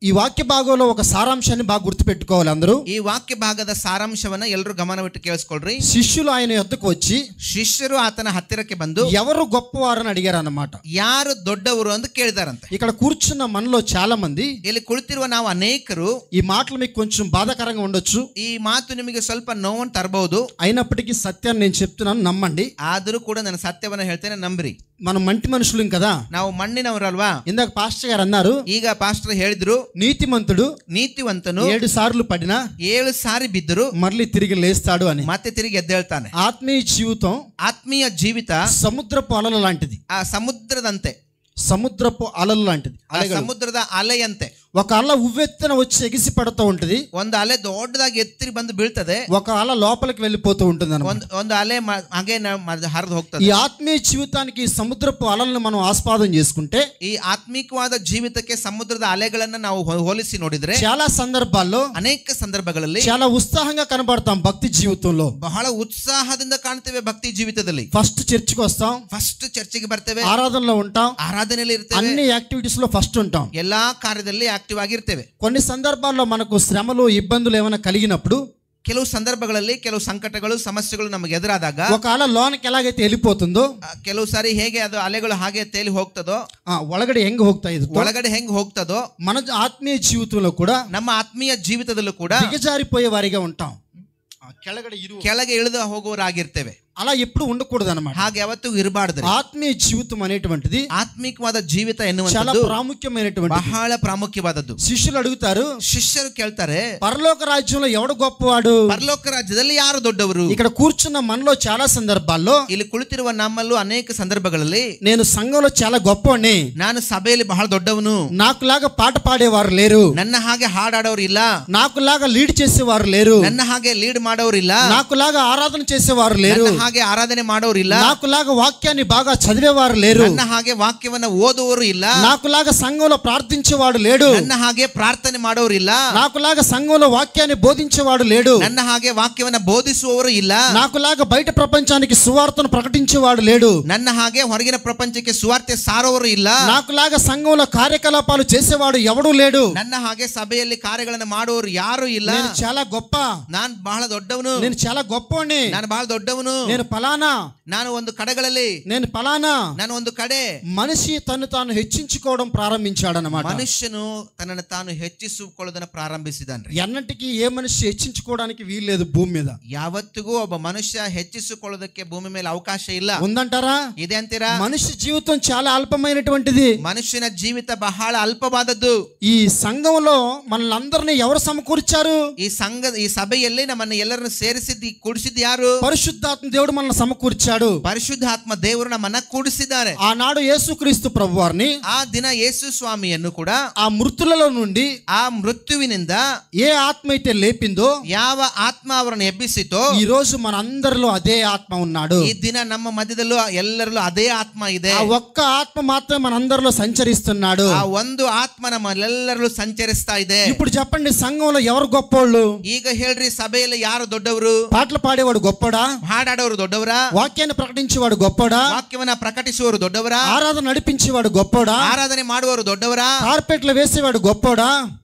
ఈ వాక్య భాగంలో ఒక సారాంశాన్ని బాగా గుర్తుపెట్టుకోవాలి అందరూ. ఈ వాక్య భాగದ ಸಾರಾಂಶವನ್ನ ಎಲ್ಲರೂ ಗಮನವಿಟ್ಟು ಕೇಳಿಸ್ಕೊಳ್ರಿ. శిష్యులు ఆయన యొద్దకు వచ్చి, ಶಿಷ್ಯರು ಆತನ ಹತ್ತಿರಕ್ಕೆ ಬಂದು ఎవరు గొప్పవారని అడిగారు అన్నమాట. ಯಾರು ದೊಡ್ಡವರು ಅಂತ ಕೇಳಿದಾರಂತೆ. ఇక్కడ కూర్చున్న మనలో చాలా మంది, ಇಲ್ಲಿ ಕುಳಿತಿರುವ ನಾವು ಅನೇಕರು, ఈ మాటలు మీకు కొంచెం బాధాకరంగా ఉండొచ్చు, ಈ ಮಾತು ನಿಮಗೆ ಸ್ವಲ್ಪ ನೋವನ್ನು ತರಬಹುದು. అయినప్పటికీ సత్యాన్ని నేను చెప్తున్నాను, నమ్మండి. ಆದರೂ ಕೂಡ ನಾನು ಸತ್ಯವನ್ನ ಹೇಳ್ತೇನೆ, ನಂಬ್ರಿ. మనం మంటి మనుషులం కదా, ನಾವು ಮಣ್ಣಿನವರಲ್ವಾ. ఇందాక పాస్టర్ గారు అన్నారు, ಈಗ ಪಾಸ್ಟರ್ ಹೇಳಿದ್ರು, నీతిమంతుడు ನೀತಿವಂತನು 7 సార్లు పడినా 7 ಸಾರಿ ಬಿದ್ದರು మళ్ళీ తిరిగి లేస్తాడు అని. ಮತ್ತೆ ತಿರುಗಿ ಎದ್ದೇಳ್ತಾನೆ. ఆత్మీయ జీవితం ಆತ್ಮೀಯ ಜೀವಿತ సముద్రపు అలల లాంటిది. ಆ ಸಮುದ್ರದಂತೆ, సముద్రపు అలలు లాంటిది, ಸಮುದ್ರದ ಅಲೆಯಂತೆ. ఒక అల ఉవ్వెత్తున వచ్చి ఎగిసి పడుతూ ఉంటుంది, ಒಂದು ಅಲೆ ದೊಡ್ಡದಾಗಿ ಎತ್ತಿರಿ ಬಂದು ಬೀಳ್ತದೆ, ఒక అల లోపలికి వెళ్ళిపోతూ ఉంటుంది అన్నమాట. ಒಂದು ಅಲೆ ಹಾಗೆ ಹರಿದು ಹೋಗ್ತದೆ. ఈ ఆత్మీయ జీవితానికి సముద్రపు అలలను మనం ఆస్వాదం చేసుకుంటే, ಈ ಆತ್ಮಿಕವಾದ ಜೀವಿತಕ್ಕೆ ಸಮುದ್ರದ ಅಲೆಗಳನ್ನ ನಾವು ಹೋಲಿಸಿ ನೋಡಿದ್ರೆ చాలా సందర్భాల్లో ಅನೇಕ ಸಂದರ್ಭಗಳಲ್ಲಿ చాలా ఉత్సాహంగా కనబడతాం భక్తి జీవితంలో. ಬಹಳ ಉತ್ಸಾಹದಿಂದ ಕಾಣ್ತೇವೆ ಭಕ್ತಿ ಜೀವಿತದಲ್ಲಿ. ఫస్ట్ చర్చికి వస్తాం, ಫಸ್ಟ್ ಚರ್ಚಿಗೆ ಬರ್ತೇವೆ, ఆరాధనలో ఉంటాం, ಆರಾಧನೆಯಲ್ಲಿ ಇರ್ತೇವೆ, అన్ని యాక్టివిటీస్ లో ఫస్ట్ ఉంటాం, ಎಲ್ಲಾ ಕಾರ್ಯದಲ್ಲಿ ಆಕ್ಟಿವ್ ಆಗಿರ್ತೇವೆ. కొన్ని సందర్భాల్లో మనకు శ్రమలు ఇబ్బందులు ఏమైనా కలిగినప్పుడు, ಕೆಲವು ಸಂದರ್ಭಗಳಲ್ಲಿ ಕೆಲವು ಸಂಕಟಗಳು ಸಮಸ್ಯೆಗಳು ನಮಗೆ ಎದುರಾದಾಗ ఒక అల లోనకి ఎలాగైతే వెళ్ళిపోతుందో, ಕೆಲವು ಸಾರಿ ಹೇಗೆ ಅದು ಅಲೆಗಳು ಹಾಗೆ ತೇಲಿ ಹೋಗ್ತದೋ, ಒಳಗಡೆ ಹೆಂಗ್ ಹೋಗ್ತಾ ಇತ್ತು, ಒಳಗಡೆ ಹೆಂಗ್ ಹೋಗ್ತದೋ మన ఆత్మీయ జీవితంలో కూడా ನಮ್ಮ ಆತ್ಮೀಯ ಜೀವಿತದಲ್ಲೂ ಕೂಡ దిగజారిపోయే వారిగా ఉంటాం, ಕೆಳಗೆ ಇಳಿದು ಹೋಗುವರಾಗಿರ್ತೇವೆ. అలా ఎప్పుడు ఉండకూడదు అన్నమాట. ಹಾಗೆ ಯಾವತ್ತೂ ಇರಬಾರ್ದು. ఆత్మీయ జీవితం అనేటువంటిది ಆತ್ಮಿಕವಾದ ಜೀವಿತ చాలా ಎನ್ನುವಂಥದ್ದು ప్రాముఖ్యమైనటువంటి. ಬಹಳ ಪ್ರಾಮುಖ್ಯವಾದದ್ದು. శిష్యులు అడుగుతారు, ಶಿಷ್ಯರು ಕೇಳ್ತಾರೆ, పరలోక రాజ్యంలో ఎవడు గొప్పవాడు? ಪರಲೋಕ ರಾಜ್ಯದಲ್ಲಿ ಯಾರು ದೊಡ್ಡವರು? ఇక్కడ కూర్చున్న మనలో చాలా సందర్భాల్లో, ಇಲ್ಲಿ ಕುಳಿತಿರುವ ನಮ್ಮಲ್ಲೂ ಅನೇಕ ಸಂದರ್ಭಗಳಲ್ಲಿ నేను సంఘంలో చాలా గొప్పవాడిని, ನಾನು ಸಭೆಯಲ್ಲಿ ಬಹಳ ದೊಡ್ಡವನು, నాకులాగా పాట పాడేవారు లేరు, ನನ್ನ ಹಾಗೆ ಹಾಡಾಡೋರು ಇಲ್ಲ, నాకులాగా లీడ్ చేసేవారు లేరు, ನನ್ನ ಹಾಗೆ ಲೀಡ್ ಮಾಡೋರು ಇಲ್ಲ, నాకులాగా ఆరాధన చేసేవారు లేరు, ನನ್ನ ಹಾಗೆ ಆರಾಧನೆ ಮಾಡೋರು ಇಲ್ಲ, నాకులాగా వాక్యాన్ని బాగా చదివేవారు లేరు, ನನ್ನ ಹಾಗೆ ವಾಕ್ಯವನ್ನ ಓದುವವರು ಇಲ್ಲ, నాకులాగా సంఘంలో ప్రార్థించేవాడు లేడు, ನನ್ನ ಹಾಗೆ ಪ್ರಾರ್ಥನೆ ಮಾಡೋರು ಇಲ್ಲ, నాకులాగా సంఘంలో వాక్యాన్ని బోధించేవాడు లేడు, ನನ್ನ ಹಾಗೆ ವಾಕ್ಯವನ್ನ ಬೋಧಿಸುವವರು ಇಲ್ಲ, నాకులాగా బయట ప్రపంచానికి సువార్తను ప్రకటించేవాడు లేడు, ನನ್ನ ಹಾಗೆ ಹೊರಗಿನ ಪ್ರಪಂಚಕ್ಕೆ ಸುವಾರ್ತೆ ಸಾರುವವರು ಇಲ್ಲ, నాకులాగా సంఘంలో కార్యకలాపాలు చేసేవాడు ఎవడూ లేడు, ನನ್ನ ಹಾಗೆ ಸಭೆಯಲ್ಲಿ ಕಾರ್ಯಗಳನ್ನು ಮಾಡುವವರು ಯಾರು ಇಲ್ಲ. నేను చాలా గొప్ప, ನಾನು ಬಹಳ ದೊಡ್ಡವನು, నేను చాలా గొప్పవాడిని, ನಾನು ಬಹಳ ದೊಡ್ಡವನು, నేను ఫలానా, ನಾನು ಒಂದು ಕಡೆಗಳಲ್ಲಿ, నేను ఫలానా. ನಾನು ಒಂದು ಕಡೆ. మనిషి తను తాను హెచ్చించుకోవడం ప్రారంభించాడన్నమాట. ಮನುಷ್ಯನು ತನ್ನನ್ನು ತಾನು ಹೆಚ್ಚಿಸಿಕೊಳ್ಳೋದನ್ನ ಪ್ರಾರಂಭಿಸಿದಾನೆ. ఎన్నటికీ ఏ మనిషి హెచ్చించుకోవడానికి వీల్లేదు భూమి మీద. ಯಾವತ್ತಿಗೂ ಒಬ್ಬ ಮನುಷ್ಯ ಹೆಚ್ಚಿಸಿಕೊಳ್ಳೋದಕ್ಕೆ ಭೂಮಿ ಮೇಲೆ ಅವಕಾಶ ಇಲ್ಲ. ఉందంటారా? ಇದೆ ಅಂತೀರಾ? మనిషి జీవితం చాలా అల్పమైనటువంటిది. ಮನುಷ್ಯನ ಜೀವಿತ ಬಹಳ ಅಲ್ಪವಾದದ್ದು. ఈ సంఘంలో మనల్ని అందరినీ ఎవరు సమకూర్చారు? ಈ ಸಭೆಯಲ್ಲಿ ನಮ್ಮನ್ನು ಎಲ್ಲರನ್ನು ಸೇರಿಸಿದ್ದು ಕೂಡಿಸಿದ್ದು ಯಾರು? పరిశుద్ధాత్మ దేవుడు మనల్ని సమకూర్చాడు. ಪರಿಶುದ್ಧಾತ್ಮ ದೇವರು ನಮ್ಮನ್ನ ಕೂಡಿಸಿದ್ದಾರೆ. ఆనాడు యేసుక్రీస్తు ప్రభువారిని, ಆ ದಿನ ಯೇಸು ಸ್ವಾಮಿಯನ್ನು ಕೂಡ ఆ మృతులలో నుండి, ಆ ಮೃತ್ಯುವಿನಿಂದ ఏ ఆత్మ అయితే లేపిందో, ಯಾವ ಆತ್ಮ ಅವರನ್ನು ಎಬ್ಬಿಸಿತೋ, ఈ రోజు మన అందరిలో అదే ఆత్మ ఉన్నాడు. ಈ ದಿನ ನಮ್ಮ ಮಧ್ಯದಲ್ಲೂ ಎಲ್ಲರಲ್ಲೂ ಅದೇ ಆತ್ಮ ಇದೆ. ఆ ఒక్క ఆత్మ మాత్రమే మన అందరిలో సంచరిస్తున్నాడు. ಆ ಒಂದು ಆತ್ಮ ನಮ್ಮೆಲ್ಲರಲ್ಲೂ ಸಂಚರಿಸ್ತಾ ಇದೆ. ఇప్పుడు చెప్పండి, సంఘంలో ఎవరు గొప్పోళ్ళు? ಈಗ ಹೇಳ್ರಿ, ಸಭೆಯಲ್ಲಿ ಯಾರು ದೊಡ್ಡವರು? పాటలు పాడేవాడు గొప్పడా? ಹಾಡಾಡೋರು ದೊಡ್ಡವರಾ? వాక్యాన్ని ప్రకటించేవాడు గొప్పడా? ವಾಕ್ಯವನ್ನ ಪ್ರಕಟಿಸುವವರು ದೊಡ್ಡವರಾ? ఆరాధన నడిపించేవాడు గొప్పడా? ಆರಾಧನೆ ಮಾಡುವವರು ದೊಡ್ಡವರಾ? కార్పెట్లు వేసేవాడు గొప్పడా?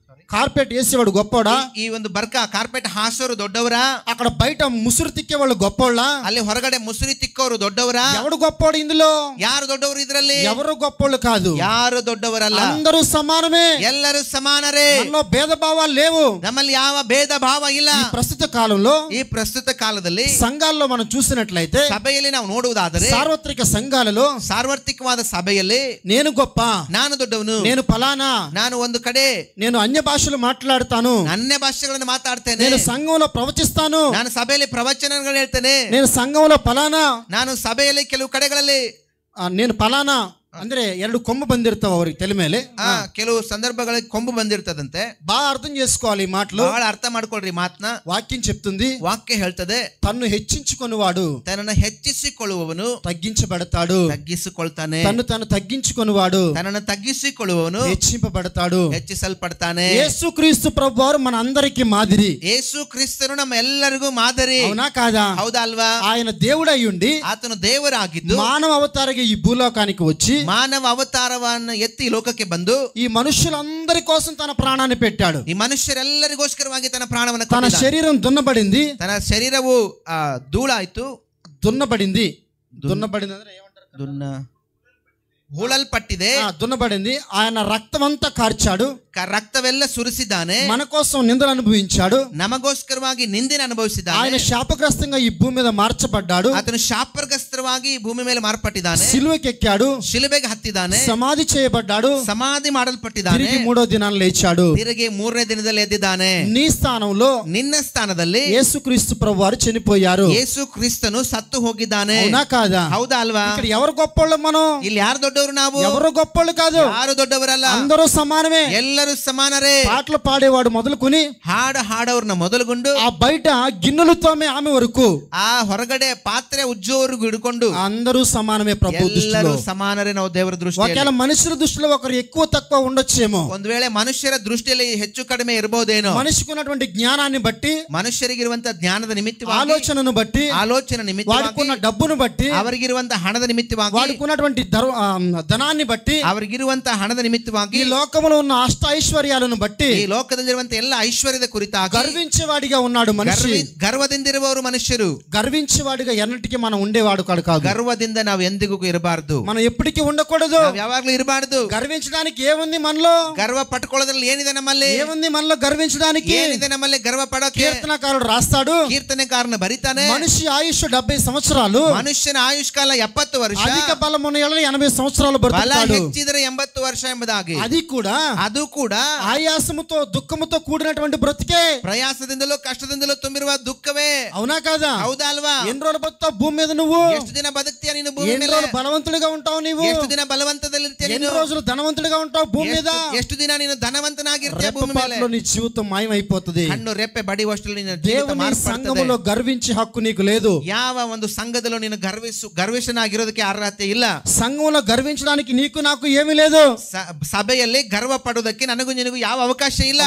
కార్పెట్ వేసేవాడు గొప్పడా? ಈ ಒಂದು ಕಾರ್ಪೆಟ್ ಹಾಸೋರು ದೊಡ್ಡವರಾ? అక్కడ బయట ముసురు తిక్కేవాళ్ళు గొప్పోళ్ళ? ಅಲ್ಲಿ ಹೊರಗಡೆ ಮುಸುರಿ ತಿಕ್ಕೋರು ದೊಡ್ಡವರಾ? ఎవడు గొప్పోడు ఇందులో? ಯಾರು ದೊಡ್ಡವರು ಇದರಲ್ಲಿ? ఎవరు గొప్పోళ్ళు కాదు, ಯಾರು ದೊಡ್ಡವರಲ್ಲ, అందరూ సమానమే. ಎಲ್ಲರೂ ಸಮಾನರೇ. మనలో భేదభావాలు లేవు. ನಮ್ಮಲ್ಲಿ ಯಾವ ಭೇದ ಭಾವ ಇಲ್ಲ. ఈ ప్రస్తుత కాలంలో, ಈ ಪ್ರಸ್ತುತ ಕಾಲದಲ್ಲಿ సంఘాల్లో మనం చూసినట్లయితే, ಸಭೆಯಲ್ಲಿ ನಾವು ನೋಡುವುದಾದರೆ, సార్వత్రిక సంఘాలలో ಸಾರ್ವತ್ರಿಕವಾದ ಸಭೆಯಲ್ಲಿ నేను గొప్ప, ನಾನು ದೊಡ್ಡವನು, నేను ఫలానా, ನಾನು ಒಂದು ಕಡೆ నేను అన్య భాషలు మాట్లాడతాను, ಅನ್ಯ ಭಾಷೆಗಳನ್ನು ಮಾತಾಡ್ತೇನೆ, నేను సంఘంలో ప్రవచిస్తాను, ನಾನು ಸಭೆಯಲ್ಲಿ ಪ್ರವಚನಗಳು ಹೇಳ್ತೇನೆ, నేను సంఘంలో ఫలానా, ನಾನು ಸಭೆಯಲ್ಲಿ ಕೆಲವು ಕಡೆಗಳಲ್ಲಿ నేను ఫలానా ಅಂದ್ರೆ ಎರಡು ಕೊಂಬು ಬಂದಿರ್ತಾವ ಅವ್ರಿಗೆ ತಲೆ ಮೇಲೆ. ಕೆಲವು ಸಂದರ್ಭಗಳಲ್ಲಿ ಕೊಂಬು ಬಂದಿರ್ತದಂತೆ. బాగా అర్థం చేసుకోవాలి ఈ మాటలు. ಬಹಳ ಅರ್ಥ ಮಾಡ್ಕೊಳ್ರಿ ಮಾತನ್ನ. వాక్యం చెప్తుంది, ವಾಕ್ಯ ಹೇಳ್ತದೆ, తన్ను హెచ్చించుకొనివాడు ತನ್ನನ್ನು ಹೆಚ್ಚಿಸಿಕೊಳ್ಳುವವನು తగ్గించబడతాడు, ತಗ್ಗಿಸಿಕೊಳ್ತಾನೆ. తన్ను తాను తగ్గించుకొనివాడు ತನ್ನನ್ನು ತಗ್ಗಿಸಿಕೊಳ್ಳುವವನು హెచ్చింపబడతాడు. ಹೆಚ್ಚಿಸಲ್ಪಡ್ತಾನೆ. యేసుక్రీస్తు ప్రభువారు మన అందరికి మాదిరి. ಯೇಸು ಕ್ರಿಸ್ತನು ನಮ್ಮ ಎಲ್ಲರಿಗೂ ಮಾದರಿ. అవునా కాదా? ಹೌದಾ ಅಲ್ವಾ? ఆయన దేవుడై ఉండి ಆತನು ದೇವರಾಗಿದ್ದು మానవ అవతారగా ఈ భూలోకానికి వచ్చి ಮಾನವ ಅವತಾರವನ್ನು ಎತ್ತಿ ಲೋಕಕ್ಕೆ ಬಂದು ఈ మనుషులందరి కోసం తన ప్రాణాన్ని పెట్టాడు. ಈ ಮನುಷ್ಯರೆಲ್ಲರಿಗೋಸ್ಕರವಾಗಿ ತನ್ನ ಪ್ರಾಣವನ್ನು తన ಕೊಟ್ಟಿದ್ದಾನೆ. శరీరం దున్నబడింది. ತನ್ನ ಶರೀರವು ಧೂಳಾಯ್ತು. దున్నబడింది ಅಂದ್ರೆ ఏమంటారు? ಹೂಳಲ್ಪಟ್ಟಿದೆ. దున్నబడింది. ఆయన రక్తమంతా కార్చాడు, ರಕ್ತವೆಲ್ಲ ಸುರಿಸಿದ್ದಾನೆ. మన కోసం నిందలు అనుభవించాడు, ನಮಗೋಸ್ಕರವಾಗಿ ನಿಂದೆನ ಅನುಭವಿಸಿದ್ದಾನೆ. ఆయన శాపగ్రస్తంగా ఈ భూమి మీద మార్చబడ్డాడు. ಆತನು ಶಾಪಗ್ರಸ್ತ ಪಾತ್ರವಾಗಿ ಭೂಮಿ ಮೇಲೆ ಮಾರ್ಪಟ್ಟಿದ್ದಾನೆ, సిలువకెక్కాడు, ಶಿಲುಬೆಗೆ ಹತ್ತಿದ್ದಾನೆ, సమాధి చేయబడ్డాడు, ಸಮಾಧಿ ಮಾಡಲ್ಪಟ್ಟಿದ್ದಾನೆ, తిరిగి 3వ దినాన లేచాడు. ತಿರುಗಿ 3ನೇ ದಿನದಲ್ಲಿ ಎದ್ದಿದ್ದಾನೆ. నీ స్థానంలో ನಿನ್ನ ಸ್ಥಾನದಲ್ಲಿ యేసుక్రీస్తు ప్రభువారు చనిపోయారు. ಯೇಸು ಕ್ರಿಸ್ತನು ಸತ್ತು ಹೋಗಿದ್ದಾನೆ. అవునా కాదా? ಹೌದಾ ಅಲ್ವಾ? ఇక్కడ ఎవరు గొప్పోళ్ళు? మనం ಇಲ್ಲಿ ಯಾರು ದೊಡ್ಡವರು? ನಾವು ఎవరు గొప్పోళ్ళు కాదు, ಯಾರು ದೊಡ್ಡವರಲ್ಲ, అందరూ సమానమే. ಎಲ್ಲರೂ సమానರೇ. పాటలు పాడేవాడు మొదలుకొని ಹಾಡು ಹಾಡೋರ್ನ ಮೊದಲುಗೊಂಡು ఆ బయట గిన్నెలు తోమే ఆమె వరకు ಆ ಹೊರಗಡೆ ಪಾತ್ರೆ ಉಜ್ಜೋವರೆಗೂ ಹಿಡ್ಕೊಂಡು అందరూ సమానమే ప్రభు దృష్టిలో. ಎಲ್ಲರೂ సమానರೇ ನಾವು ದೇವರ ದೃಷ್ಟಿಯಲ್ಲಿ. ఒకవేళ మనుషుల దృష్టిలో ఒకరు ఎక్కువ తక్కువ ఉండొచ్చేమో, ಒಂದು ವೇಳೆ ಮನುಷ್ಯರ ದೃಷ್ಟಿಯಲ್ಲಿ ಹೆಚ್ಚು ಕಡಿಮೆ ಇರಬಹುದೇನೋ, మనిషికి ఉన్నటువంటి జ్ఞానాన్ని బట్టి, ಮನುಷ್ಯರಿಗಿರುವಂತಹ ಜ್ಞಾನದ ನಿಮಿತ್ತವಾಗಿ, ఆలోచనను బట్టి, ಆಲೋಚನೆ ನಿಮಿತ್ತವಾಗಿ, వాడుకున్న డబ్బును బట్టి, ಅವರಿಗಿರುವಂತಹ ಹಣದ ನಿಮಿತ್ತವಾಗಿ, వాడుకున్నటువంటి ధనాన్ని బట్టి, ಅವರಿಗಿರುವಂತಹ ಹಣದ ನಿಮಿತ್ತವಾಗಿ, ఈ లోకంలో ఉన్న అష్ట ఐశ్వర్యాలను బట్టి ಈ ಲೋಕದಲ್ಲಿರುವಂತಹ ಎಲ್ಲ ಐಶ್ವರ್ಯದ ಕುರಿತಾಗಿ గర్వించేవాడిగా ఉన్నాడు మనిషి. ಗರ್ವದಿಂದಿರುವವರು ಮನುಷ್ಯರು. గర్వించేవాడిగా ఎన్నటికీ మనం ఉండేవాడు కాదు. ಗರ್ವದಿಂದ ನಾವು ಎಂದಿಗೂ ಇರಬಾರದು, మనం ఎప్పటికీ ఉండకూడదు. ನಾವು ಯಾವಾಗ್ಲೂ ಇರಬಾರದು. గర్వించడానికి ఏముంది మనలో? ಗರ್ವ ಪಟ್ಕೊಳ್ಳೋದ್ರಲ್ಲಿ ಏನಿದೆ ನಮ್ಮಲ್ಲಿ? ఏముంది మనలో గర్వించడానికి? ಏನಿದೆ ನಮ್ಮಲ್ಲಿ ಗರ್ವ ಪಡೋಕೆ? కీర్తనకారుడు రాస్తాడు, ಕೀರ್ತನೆಕಾರನ ಬರಿತಾನೆ, మనిషి ఆయుష్ 70 సంవత్సరాలు, ಮನುಷ್ಯನ ಆಯುಷ್ಕಾಲ 70 ವರ್ಷ, అధిక బలం ఉన్న ఎడల 80 సంవత్సరాలు ಬಲ బ్రతుకుతాడు. ಹೆಚ್ಚಿದರೆ 80 ವರ್ಷ ಎಂಬುದಾಗಿ. అది కూడా ఆయాసముతో దుఃఖముతో కూడినటువంటి బ్రతికే, ಪ್ರಯಾಸದಿಂದಲೂ ಕಷ್ಟದಿಂದಲೂ ತುಂಬಿರುವ ದುಃಖವೇ. అవునా కాదా? ಹೌದಾ ಅಲ್ವಾ? ఎన్ని రోజులు బతుకుతావు భూమి మీద నువ్వు? ಎಷ್ಟು ದಿನ ಬದುಕ್ತೀಯ ನೀನು ಭೂಮಿ ఎన్ని ಮೇಲೆ? రోజులు బలవంతుడిగా ఉంటావు నీవు? ಎಷ್ಟು ದಿನ ಬಲವಂತದಲ್ಲಿರ್ತೀಯ ఎన్ని ನೀನು? రోజులు ధనవంతుడిగా ఉంటావు భూమి మీద? ಎಷ್ಟು ದಿನ ನೀನು ಧನವಂತನಾಗಿರ್ತೀಯ ಭೂಮಿ ಮೇಲೆ? రెప్పపాటులో నీ జీవితం మాయమైపోతుంది. ಕಣ್ಣು ರೆಪ್ಪೆ ಬಡಿವಷ್ಟರಲ್ಲಿ ನಿನ್ನ ಜೀವಿತ దేవుని ಮಾರ್ಪಡ್ತದೆ. సంఘములో గర్వించే హక్కు నీకు లేదు. ಯಾವ ಒಂದು ಸಂಘದಲ್ಲೂ ನೀನು ಗರ್ವಿಷ್ಠನಾಗಿರೋದಕ್ಕೆ ಅರ್ಹತೆ ಇಲ್ಲ. సంఘంలో గర్వించడానికి నీకు నాకు ఏమీ లేదు. ಸಭೆಯಲ್ಲಿ ಗರ್ವ ಪಡೋದಕ್ಕೆ ನನಗೂ ನಿನಗೂ ಯಾವ ಅವಕಾಶ ಇಲ್ಲ.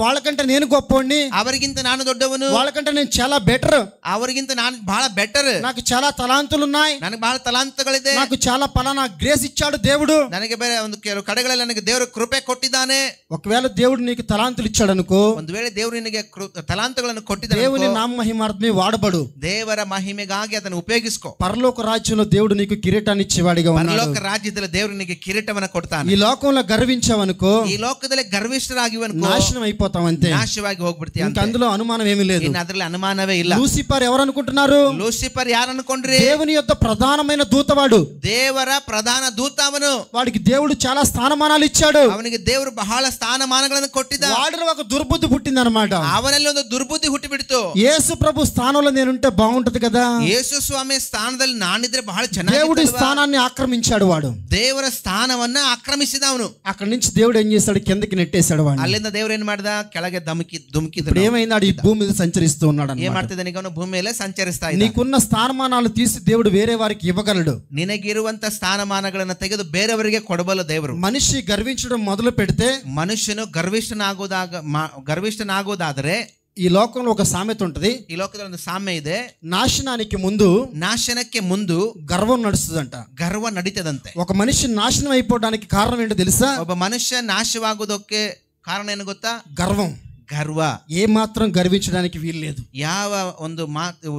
వాళ్ళకంటే నేను గొప్పోడిని, ಅವರಿಗಿಂತ ನಾನು ದೊಡ್ಡವನು, వాళ్ళకంటే నేను చాలా బెటర్, ಅವರಿಗಿಂತ ನಾನು ಬಹಳ ಬೆಟರ್, నాకు చాలా తలాంతులు ఉన్నాయి, ನನಗೆ ಬಹಳ ತಲಾಂತಗಳಿದೆ, నాకు చాలా పలానా గ్రేస్ ఇచ్చాడు దేవుడు, ನನಗೆ ಬೇರೆ ಒಂದು ಕೆಲವು ಕಡೆಗಳಲ್ಲಿ ನನಗೆ ದೇವರು ಕೃಪೆ ಕೊಟ್ಟಿದ್ದಾನೆ. ఒకవేళ దేవుడు నీకు తలాంతులు ఇచ్చాడు అనుకో, ಒಂದು ವೇಳೆ ದೇವರು ನಿನಗೆ ತಲಾಂತಗಳನ್ನು ಕೊಟ್ಟಿದ್ದಾನೆ, దేవుని నామ మహిమార్థమే వాడబడు, ದೇವರ ಮಹಿಮೆಗಾಗಿ ಅದನ್ನು ಉಪಯೋಗಿಸ್ಕೋ. పరలోక రాజ్యంలో దేవుడు నీకు కిరీటాన్ని ఇచ్చేవాడిగా ఉన్నాడు. ಪರಲೋಕ ರಾಜ್ಯದಲ್ಲಿ ದೇವರು ನಿನಗೆ ಕಿರೀಟವನ್ನು ಕೊಡ್ತಾನೆ. ఈ లోకంలో గర్వించావనుకో, ಈ ಲೋಕದಲ್ಲಿ ಗರ್ವಿಷ್ಠರಾಗಿವನುಕೋ నాశనం అయిపోతాం అంతే, ನಾಶವಾಗಿ ಹೋಗ್ಬಿಡ್ತೀಯ. ఇంకా అందులో అనుమానం ఏమీ లేదు. ಇನ್ನು ಅದರಲ್ಲಿ ಅನುಮಾನವೇ ಇಲ್ಲ. లూసిఫర్ ఎవరు అనుకుంటున్నారు? ಲೂಸಿಫರ್ ಯಾರು ಅನ್ಕೊಂಡ್ರಿ? దేవుని యొక్క ప్రధానమైన దూతవాడు, ದೇವರ ಪ್ರಧಾನ ದೂತ ಅವನು. వాడికి దేవుడు చాలా స్థానమానాలు ఇచ్చాడు. ಅವನಿಗೆ ದೇವರು ಬಹಳ ಸ್ಥಾನಮಾನಗಳನ್ನು ಕೊಟ್ಟಿದ್ದ. వాడిలో ఒక దుర్బుద్ధి పుట్టిందనమాట. ಅವನಲ್ಲಿ ಒಂದು ದುರ್ಬುದ್ಧಿ ಹುಟ್ಟಿಬಿಡ್ತು. యేసు ప్రభు స్థానంలో నేనుంటే బాగుంటది కదా, ಯೇಸು ಸ್ವಾಮಿ ಸ್ಥಾನದಲ್ಲಿ ನಾನಿದ್ರೆ ಬಹಳ ಚೆನ್ನಾಗಿ. దేవుడి స్థానాన్ని ఆక్రమించాడు వాడు, ದೇವರ ಸ್ಥಾನವನ್ನ ಆಕ್ರಮಿಸಿದ ಅವನು. అక్కడి నుంచి దేవుడు ఏం చేశాడు? కిందకి నెట్టేశాడు వాడిని. ಅಲ್ಲಿಂದ ದೇವರು ಏನ್ ಮಾಡ್ದ? ಕೆಳಗೆ ಧುಮುಕಿದ್ರು. ఇప్పుడు ఏమైందాడు? ఈ భూమి మీద సంచరిస్తూ ఉన్నాడు. ಏನ್ ಮಾಡ್ತಿದ್ದಾನೆ? ಈಗ ಅವನು ಭೂಮಿ ಮೇಲೆ ಸಂಚರಿಸ್ತಾ ಇದ್ದಾನೆ. నీకున్న స్థానమానాలు తీసి దేవుడు వేరే వారికి ఇవ్వగలడు. ನಿನಗಿರುವಂತ ಸ್ಥಾನಮಾನಗಳನ್ನು ತೆಗೆದು ಬೇರೆಯವರಿಗೆ ಕೊಡಬಲ್ಲ ದೇವರು. మనిషి గర్వించడం మొదలు పెడితే, ಮನುಷ್ಯನು ಗರ್ವಿಷ್ಠನಾಗೋದಾದ್ರೆ, ఈ లోకంలో ఒక సామెత ఉంటది, ಈ ಲೋಕದಲ್ಲಿ ಒಂದು ಸಾಮ್ಯ ಇದೆ. నాశనానికి ముందు గర్వం నడుస్తుందంట. ಗರ್ವ ನಡೀತದಂತೆ. ఒక మనిషి నాశనం అయిపోవడానికి కారణం ఏంటో తెలుసా? ಒಬ್ಬ ಮನುಷ್ಯ ನಾಶವಾಗೋದಕ್ಕೆ ಕಾರಣ ಏನು ಗೊತ್ತಾ? గర్వం. ಗರ್ವ. ఏ మాత్రం గర్వించడానికి వీల్లేదు. ಯಾವ ಒಂದು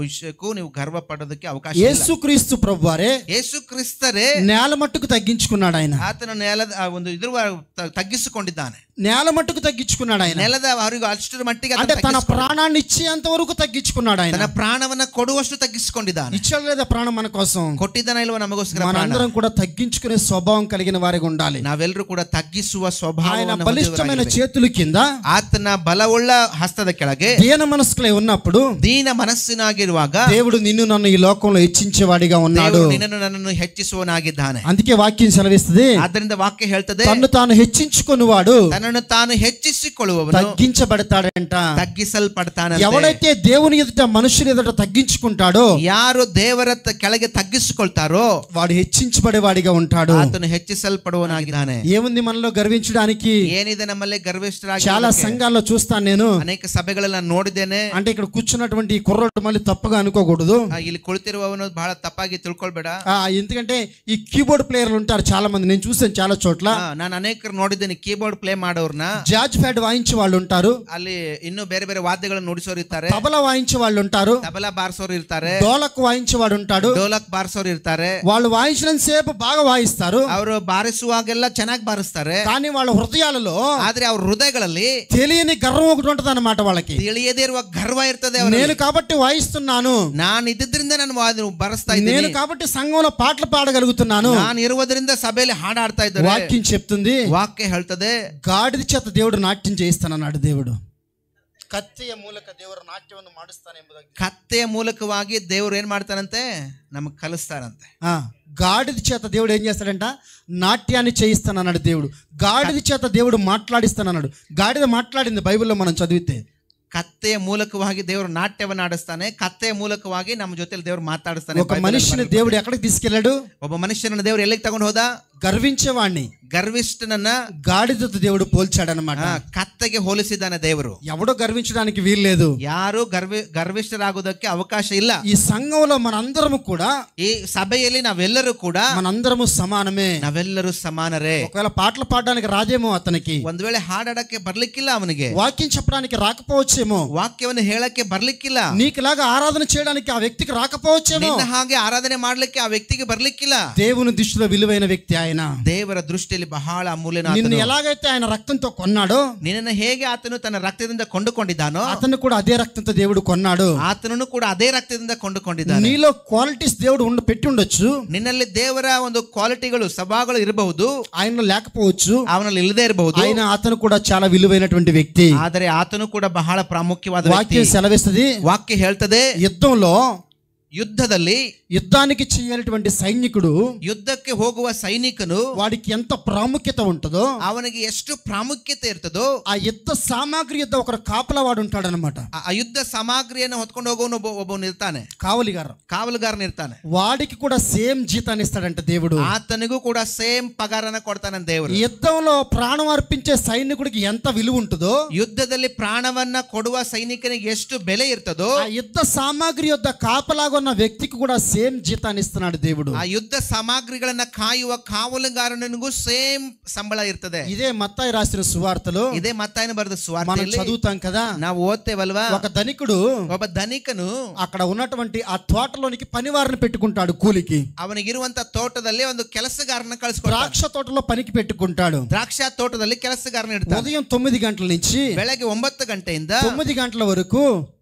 ವಿಷಯಕ್ಕೂ ನೀವು ಗರ್ವ ಪಡೋದಕ್ಕೆ ಅವಕಾಶ. యేసుక్రీస్తు ప్రభువారే, ಯೇಸು ಕ್ರಿಸ್ತರೇ నేల మట్టుకు తగ్గించుకున్నాడు ఆయన. ಆತನ ನೆಲದ ಒಂದು ಇದ್ರ ತಗ್ಗಿಸಿಕೊಂಡಿದ್ದಾನೆ. నేల మట్టుకు తగ్గించుకున్నాడు ఆయన. ನೆಲದ ಅವರಿಗೆ ಅಷ್ಟರ ಮಟ್ಟಿಗೆ అంటే తన ప్రాణాన్ని ఇచ్చేంత వరకు తగ్గించుకున్నాడు ఆయన. ತನ್ನ ಪ್ರಾಣವನ್ನ ಕೊಡುವಷ್ಟು ತಗ್ಗಿಸಿಕೊಂಡಿದ್ದಾನೆ. ఇచ్చాడు లేదా ప్రాణం మన కోసం? ಕೊಟ್ಟಿದ್ದಾನ ಇಲ್ವ ನಮಗೋಸ್ಕರ? మనందరం కూడా తగ్గించుకునే స్వభావం కలిగిన వారిగా ఉండాలి. ನಾವೆಲ್ಲರೂ ಕೂಡ ತಗ್ಗಿಸುವ ఆయన ಸ್ವಭಾವವನ್ನು బలిష్టమైన చేతుల కింద, ಆತನ ಬಲವುಳ್ಳ ಹಸ್ತದ ಕೆಳಗೆ దీన మనస్కులై ఉన్నప్పుడు, ದೀನ ಮನಸ್ಸಿನಾಗಿರುವಾಗ దేవుడు నిన్ను నన్ను ఈ లోకంలో హెచ్చించేవాడిగా ఉన్నాడు. ನಿನ್ನನ್ನು ನನ್ನನ್ನು ಹೆಚ್ಚಿಸುವನಾಗಿದ್ದಾನೆ. అందుకే వాక్యం సెలవిస్తుంది, ಆದ್ದರಿಂದ ವಾಕ್ಯ ಹೇಳ್ತದೆ, తన్ను తాను హెచ్చించుకున్నవాడు ತನ್ನನ್ನು ತಾನು ಹೆಚ್ಚಿಸಿಕೊಳ್ಳುವವನು తగ్గించబడతాడంట. ತಗ್ಗಿಸಲ್ಪಡ್ತಾನೆ. ఎవడైతే దేవుని ఎదుట మనుషుని ఎదుట తగ్గించుకుంటాడో, ಯಾರು ದೇವರ ಕೆಳಗೆ ತಗ್ಗಿಸಿಕೊಳ್ತಾರೋ వాడు హెచ్చించబడేవాడిగా ఉంటాడు. ಆತನು ಹೆಚ್ಚಿಸಲ್ಪಡುವನಾಗಿದ್ದಾನೆ. ఏముంది మనలో గర్వించడానికి? ಏನಿದೆ ನಮ್ಮಲ್ಲಿ ಗರ್ವಿಷ್ಠರಾಗಿ? చాలా సంఘాల్లో చూస్తాను నేను, ಅನೇಕ ಸಭೆಗಳನ್ನ ನೋಡಿದ್ದೇನೆ. అంటే ఇక్కడ కూర్చున్నటువంటి ఈ కుర్రోడు మళ్ళీ తప్పుగా అనుకోకూడదు, ಇಲ್ಲಿ ಕುಳಿತಿರುವವನು ಬಹಳ ತಪ್ಪಾಗಿ ತಿಳ್ಕೊಳ್ಬೇಡ. ఎందుకంటే ఈ కీబోర్డ్ ప్లేయర్లు ఉంటారు చాలా మంది, నేను చూసాను చాలా చోట్ల. ನಾನು ಅನೇಕರು ನೋಡಿದ್ದೇನೆ, ಕೀಬೋರ್ಡ್ ಪ್ಲೇ ಮಾಡೋರ್ನ, జాజ్ ప్యాడ్ వాయించే వాళ్ళు ఉంటారు, ಅಲ್ಲಿ ಇನ್ನು ಬೇರೆ ಬೇರೆ ವಾದ್ಯಗಳನ್ನು ನುಡಿಸೋರು ಇರ್ತಾರೆ, తబలా వాయించే వాళ్ళు ఉంటారు, ತಬಲಾ ಬಾರಿಸೋರು ಇರ್ತಾರೆ, డోలక్ వాయించేవాడు ఉంటాడు. ಡೋಲಕ್ ಬಾರಿಸೋರು ಇರ್ತಾರೆ. వాళ్ళు వాయించినంత సేపు బాగా వాయిస్తారు, ಅವರು ಬಾರಿಸುವಾಗೆಲ್ಲ ಚೆನ್ನಾಗಿ ಬಾರಿಸ್ತಾರೆ. కానీ వాళ్ళ హృదయాలలో ಆದ್ರೆ ಅವ್ರ ಹೃದಯಗಳಲ್ಲಿ తెలియని గర్వం ఒకటి ఉంటది అన్నమాట. వాళ్ళకి ತಿಳಿಯದೇ ಇರುವ ಗರ್ವ ಇರ್ತದೆ. నేను కాబట్టి వాయిస్తున్నాను, ನಾನು ಇದ್ದಿದ್ರಿಂದ ನಾನು ಬಾರಿಸ್ತಾ నేను ಇದ್ದೀನಿ, కాబట్టి సంఘంలో పాటలు పాడగలుగుతున్నాను. ನಾನು ಇರುವುದರಿಂದ ಸಭೆಯಲ್ಲಿ ಹಾಡಾಡ್ತಾ ಇದ್ದಾರೆ. వాక్యం చెప్తుంది, ವಾಕ್ಯ ಹೇಳ್ತದೆ, గాడిద చేత దేవుడు నాట్యం చేయిస్తానన్నాడు దేవుడు. ಕತ್ತೆಯ ಮೂಲಕ ದೇವರ ನಾಟ್ಯವನ್ನು ಮಾಡಿಸ್ತಾನೆ ಎಂಬುದಾಗಿ, ಕತ್ತೆಯ ಮೂಲಕವಾಗಿ ದೇವರು ಏನ್ ಮಾಡ್ತಾರಂತೆ, ನಮಗೆ ಕಲಿಸ್ತಾರಂತೆ. గాడిద చేత దేవుడు ఏం చేస్తాడంట, నాట్యాన్ని చేయిస్తానన్నాడు దేవుడు. గాడిద చేత దేవుడు మాట్లాడిస్తానన్నాడు. గాడిద మాట్లాడింది బైబిల్లో మనం చదివితే. ಕತ್ತೆಯ ಮೂಲಕವಾಗಿ ದೇವರು ನಾಟ್ಯವನ್ನು ಆಡಿಸ್ತಾನೆ, ಕತ್ತೆಯ ಮೂಲಕವಾಗಿ ನಮ್ಮ ಜೊತೆಲಿ ದೇವರು ಮಾತಾಡಿಸ್ತಾನೆ. ఒక మనిషిని దేవుడు ఎక్కడికి తీసుకెళ్ళాడు? ಒಬ್ಬ ಮನುಷ್ಯನ ದೇವರು ಎಲ್ಲಿಗೆ ತಗೊಂಡು ಹೋದ? గర్వించేవాడిని, గర్విష్ఠనನ್ನ గాడిదతో దేవుడు పోల్చాడనమాట. కత్తెಗೆ ಹೋಲಿಸಿದ್ದಾನೆ ದೇವರು. ఎవడో గర్వించడానికి వీల్లేదు, ಯಾರು ಗರ್ವಿಷ್ಠರಾಗುವುದಕ್ಕೆ ಅವಕಾಶ ಇಲ್ಲ. ఈ సంఘంలో మనందరము కూడా, ಈ సభೆಯಲ್ಲಿ ನಾವೆಲ್ಲರೂ ಕೂಡ మనందరము సమానమే. ನಾವೆಲ್ಲರೂ సమానరే. ఒకవేళ పాటలు పాడడానికి రాదేమో అతనికి, ಒಂದ್ ವೇಳೆ ಹಾಡಾಡಕ್ಕೆ ಬರ್ಲಿಕ್ಕಿಲ್ಲ ಅವನಿಗೆ, వాక్యం చెప్పడానికి రాకపోవచ్చేమో, ವಾಕ್ಯವನ್ನು ಹೇಳಕ್ಕೆ ಬರ್ಲಿಕ್ಕಿಲ್ಲ, నీకులాగా ఆరాధన చేయడానికి ఆ వ్యక్తికి రాకపోవచ్చేమో, ನಿನ್ನ ಹಾಗೆ ಆರಾಧನೆ ಮಾಡ್ಲಿಕ್ಕೆ ಆ ವ್ಯಕ್ತಿಗೆ ಬರ್ಲಿಕ್ಕಿಲ್ಲ. దేవుని దృష్టిలో విలువైన వ్యక్తి ఆయన. ದೇವರ ದೃಷ್ಟಿಯಲ್ಲಿ ಬಹಳ ಅಮೂಲ್ಯನ. నిన్ను ఎలాగైతే ఆయన రక్తంతో కొన్నాడో, ನಿನ್ನನ್ನು ಹೇಗೆ ಆತನು ತನ್ನ ರಕ್ತದಿಂದ ಕೊಂಡುಕೊಂಡಿದ್ದಾನೋ, అతను కూడా అదే రక్తంతో దేవుడు కొన్నాడు. ಆತನನ್ನು ಕೂಡ ಅದೇ ರಕ್ತದಿಂದ ಕೊಂಡುಕೊಂಡಿದ್ದಾನೆ. నీలో క్వాలిటీస్ దేవుడు పెట్టి ఉండొచ్చు, ನಿನ್ನಲ್ಲಿ ದೇವರ ಒಂದು ಕ್ವಾಲಿಟಿಗಳು ಸ್ವಭಾವಗಳು ಇರಬಹುದು, ఆయనలో లేకపోవచ్చు, ಅವನಲ್ಲಿ ಇಲ್ಲದೆ ಇರಬಹುದು. అతను కూడా చాలా విలువైనటువంటి వ్యక్తి. ಆದರೆ ಆತನು ಕೂಡ ಬಹಳ ಪ್ರಾಮುಖ್ಯವಾದ ವ್ಯಕ್ತಿ. వాక్యం సెలవిస్తుంది, ವಾಕ್ಯ ಹೇಳ್ತದೆ, యుద్ధంలో యుద్ధದಲ್ಲಿ యుద్ధానికి చేయాల్సినటువంటి సైనికుడు, ಯುದ್ಧಕ್ಕೆ ಹೋಗುವ ಸೈನಿಕನು, వాడికి ఎంత ప్రాముఖ్యత ఉంటుందో, ಅವನಿಗೆ ಎಷ್ಟು ಪ್ರಾಮುಖ್ಯತೆ ಇರ್ತದೋ, ఆ యుద్ధ సామాగ్రి యుద్ధ ఒకరు కాపలా వాడు ఉంటాడనమాట. ಆ ಯುದ್ಧ ಸಾಮಗ್ರಿಯನ್ನು ಹೊತ್ಕೊಂಡು ಹೋಗೋನು ಒಬ್ಬನು ಇರ್ತಾನೆ, కావలిగారు, ಕಾವಲುಗಾರನ ಇರ್ತಾನೆ. వాడికి కూడా సేమ్ జీతాన్ని ఇస్తాడంట దేవుడు. ಆತನಿಗೂ ಕೂಡ ಸೇಮ್ ಪಗಾರನ ಕೊಡ್ತಾನೆ ದೇವರು. యుద్ధంలో ప్రాణం అర్పించే సైనికుడికి ఎంత విలువ ఉంటుందో, ಯುದ್ಧದಲ್ಲಿ ಪ್ರಾಣವನ್ನ ಕೊಡುವ ಸೈನಿಕನಿಗೆ ಎಷ್ಟು ಬೆಲೆ ಇರ್ತದೋ, ఆ యుద్ధ సామాగ్రి యుద్ధ కాపలాగా ఉన్న వ్యక్తికి కూడా సేమ్ జీతాన్ని ఇస్తున్నాడు దేవుడు. ಆ ಯುದ್ಧ ಸಾಮಗ್ರಿಗಳನ್ನ ಕಾಯುವ ಕಾವಲುಗಾರನಿಗೂ ಸೇಮ್ ಸಂಬಳ ಇರ್ತದೆ. ఇదే మತ್ತಾయి రాసిన సువార్తలో, ಇದೇ ಮತ್ತಾಯನ ಬರೆದ మనం ಸುವಾರ್ತೆಯಲ್ಲಿ చదువుతాం కదా. ನಾವು ಓದ್ತೇವಲ್ವಾ, ఒక ధనికుడు ಒಬ್ಬ ಧನಿಕನು అక్కడ ఉన్నటువంటి ఆ తోటలోనికి పనివారిని పెట్టుకుంటాడు కూలికి. ಅವನಿಗಿರುವಂತ ತೋಟದಲ್ಲಿ ಒಂದು ಕೆಲಸಗಾರನ ಕಳಿಸ್ಕೊಡ್ತಾನೆ. ద్రాక్ష తోటలో పనికి పెట్టుకుంటాడు. ದ್ರಾಕ್ಷಾ ತೋಟದಲ್ಲಿ ಕೆಲಸಗಾರನ ಇಡ್ತಾನೆ. ఉదయం 9 గంటల నుంచి ಬೆಳಗ್ಗೆ 9 ಗಂಟೆಯಿಂದ 9 గంటల వరకు,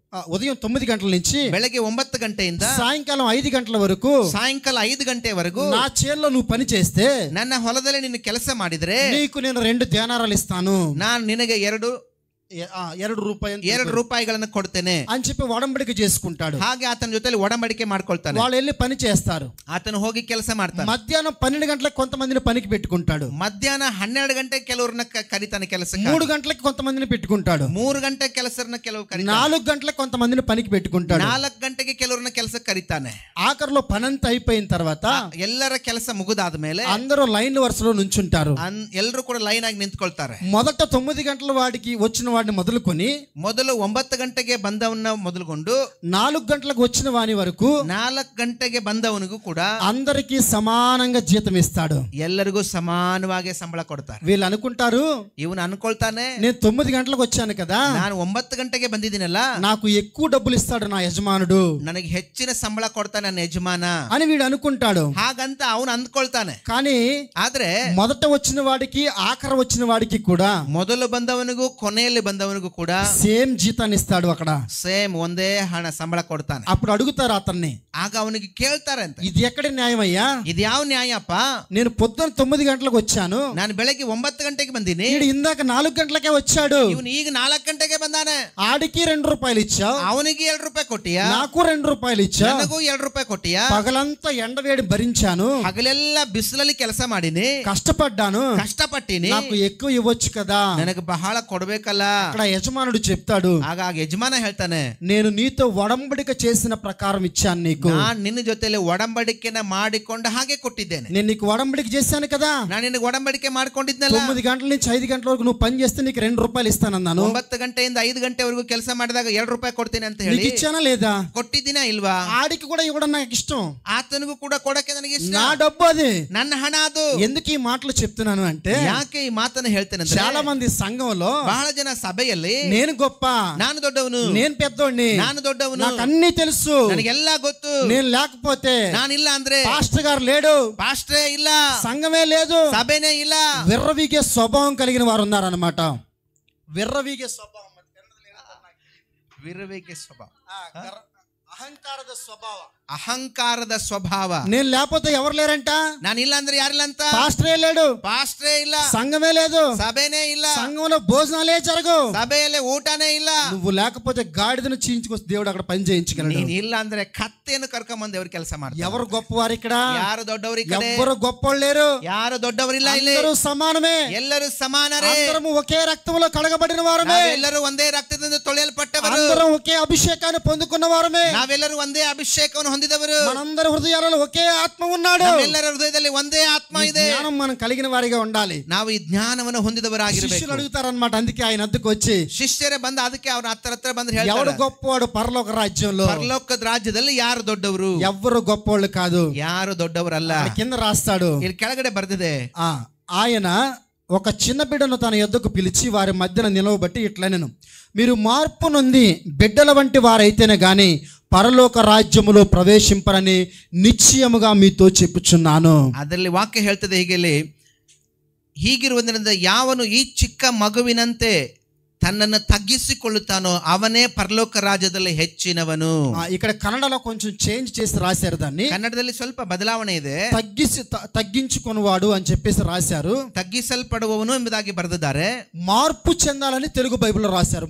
ఉదయం 9 గంటల నుంచి ಬೆಳಗ್ಗೆ 9 ಗಂಟೆಯಿಂದ సాయంకాలం 5 గంటల వరకు, ಸಾಯಂಕಾಲ 5 ಗಂಟೆವರೆಗೂ నా చేనులో నువ్వు పని చేస్తే ನನ್ನ ಹೊಲದಲ್ಲಿ ನೀನು ಕೆಲಸ ಮಾಡಿದ್ರೆ నీకు నేను 2 దేనారాలు ఇస్తాను, ನಾನು ನಿನಗೆ 2 ರೂಪಾಯಿಗಳನ್ನು ಕೊಡ್ತೇನೆ అని చెప్పి ಒడంబడిక చేసుకుంటాడు. ಹಾಗೆ ಆತನ ಜೊತೆಲಿ ಒಡಂಬಡಿಕೆ ಮಾಡ್ಕೊಳ್ತಾನೆ. వాళ్ళు వెళ్ళి పని చేస్తారు. ಆತನು ಹೋಗಿ ಕೆಲಸ ಮಾಡ್ತಾನೆ. మధ్యాహ్నం 12 గంటలకు కొంతమందిని పనికి పెట్టుకుంటాడు. ಮಧ್ಯಾಹ್ನ 12 ಗಂಟೆ ಕೆಲವರನ್ನ ಕರೀತಾನೆ ಕೆಲಸಕ್ಕೆ. 3 గంటలకు కొంతమందిని పెట్టుకుంటాడు. 3 ಗಂಟೆ ಕೆಲಸರನ್ನ ಕೆಲವು ಕರೀತಾನೆ. 4 గంటలకు కొంతమందిని పనికి పెట్టుకుంటాడు. 4 ಗಂಟೆಗೆ ಕೆಲವರನ್ನ ಕೆಲಸಕ್ಕೆ ಕರೀತಾನೆ. ఆఖరిలో పనంతా అయిపోయిన తర్వాత ಎಲ್ಲರ ಕೆಲಸ ಮುಗಿದಾದ ಮೇಲೆ అందరూ లైన్ వరుసలో నుంచుంటారు. ಎಲ್ಲರೂ ಕೂಡ ಲೈನ್ ಆಗಿ ನಿಂತ್ಕೊಳ್ತಾರೆ. మొదట 9 గంటల వాడికి వచ్చిన వాడిని మొదలుకొని ಮೊದಲು 9 ಗಂಟೆಗೆ ಬಂದವನ್ನ ಮೊದಲುಗೊಂಡು 4 గంటలకు వచ్చిన వాని వరకు 4 ಗಂಟೆಗೆ ಬಂದವನಿಗೂ ಕೂಡ అందరికీ సమానంగా జీతం ఇస్తాడు. ಎಲ್ಲರಿಗೂ ಸಮಾನವಾಗಿ ಸಂಬಳ ಕೊಡ್ತಾರೆ. వీళ్ళు అనుకుంటారు, ಇವನು ಅನ್ಕೊಳ್ತಾನೆ, నేను 9 గంటలకు వచ్చాను కదా, ನಾನು 9 ಗಂಟೆಗೆ ಬಂದಿದ್ದೀನಲ್ಲ, నాకు ఎక్కువ డబ్బులు ఇస్తాడు నా యజమానుడు, ನನಗೆ ಹೆಚ್ಚಿನ ಸಂಬಳ ಕೊಡ್ತಾನೆ ನನ್ನ ಯಜಮಾನ అని వీడు అనుకుంటాడు. ಹಾಗಂತ ಅವನು ಅಂದ್ಕೊಳ್ತಾನೆ. కానీ ಆದ್ರೆ మొదట వచ్చిన వాడికి ఆఖరి వచ్చిన వాడికి కూడా ಮೊದಲು ಬಂದವನಿಗೂ ಕೊನೆಯಲ್ಲಿ ಬಂದವನಿಗೂ ಕೂಡ సేమ్ జీతాన్ని ఇస్తాడు. అక్కడ ಸೇಮ್ ಒಂದೇ ಹಣ ಸಂಬಳ ಕೊಡ್ತಾನೆ. అప్పుడు అడుగుతారు అతన్ని, ಆಗ ಅವನಿಗೆ ಕೇಳ್ತಾರೆ ಅಂತ, ఇది ఎక్కడి న్యాయం అయ్యా? ಇದು ಯಾವ ನ್ಯಾಯಪ್ಪ? నేను పొద్దున 9 గంటలకు వచ్చాను, ನಾನು ಬೆಳಗ್ಗೆ 9 ಗಂಟೆಗೆ ಬಂದೀನಿ, వీడు ఇందాక 4 గంటలకే వచ్చాడు, ಇವನು ಈಗ 4 ಗಂಟೆಗೆ ಬಂದಾನೆ, ఆడికి 2 రూపాయలు ఇచ్చావు, ಅವನಿಗೆ 2 ರೂಪಾಯಿ ಕೊಟ್ಟಿಯಾ, నాకు 2 రూపాయలు ఇచ్చావు, ನನಗೂ 2 ರೂಪಾಯಿ ಕೊಟ್ಟಿಯಾ, పగలంతా ఎండవేడి భరించాను, ಹಗಲೆಲ್ಲ ಬಿಸಿಲಲ್ಲಿ ಕೆಲಸ ಮಾಡೀನಿ, కష్టపడ్డాను, ಕಷ್ಟಪಟ್ಟೀನಿ, నాకు ఎక్కువ ఇవ్వచ్చు కదా, ನನಗೆ ಬಹಳ ಕೊಡ್ಬೇಕಲ್ಲ. అక్కడ యజమానుడు చెప్తాడు, ಆಗ ಯಜಮಾನ ಹೇಳ್ತಾನೆ, నేను నీతో ఒడంబడిక చేసిన ప్రకారం ఇచ్చాను నీకు. ನಾನ್ ನಿನ್ನ ಜೊತೆಲಿ ಒಡಂಬಡಿಕೆನ ಮಾಡಿಕೊಂಡ ಹಾಗೆ ಕೊಟ್ಟಿದ್ದೇನೆ. నేను నీకు ఒడంబడిక చేశాను కదా, ನಾನು ನಿನಗೆ ಒಡಂಬಡಿಕೆ ಮಾಡ್ಕೊಂಡಿದ್ನಲ್ಲ. 9 గంటల నుంచి 5 గంటల వరకు నువ్వు పని చేస్తే నీకు 2 రూపాయలు ఇస్తానన్నాను. 9 ಗಂಟೆಯಿಂದ 5 ಗಂಟೆವರೆಗೂ ಕೆಲಸ ಮಾಡಿದಾಗ 2 ರೂಪಾಯಿ ಕೊಡ್ತೀನಿ ಅಂತ నీకు ಹೇಳಿ ఇచ్చానా లేదా? ಕೊಟ್ಟಿದ್ದೀನಾ ಇಲ್ವಾ? ఆడికి కూడా ఇవ్వడం నాకు ఇష్టం, ಆತನಿಗೂ ಕೂಡ ಕೊಡಕ್ಕೆ ನನಗೆ ಇಷ್ಟ. నా డబ్బు అది, ನನ್ನ ಹಣ ಅದು. ఎందుకు ఈ మాటలు చెప్తున్నాను అంటే, ಯಾಕೆ ಈ ಮಾತನ್ನ ಹೇಳ್ತೇನೆ ಅಂದ್ರೆ, చాలా మంది సంఘంలో ಬಹಳ ಜನ ಸಭೆಯಲ್ಲಿ నేను గొప్ప, ನಾನು ದೊಡ್ಡವನು, నేను పెద్దోడిని, ನಾನು ದೊಡ್ಡವನು, నాకు అన్ని తెలుసు, ನನಗೆಲ್ಲ ಗೊತ್ತು, నేను లేకపోతే ನಾನಿಲ್ಲ ಅಂದ್ರೆ పాస్టర్ గారు లేడు, ಪಾಸ್ಟ್ರೇ ಇಲ್ಲ, సంఘమే లేదు, సభేనే ಇಲ್ಲ, విర్రవీగే స్వభావం కలిగిన వారు ఉన్నారన్నమాట. విర్రవీగే స్వభావం, ವಿರವೇಗೆ ಸ್ವಭಾವ, అహంకాರದ స్వభావం, ಅಹಂಕಾರದ ಸ್ವಭಾವ. నేను లేకపోతే ఎవరు లేరంట, ನಾನು ಇಲ್ಲ ಅಂದ್ರೆ ಯಾರಿಲ್ಲ ಅಂತ, పాస్టరే లేడు, ಪಾಸ್ಟ್ರೇ ಇಲ್ಲ, సంఘమే లేదు, సభేనే ಇಲ್ಲ, సంఘంలో భోజనాలే జరగవు, ಸಭೆಯಲ್ಲಿ ಊಟನೇ ಇಲ್ಲ. నువ్వు లేకపోతే గాడిదను చీయించుకొస్తే దేవుడు అక్కడ పని చేయించగలడు. ನೀನ್ ಇಲ್ಲ ಅಂದ್ರೆ ಕತ್ತೆಯನ್ನು ಕರ್ಕೊಂಬಂದು ఎవరు ಕೆಲಸ ಮಾಡ್ತಾರೆ? ఎవరు గొప్పవారు ఇక్కడ? ಯಾರು ದೊಡ್ಡವರು? ಈ ಕಡೆ ఎవరు గొప్పవాళ్ళు లేరు, ಯಾರು ದೊಡ್ಡವರಿಲ್ಲ. ಇಲ್ಲಿ అందరూ సమానమే, ಎಲ್ಲರೂ ಸಮಾನರೇ. అందరము ఒకే రక్తంలో కడగబడిన వారమే, ನಾವೆಲ್ಲರೂ ಒಂದೇ ರಕ್ತದಿಂದ ತೊಳೆಯಲ್ಪಟ್ಟವರು, అందరం ఒకే అభిషేకాన్ని పొందుకున్న వారమే, ನಾವೆಲ್ಲರೂ ಒಂದೇ ಅಭಿಷೇಕವನ್ನು ಹೊಂದಿದವರು, మనందరి హృదయాలలో ఒకే ఆత్మ ఉన్నాడు, ನಮ್ಮೆಲ್ಲರ ಹೃದಯದಲ್ಲಿ ಒಂದೇ ಆತ್ಮ ಇದೆ. జ్ఞానం మనం కలిగిన వారిగా ఉండాలి. ನಾವು ಈ ಜ್ಞಾನವನ್ನು ಹೊಂದಿದವರಾಗಿರಬೇಕು. శిష్యులు అడుగుతారన్నమాట, అందుకే ఆయన అద్దకు వచ్చి, ಶಿಷ್ಯರೇ ಬಂದು ಅದಕ್ಕೆ ಅವ್ರ ಹತ್ರ ಬಂದು ఎవడు ಹೇಳ್ತಾರೆ, గొప్పవాడు పరలోక రాజ్యంలో? ಪರಲೋಕದ ರಾಜ್ಯದಲ್ಲಿ ಯಾರು ದೊಡ್ಡವರು? ఎవ్వరు గొప్పవాళ్ళు కాదు, ಯಾರು ದೊಡ್ಡವರಲ್ಲ. ఆయన కింద రాస్తాడు, ಇಲ್ಲಿ ಕೆಳಗಡೆ ಬರ್ದಿದೆ, ఆయన ఒక చిన్న బిడ్డను తన యొద్దకు పిలిచి వారి మధ్యన నిలవబట్టి ఇట్లనెను, మీరు మార్పు నొంది బిడ్డల వంటి వారైతేనే గాని పరలోక రాజ్యములో ప్రవేశింపరని నిశ్చయముగా మీతో చెప్పుచున్నాను. ಅದರಲ್ಲಿ ವಾಕ್ಯ ಹೇಳ್ತದೆ ಹೀಗಿರುವುದರಿಂದ ಯಾವನು ಈ ಚಿಕ್ಕ ಮಗುವಿನಂತೆ తనను తగ్గించుకొల్లుతానో అవనే పరలోక రాజ్యದಲ್ಲಿ ಹೆಚ್ಚಿನವನು. ఇక్కడ కన్నడలో కొంచెం చేంజ్ చేసి రాశారు దాన్ని, కన్నడದಲ್ಲಿ ಸ್ವಲ್ಪ ಬದಲಾವಣೆ ಇದೆ. తగ్గించుకొనివాడు అని చెప్పేసి రాశారు, తగ్గిసల్పಡುವವನು ಎಂಬುದಾಗಿ ಬರೆದಿದ್ದಾರೆ. మార్పు చెందాలని తెలుగు బైబిల్లో రాశారు.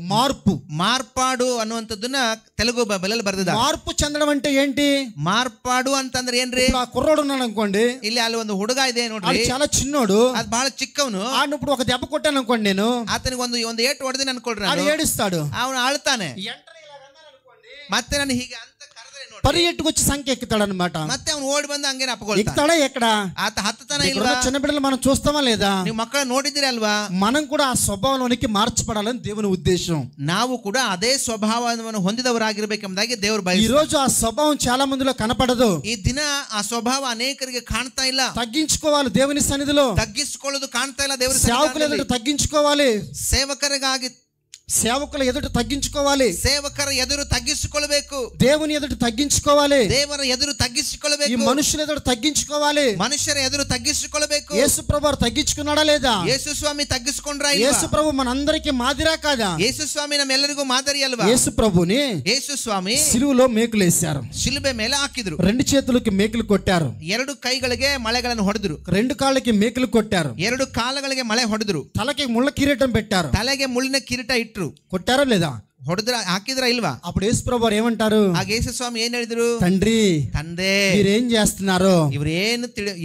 మార్పాడు ಅನ್ನುವಂಥದ್ದನ್ನ తెలుగు బైబిల్ బರೆದಿದ್ದಾರೆ. మార్పు చెందడం అంటే ఏంటి? మార్పాడు ಅಂತಂದ್ರೆ ಏನ್ರಿ? ఆ కుర్రోడు ఉన్నాడు అనుకోండి, ಇಲ್ಲಿ ಅಲ್ಲಿ ಒಂದು ಹುಡುಗ ಇದೆ ನೋಡ್ರಿ, చాలా చిన్నోడు, అది బహಳ చిಕ್ಕವನು. ఇప్పుడు ఒక దెబ్బ కొట్టాను అనుకోండి, నేను ಆತನಿಗೆ ಒಂದು ಏಟು ಹೊಡೆದು ಅನ್ಕೊಳ್ರಿ, ఏడుస్తాడు, ಅವನು ಅಳ್ತಾನೆ. ಮತ್ತೆ ನಾನು ಹೀಗೆ ಅಂತ ಕರೆದ್ರೆ ನೋಡಿ పరిగెట్టుకొచ్చి సంఖ్య ఎక్కుతాడు అనమాట. ಮತ್ತೆ ಅವನು ಓಡಿ ಬಂದು ಹಂಗೆ ಅಪ್ಕೊಳ್ತಾನೆ. ఎక్కుతాడా ఎక్కడ? ಆತ ಹತ್ತತಾನೆ ಇಲ್ವಾ? చిన్న బిడ్డలు మనం చూస్తామా లేదా? ನೀವು ಮಕ್ಕಳು ನೋಡಿದಿರಿ ಅಲ್ವಾ? మనం కూడా ఆ స్వభావంలోనికి మార్చబడాలని దేవుని ఉద్దేశం. ನಾವು ಕೂಡ ಅದೇ ಸ್ವಭಾವವನ್ನು ಹೊಂದಿದವರಾಗಿರಬೇಕೆಂಬುದಾಗಿ ದೇವರು ఈ ಬಯಸುತ್ತಾರೆ. రోజు ఆ స్వభావం చాలా మందిలో కనపడదు. ಈ ದಿನ ಆ ಸ್ವಭಾವ ಅನೇಕರಿಗೆ ಕಾಣ್ತಾ ಇಲ್ಲ. తగ్గించుకోవాలి దేవుని సన్నిధిలో, ತಗ್ಗಿಸಿಕೊಳ್ಳೋದು ಕಾಣ್ತಾ ಇಲ್ಲ ದೇವರ సేవకుల ఎదుట తగ్గించుకోవాలి, ಸೇವಕರಿಗಾಗಿ సేవకుల ఎదుట తగ్గించుకోవాలి, ಸೇವಕರ ಎದುರು ತಗ್ಗಿಸಿಕೊಳ್ಳಬೇಕು, దేవుని ఎదుట తగ్గించుకోవాలి, ದೇವರ ಎದುರು ఈ ತಗ್ಗಿಸಿಕೊಳ್ಳಬೇಕು, మనుషుల ఎదుట తగ్గించుకోవాలి. ಮನುಷ್ಯರ ఎదురు ತಗ್ಗಿಸಿಕೊಳ್ಳಬೇಕು. యేసు ప్రభు తగ్గించుకున్నాడా లేదా? ಯೇಸು ಸ್ವಾಮಿ ತಗ್ಗಿಸಿಕೊಂಡ್ರ? యేసు ప్రభు మనందరికీ మాదిరా కాదా? ಯೇಸು ಸ್ವಾಮಿ ನಮ್ಮೆಲ್ಲರಿಗೂ ಮಾದರಿ ಅಲ್ವಾ? యేసు ప్రభుని ಯೇಸು ಸ್ವಾಮಿ సిలువలో మేకులు వేశారు, ಶಿಲುಬೆ ಮೇಲೆ ಹಾಕಿದ್ರು, 2 చేతులకి మేకులు కొట్టారు, 2 ಕೈಗಳಿಗೆ ಮಳೆಗಳನ್ನು ಹೊಡೆದ್ರು, 2 కాళ్ళకి మేకులు కొట్టారు, 2 ಕಾಲಗಳಿಗೆ ಮಳೆ ಹೊಡೆದ್ರು, తలకి ముళ్ళ కిరీటం పెట్టారు, ತಲೆಗೆ ಮುಳ್ಳಿನ ಕಿರೀಟ ಇಟ್ರು. కొట్టారా లేదా? ಹೊಡೆದ್ರ ಹಾಕಿದ್ರ ಇಲ್ವಾ? అప్పుడు యేసు ప్రభు ఏమంటారు? ಆಗ ಯೇಸು ಸ್ವಾಮಿ ಏನ್ ಹೇಳಿದ್ರು? తండ్రి, ತಂದೆ, మీరేం చేస్తున్నారు? ಇವ್ರು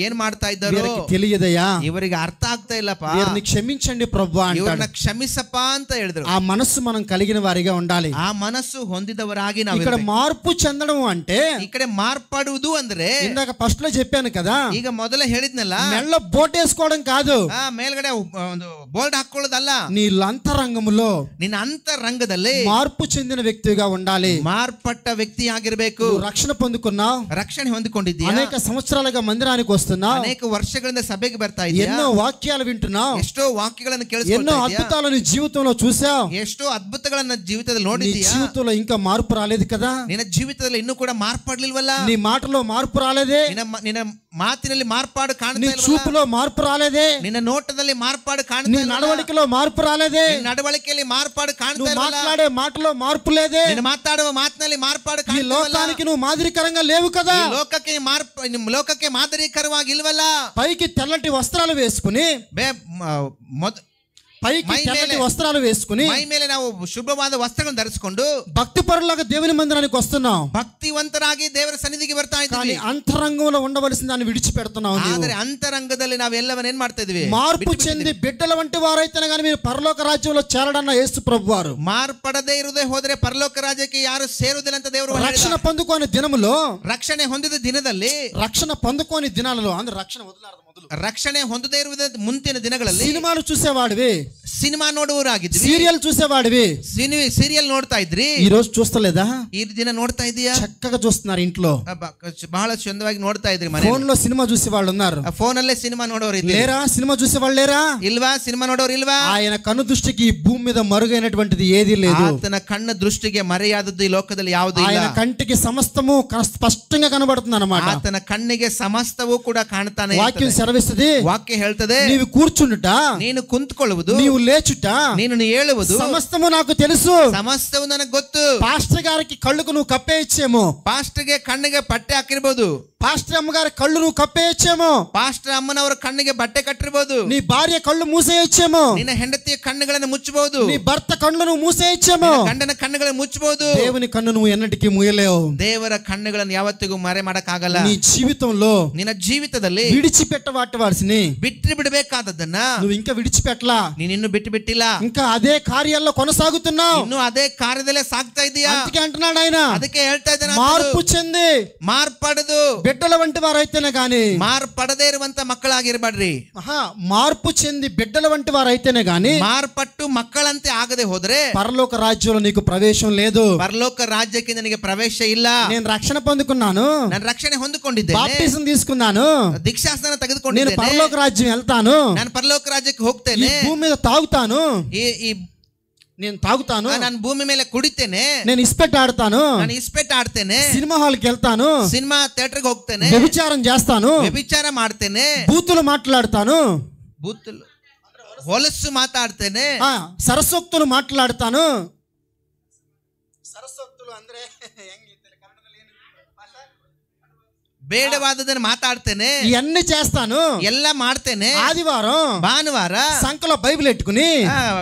ಏನ್ ಮಾಡ್ತಾ ಇದ್ದಾರೋ వీరికి తెలియదయ్యా, ಇವರಿಗೆ ಅರ್ಥ ಆಗ್ತಾ ಇಲ್ಲಪ್ಪ, వీరిని క్షమించండి ప్రభు అంటాడు. ಇವ್ರನ್ನ ಕ್ಷಮಿಸಪ್ಪ ಅಂತ ಹೇಳಿದ್ರು. ఆ మనస్సు మనం కలిగిన వారిగా ఉండాలి. ಆ ಮನಸ್ಸು ಹೊಂದಿದವರಾಗಿ ನಾವು ఇక్కడ మార్పు చెందడం అంటే, ಈ ಕಡೆ ಮಾರ್ಪಾಡುವುದು ಅಂದ್ರೆ ఇందాక ఫస్ట్ లో చెప్పాను కదా, ಈಗ ಮೊದಲೇ ಹೇಳಿದ್ನಲ್ಲ, మెళ్ళ బోటేసుకోవడం కాదు, ಮೇಲ್ಗಡೆ ಒಂದು ಬೋಲ್ಡ್ ಹಾಕೊಳ್ಳೋದಲ್ಲ, నీ అంతరంగములో ನಿನ್ನ ಅಂತರಂಗದಲ್ಲಿ మార్పు చెందిన వ్యక్తిగా ఉండాలి. ಮಾರ್ಪಟ್ಟ ವ್ಯಕ್ತಿ ಆಗಿರಬೇಕು. నువ్వు రక్షణ పొందుకున్నావు, ರಕ್ಷಣೆ ಹೊಂದಿಕೊಂಡಿದ್ದೀಯಾ, అనేక సంవత్సరాలుగా మందిరానికి వస్తున్నావు, ಅನೇಕ ವರ್ಷಗಳಿಂದ ಸಭೆಗೆ ಬರ್ತಾ ಇದೆಯಾ, ఎన్నో వాక్యాలు వింటున్నావు, ಎಷ್ಟೋ ವಾಕ್ಯಗಳನ್ನು ఎన్నో ಕೇಳಿಸ್ಕೊಳ್ತಾ ಇದೆಯಾ, అద్భుతాలను జీవితంలో చూసావు, ಎಷ್ಟೋ ಅದ್ಭುತಗಳನ್ನ ಜೀವಿತದಲ್ಲಿ నీ ನೋಡಿದ್ದೀಯಾ, జీవితంలో ఇంకా మార్పు రాలేదు కదా, ನಿನ್ನ ಜೀವಿತದಲ್ಲಿ ಇನ್ನೂ ಕೂಡ ಮಾರ್ಪಾಡ್ಲಿಲ್ವಲ್ಲ, నీ మాటలో మార్పు రాలేదే, ನಿನ್ನ ಮಾತಿನಲ್ಲಿ ಮಾರ್ಪಾಡು నీ ಕಾಣ್ತಾ ಇಲ್ವಲ್ಲ, చూపులో మార్పు రాలేదే, ನಿನ್ನ ನೋಟದಲ್ಲಿ ಮಾರ್ಪಾಡು నీ ಕಾಣ್ತಾ ಇಲ್ವಲ್ಲ, నడవడికలో మార్పు రాలేదే, ನಿನ್ನ ನಡವಳಿಕೆಯಲ್ಲಿ ಮಾರ್ಪಾಡು ಕಾಣ್ತಾ నువ్వు ಇಲ್ವಲ್ಲ, మాట్లాడే మాటలో మార్పు లేదే, ನಿನ್ನ ಮಾತಾಡುವ ಮಾತಿನಲ್ಲಿ ಮಾರ್ಪಾಡು ఈ ಕಾಣ್ತಾ ಇಲ್ವಲ್ಲ, లోకానికి నువ్వు మాదిరికరంగా లేవు కదా, ಈ ಲೋಕಕ್ಕೆ ಮಾದರಿಕರವಾಗಿಲ್ವಲ್ಲ. పైకి తెల్లటి వస్త్రాలు వేసుకుని పైకి తెల్లటి వస్త్రాలు వేసుకుని ಮೈ ಮೇಲೆ ನಾವು ಶುಭವಾದ ವಸ್ತ್ರಗಳನ್ನು ಧರಿಸಿಕೊಂಡು భక్తి పరులాగా దేవుని మందిరానికి వస్తున్నాం. ಭಕ್ತಿವಂತರಾಗಿ ದೇವರ ಸನ್ನಿಧಿಗೆ ಬರ್ತಾ కానీ ಇದ್ದೀವಿ. అంతరంగంలో ఉండవలసిన దాన్ని విడిచిపెడుతున్నావు నీవు. ಆದರೆ ಅಂತರಂಗದಲ್ಲಿ ನಾವೆಲ್ಲವನ್ನ ಏನ್ ಮಾಡ್ತಾ ಇದೀವಿ? మార్పు చెంది బిడ్డల వంటి వారైతేనే కానీ మీరు పరలోక రాజ్యంలో చేరడన్న యేసు ప్రభు వారు. ಮಾರ್ಪಡದೇ ಇರುವುದೇ ಹೋದರೆ ಪರಲೋಕ ರಾಜ್ಯಕ್ಕೆ ಯಾರು ಸೇರುವುದಿಲ್ಲ ಅಂತ ದೇವರು రక్షణ పొందుకోని దినములో, ರಕ್ಷಣೆ ಹೊಂದಿದ ದಿನದಲ್ಲಿ, రక్షణ పొందుకోని దినాలలో ಅಂದ್ರೆ రక్షణ వదిలారు మొదలు ರಕ್ಷಣೆ ಹೊಂದದೇ ಇರುವುದೇ ಮುಂತಿನ ದಿನಗಳಲ್ಲಿ సినిమాలు చూసేవాడివి, ಸಿನಿಮಾ ನೋಡುವವರಾಗಿದ್ವಿ, సీరియల్ చూసేవాడివి, ಸೀರಿಯಲ್ ನೋಡ್ತಾ ಇದ್ರಿ. ఈ రోజు చూస్తలేదా? ಈ ದಿನ ನೋಡ್ತಾ ಇದೀಯಾ? చక్కగా చూస్తున్నారు ఇంట్లో. ಬಹಳ ಚಂದವಾಗಿ ನೋಡ್ತಾ ಇದ್ರಿ. ఫోన్ లో సినిమా చూసే వాళ్ళు ఉన్నారు. ಫೋನ್ ಅಲ್ಲೇ ಸಿನಿಮಾ ನೋಡೋರು ಇದ್ರಿ. లేరా? సినిమా చూసే వాళ్ళు లేరా? ಇಲ್ವಾ? ಸಿನಿಮಾ ನೋಡೋರು ಇಲ್ವಾ? ఆయన కన్ను దృష్టికి ఈ భూమి మీద మరుగైనటువంటిది ఏదీ లేదు. ಆತನ ಕಣ್ಣ ದೃಷ್ಟಿಗೆ ಮರೆಯಾದದ್ದು ಈ ಲೋಕದಲ್ಲಿ ಯಾವುದೂ ಇಲ್ಲ. ఆయన కంటికి సమస్తము స్పష్టంగా కనబడుతుంది అన్నమాట. ಆತನ ಕಣ್ಣಿಗೆ ಸಮಸ್ತವೂ ಕೂಡ ಕಾಣ್ತಾನೆ. వాక్యం సెలవిస్తుంది, ವಾಕ್ಯ ಹೇಳ್ತದೆ, నీవు కూర్చుండుట, ನೀನು ಕುಂತ್ಕೊಳ್ಳುವುದು, నీవు లేచుట, ನೀನು ಹೇಳುವುದು సమస్తము నాకు తెలుసు. ಸಮಸ್ತವು ನನಗೆ ಗೊತ್ತು. పాస్టర్ గారికి కళ్ళుకు నువ్వు కప్పేయచ్చేమో, ಪಾಸ್ಟರ್ಗೆ ಕಣ್ಣಿಗೆ ಬಟ್ಟೆ ಹಾಕಿರ್ಬೋದು, పాస్టర్ అమ్మగారి కళ్ళు నువ్వు కప్పేయచ్చేమో, ಪಾಸ್ಟರ್ ಅಮ್ಮನವರ ಕಣ್ಣಿಗೆ ಬಟ್ಟೆ ಕಟ್ಟಿರ್ಬೋದು, నీ భార్య కళ్ళు మూసేయచ్చేమో, ನಿನ್ನ ಹೆಂಡತಿಯ ಕಣ್ಣುಗಳನ್ನು ಮುಚ್ಚಬಹುದು, నీ భర్త కళ్ళు నువ్వు మూసేయచ్చేమో, ಗಂಡನ ಕಣ್ಣುಗಳನ್ನು ಮುಚ್ಚಬಹುದು. దేవుని కన్ను నువ్వు ఎన్నటికీ మూయలేవు. ದೇವರ ಕಣ್ಣುಗಳನ್ನು ಯಾವತ್ತಿಗೂ ಮರೆ ಮಾಡಕ್ಕಾಗಲ್ಲ. నీ జీవితంలో ನಿನ್ನ ಜೀವಿತದಲ್ಲಿ విడిచిపెట్టవాటివాల్సిని ಬಿಟ್ಟು ಬಿಡಬೇಕಾದದ್ದನ್ನ నువ్వు ఇంకా విడిచిపెట్టలా, ನೀನ್ ಇನ್ನು ಬಿಟ್ಟು ಬಿಟ್ಟಿಲ್ಲ, ఇంకా అదే కార్యాల్లో కొనసాగుతున్నావు. ಇನ್ನು ಅದೇ ಕಾರ್ಯದಲ್ಲೇ ಸಾಗ್ತಾ ಇದೀಯಾ. అందుకే అంటున్నాడు ఆయన, ಅದಕ್ಕೆ ಹೇಳ್ತಾ ಇದ್ದಾನೆ, మార్పు చెంది ಮಾರ್ಪಡದು బిడ్డల వంటి వారైతేనే గాని, ಮಾರ್ಪಡದೇ ಇರುವಂತ ಮಕ್ಕಳಾಗಿರ್ಬೇಡ್ರಿ. మార్పు చెంది బిడ్డల వంటి వారైతేనే గాని ಮಾರ್ಪಟ್ಟು ಮಕ್ಕಳಂತೆ ಆಗದೆ ಹೋದ್ರೆ పరలోక రాజ్యంలో నీకు ప్రవేశం లేదు. ಪರಲೋಕ ರಾಜ್ಯಕ್ಕೆ ನನಗೆ ಪ್ರವೇಶ ಇಲ್ಲ. నేను రక్షణ పొందుకున్నాను, ನಾನು ರಕ್ಷಣೆ ಹೊಂದಿಕೊಂಡಿದ್ದೇನೆ, బాప్టిజం తీసుకున్నాను, ದೀಕ್ಷಾಸ್ನಾನ నేను ತೆಗೆದುಕೊಂಡಿದ್ದೇನೆ, పరలోక రాజ్యం వెళ్తాను, ನಾನು ಪರಲೋಕ ರಾಜ್ಯಕ್ಕೆ ఈ ಹೋಗ್ತೇನೆ, భూమి మీద తాగుతాను, నేను తాగుతాను, ನಾನು ಭೂಮಿ ಮೇಲೆ ಕುಡಿತೇನೆ, నేను ఇస్పెట్ ఆడతాను, ನಾನು ಇಸ್ಪೆಟ್ ಆಡ್ತೇನೆ, సినిమా హాల్కి వెళ్తాను, ಸಿನಿಮಾ ಥಿಯೇಟರ್ಗೆ ಹೋಗ್ತೇನೆ, వ్యభిచారం చేస్తాను, ವ್ಯಭಿಚಾರ ಮಾಡ್ತೇನೆ, బూతులు మాట్లాడతాను, ಬೂತುಲು ಹೊಲಸು ಮಾತಾಡ್ತೇನೆ, సరసోక్తులు మాట్లాడతాను. సరసోక్తులు ಅಂದ್ರೆ ಬೇಡವಾದದನ್ನು ಮಾತಾಡ್ತೇನೆ, ఇవన్నీ చేస్తాను, ಎಲ್ಲ ಮಾಡ್ತೇನೆ. ఆదివారం ಭಾನುವಾರ సంకలో బైబిల్ ఎట్టుకుని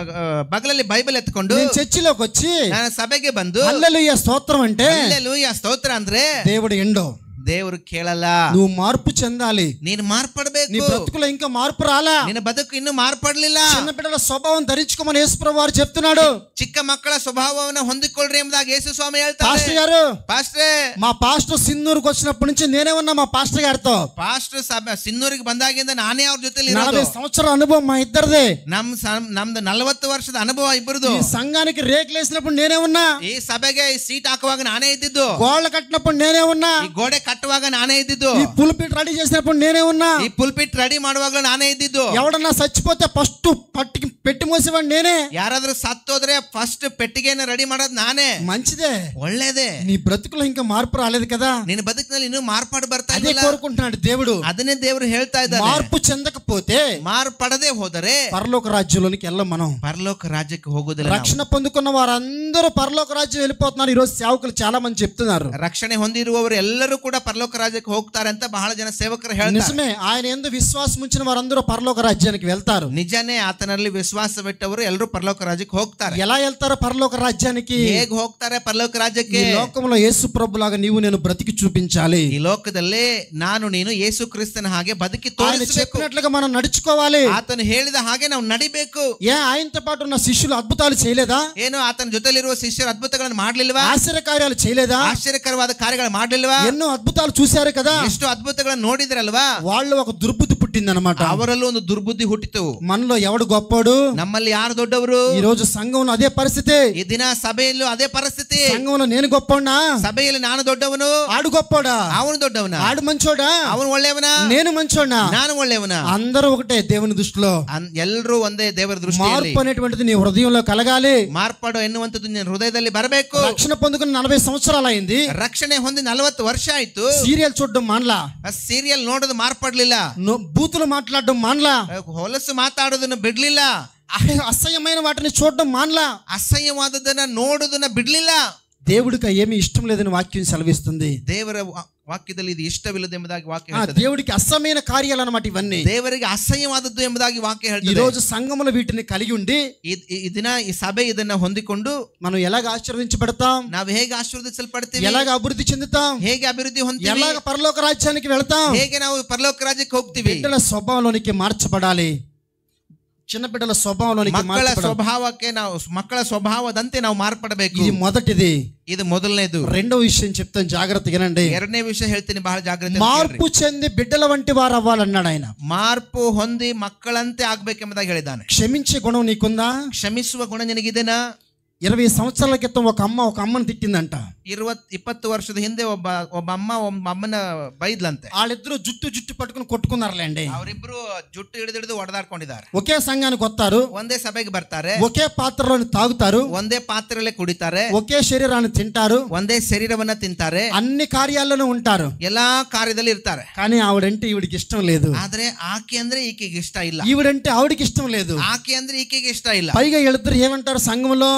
ಬಗಲಲ್ಲಿ ಬೈಬಲ್ ಎತ್ಕೊಂಡು నేను చర్చిలోకి వచ్చి ನಾನು ಸಭೆಗೆ ಬಂದು హల్లెలూయా స్తోత్రం అంటే ಹಲ್ಲೆಲೂಯಾ ಸ್ತೋತ್ರ ಅಂದ್ರೆ దేవుడు ఎండో, ದೇವರು ಕೇಳಲ್ಲ. నువ్వు మార్పు చెందాలి. ನೀನು నీ ಮಾರ್ಪಡ್ಬೇಕು. బ్రతుకులో ఇంకా మార్పు రాలా. ನಿನ್ನ ಬದುಕು ಇನ್ನೂ ಮಾರ್ಪಡ್ಲಿಲ್ಲ. చిన్న బిడ్డల స్వభావం ధరించుకోమని యేసుప్రభు వారు చెప్తున్నాడు. ಚಿಕ್ಕ ಮಕ್ಕಳ ಸ್ವಭಾವವನ್ನು ಹೊಂದಿಕೊಳ್ಳ್ರಿ ಎಂಬುದಾಗಿ ಯೇಸು ಸ್ವಾಮಿ ಹೇಳ್ತಾರೆ. పాస్టర్ గారు, ಪಾಸ್ಟ್ರೇ, మా పాస్టర్ సింధూరుకు వచ్చినప్పటి నుంచి నేనే ఉన్నా మా పాస్టర్ గారితో. ಪಾಸ್ಟರ್ ಸಿನ್ನೂರಿಗೆ ಬಂದಾಗಿಂದ ನಾನೇ ಅವ್ರ ಜೊತೆಲಿ 40 సంవత్సరాల అనుభవం మా ఇద్దరిదే. ನಮ್ದು 40 ವರ್ಷದ ಅನುಭವ ಇಬ್ಬರದು. ఈ సంఘానికి రేకులు వేసినప్పుడు నేనే ఉన్నా, ಈ ಸಭೆಗೆ ಸೀಟ್ ಹಾಕುವಾಗ ನಾನೇ ಇದ್ದಿದ್ದು, గోడలు కట్టినప్పుడు నేనే ఉన్నా, ಈ ಗೋಡೆ ಕಟ್ಟುವಾಗ ನಾನೇ ಇದ್ದಿದ್ದು, ఈ పుల్పిట్ రెడీ చేసినప్పుడు నేనే ఉన్నా, ಈ ಪುಲ್ಪಿಟ್ ರೆಡಿ ಮಾಡುವಾಗಲೂ ನಾನೇ ಇದ್ದಿದ್ದು. ఎవడన్నా చచ్చిపోతే ఫస్ట్ పెట్టి మోసేవాడు నేనే. ಯಾರಾದ್ರೂ ಸತ್ತೋದ್ರೆ ಫಸ್ಟ್ ಪೆಟ್ಟಿಗೆನ ರೆಡಿ ಮಾಡೋದು ನಾನೇ. మంచిదే, ಒಳ್ಳೇದೇ. నీ బ్రతుకులో ఇంకా మార్పు రాలేదు కదా. ನಿನ್ನ ಬದುಕಿನಲ್ಲಿ ಇನ್ನೂ ಮಾರ್ಪಾಡು ಬರ್ತಾ అదే ಇಲ್ಲ. కోరుకుంటున్నాడు దేవుడు. ಅದನ್ನೇ ದೇವರು ಹೇಳ್ತಾ ಇದ್ದಾರೆ. మార్పు చెందకపోతే ಮಾರ್ಪಡದೆ ಹೋದರೆ పరలోక రాజ్యంలోనికి వెళ్ళం మనం. ಪರಲೋಕ ರಾಜ್ಯಕ್ಕೆ ಹೋಗುವುದಿಲ್ಲ. రక్షణ పొందుకున్న వారందరూ పరలోక రాజ్యం వెళ్ళిపోతున్నారు. ఈ రోజు సేవకులు చాలా మంది చెప్తున్నారు. ರಕ್ಷಣೆ ಹೊಂದಿರುವವರು ಎಲ್ಲರೂ ಕೂಡ ಪರಲೋಕ ರಾಜ್ಯಕ್ಕೆ ಹೋಗ್ತಾರೆ ಅಂತ ಬಹಳ ಜನ ಸೇವಕರು ಹೇಳ್ತಾರೆ. నిజమే, ఆయన యందు విశ్వాసం ఉంచిన వారందరూ పరలోక రాజ్యానికి వెళ్తారు. ನಿಜನೇ, ಆತನಲ್ಲಿ ವಿಶ್ವಾಸವಿಟ್ಟವರು ಎಲ್ಲರೂ ಪರಲೋಕ ರಾಜ್ಯಕ್ಕೆ ಹೋಗ್ತಾರೆ. ఎలా వెళ్తారో పరలోక రాజ్యానికి? ಹೇಗೆ ಹೋಗ್ತಾರೆ ಪರಲೋಕ ರಾಜ್ಯಕ್ಕೆ? ఈ లోకంలో యేసు ప్రభులాగా నీవు నేను బ్రతికి చూపించాలి. ಈ ಲೋಕದಲ್ಲಿ ನಾನು ನೀನು ಯೇಸು ಕ್ರಿಸ್ತನ ಹಾಗೆ ಬದುಕಿ ఆయన ತೋರಿಸಬೇಕು. చెప్పినట్లుగా మనం నడుచుకోవాలి. ಆತನು ಹೇಳಿದ ಹಾಗೆ ನಾವು ನಡಿಬೇಕು. ఆయనతో పాటు ఉన్న శిష్యులు అద్భుతాలు చేయలేదా? ಏನು ಆತನ ಜೊತೆಲಿರುವ ಶಿಷ್ಯರು ಅದ್ಭುತಗಳನ್ನು ಮಾಡ್ಲಿಲ್ವಾ? ఆశ్చర్య కార్యాలు చేయలేదా? ಆಶ್ಚರ್ಯಕರವಾದ ಕಾರ್ಯಗಳು ಮಾಡ್ಲಿಲ್ವಾ? ఎన్నో అద్భుతాలు చూశారు కదా. ಎಷ್ಟು ಅದ್ಭುತಗಳನ್ನು ನೋಡಿದ್ರಲ್ವಾ? వాళ్ళు ఒక దుర్బుద్ధి పుట్టిందనమాట. ಅವರಲ್ಲೂ ಒಂದು ದುರ್ಬುದ್ಧಿ ಹುಟ್ಟಿತು. మనలో ఎవడు గొప్పోడు? ನಮ್ಮಲ್ಲಿ ಯಾರು ದೊಡ್ಡವರು? ఈ రోజు సంఘంలో అదే పరిస్థితి. ಈ ದಿನ ಸಭೆಯಲ್ಲೂ ಅದೇ ಪರಿಸ್ಥಿತಿ. సంఘంలో నేను గొప్పోడా? ಸಭೆಯಲ್ಲಿ ನಾನು ದೊಡ್ಡವನು, ఆడు గొప్పోడా? ಅವನು ದೊಡ್ಡವನ. ఆడు మంచోడా? ಅವನು ಒಳ್ಳೆಯವನ, నేను మంచోడా? ನಾನು ಒಳ್ಳೆಯವನ. అందరూ ఒకటే దేవుని దృష్టిలో. ಎಲ್ಲರೂ ಒಂದೇ ದೇವರ ದೃಷ್ಟಿಯಲ್ಲಿ. మార్పు అనేటువంటిది నీ హృదయంలో కలగాలి. ಮಾರ್ಪಾಡು ಎನ್ನುವಂಥದ್ದು ನಿನ್ನ ಹೃದಯದಲ್ಲಿ ಬರಬೇಕು. రక్షణ పొందుకుని 40 సంవత్సరాలు అయింది. ರಕ್ಷಣೆ ಹೊಂದಿ 40 ವರ್ಷ ಆಯ್ತು. సీరియల్ చూడడం మానలా, ಸೀರಿಯಲ್ ನೋಡೋದು ಮಾರ್ಪಡ್ಲಿಲ್ಲ, బూతులు మాట్లాడడం మానలా, ಹೊಲಸು ಮಾತಾಡೋದನ್ನ ಬಿಡ್ಲಿಲ್ಲ, అసహ్యమైన వాటిని చూడడం మానలా, ಅಸಹ್ಯವಾದದನ್ನ ನೋಡೋದನ್ನ ಬಿಡ್ಲಿಲ್ಲ, దేవుడికి ఏమీ ఇష్టం లేదని వాక్యం సెలవిస్తుంది. ದೇವರ ವಾಕ್ಯದಲ್ಲಿ ಇದು ಇಷ್ಟವಿಲ್ಲದೆಂಬುದಾಗಿ ವಾಕ್ಯ ఆ ಹೇಳ್ತದೆ. దేవుడికి అసహ్యమైన కార్యాలు అన్నమాట ఇవన్నీ. ದೇವರಿಗೆ ಅಸಹ್ಯವಾದದ್ದು ಎಂಬುದಾಗಿ ವಾಕ್ಯ ఈ ಹೇಳ್ತದೆ. రోజు సంఘములో వీటిని కలిగి ఉండి ಈ ದಿನ ಈ ಸಭೆ ಇದನ್ನ ಹೊಂದಿಕೊಂಡು మనం ఎలాగ ఆశీర్వదించబడతాం, ನಾವು ಹೇಗೆ ಆಶೀರ್ವದಿಸಲ್ಪಡ್ತೀವಿ, ఎలాగ అభివృద్ధి చెందుతాం, ಹೇಗೆ ಅಭಿವೃದ್ಧಿ ಹೊಂದ್ತೀವಿ, ఎలాగ పరలోక రాజ్యానికి వెళ్తాం, ಹೇಗೆ ನಾವು ಪರಲೋಕ ರಾಜ್ಯಕ್ಕೆ ಹೋಗ್ತೀವಿ. బిడ్డల స్వభావంలోనికి మార్చబడాలి. చిన్న బిడ్డల స్వభావంలోనికి ಮಕ್ಕಳ ಸ್ವಭಾವದಂತೆ ನಾವು ಮಾರ್ಪಡಬೇಕು. ఇది మొదటిది. ಇದು ಮೊದಲನೇದು. రెండో విషయం చెప్తాను, జాగ్రత్తగా వినండి. ಎರಡನೇ ವಿಷಯ ಹೇಳ್ತೀನಿ, ಬಹಳ ಜಾಗ್ರತೆ. మార్పు చెంది బిడ్డల వంటి వారు అవ్వాలన్నాడు ఆయన. ಮಾರ್ಪು ಹೊಂದಿ ಮಕ್ಕಳಂತೆ ಆಗ್ಬೇಕೆಂಬುದಾಗಿ ಹೇಳಿದ್ದಾನೆ. క్షమించే గుణం నీకుందా? ಕ್ಷಮಿಸುವ ಗುಣ ನಿನಗಿದೆನಾ? 20 సంవత్సరాల క్రితం ఒక అమ్మని తిట్టిందంట. 20 ವರ್ಷದ ಹಿಂದೆ ಒಬ್ಬ ಅಮ್ಮನ ಬೈದ್ಲಂತೆ. వాళ్ళిద్దరూ జుట్టు పట్టుకుని కొట్టుకున్నారులేండి. ಅವರಿಬ್ರು ಜುಟ್ಟು ಹಿಡಿದು ಹೊಡೆದಾಡ್ಕೊಂಡಿದ್ದಾರೆ. ఒకే సంఘానికి వస్తారు, ಒಂದೇ ಸಭೆಗೆ ಬರ್ತಾರೆ, ఒకే పాత్రలోని తాగుతారు, ಒಂದೇ ಪಾತ್ರೆಯಲ್ಲೇ ಕುಡಿತಾರೆ, ఒకే శరీరాన్ని తింటారు, ಒಂದೇ ಶರೀರವನ್ನ ತಿಂತಾರೆ, అన్ని కార్యాల్లోనూ ఉంటారు. ಎಲ್ಲಾ ಕಾರ್ಯದಲ್ಲಿ ಇರ್ತಾರೆ. కానీ ఆవిడంటే ఈవిడికి ఇష్టం లేదు. ಆದ್ರೆ ಆಕೆ ಅಂದ್ರೆ ಈಕೆಗೆ ಇಷ್ಟ ಇಲ್ಲ. ఈవిడంటే ఆవిడికి ఇష్టం లేదు. ಆಕೆ ಅಂದ್ರೆ ಈಕೆಗೆ ಇಷ್ಟ ಇಲ್ಲ. పైగా వీళ్ళిద్దరు ఏమంటారు సంఘంలో?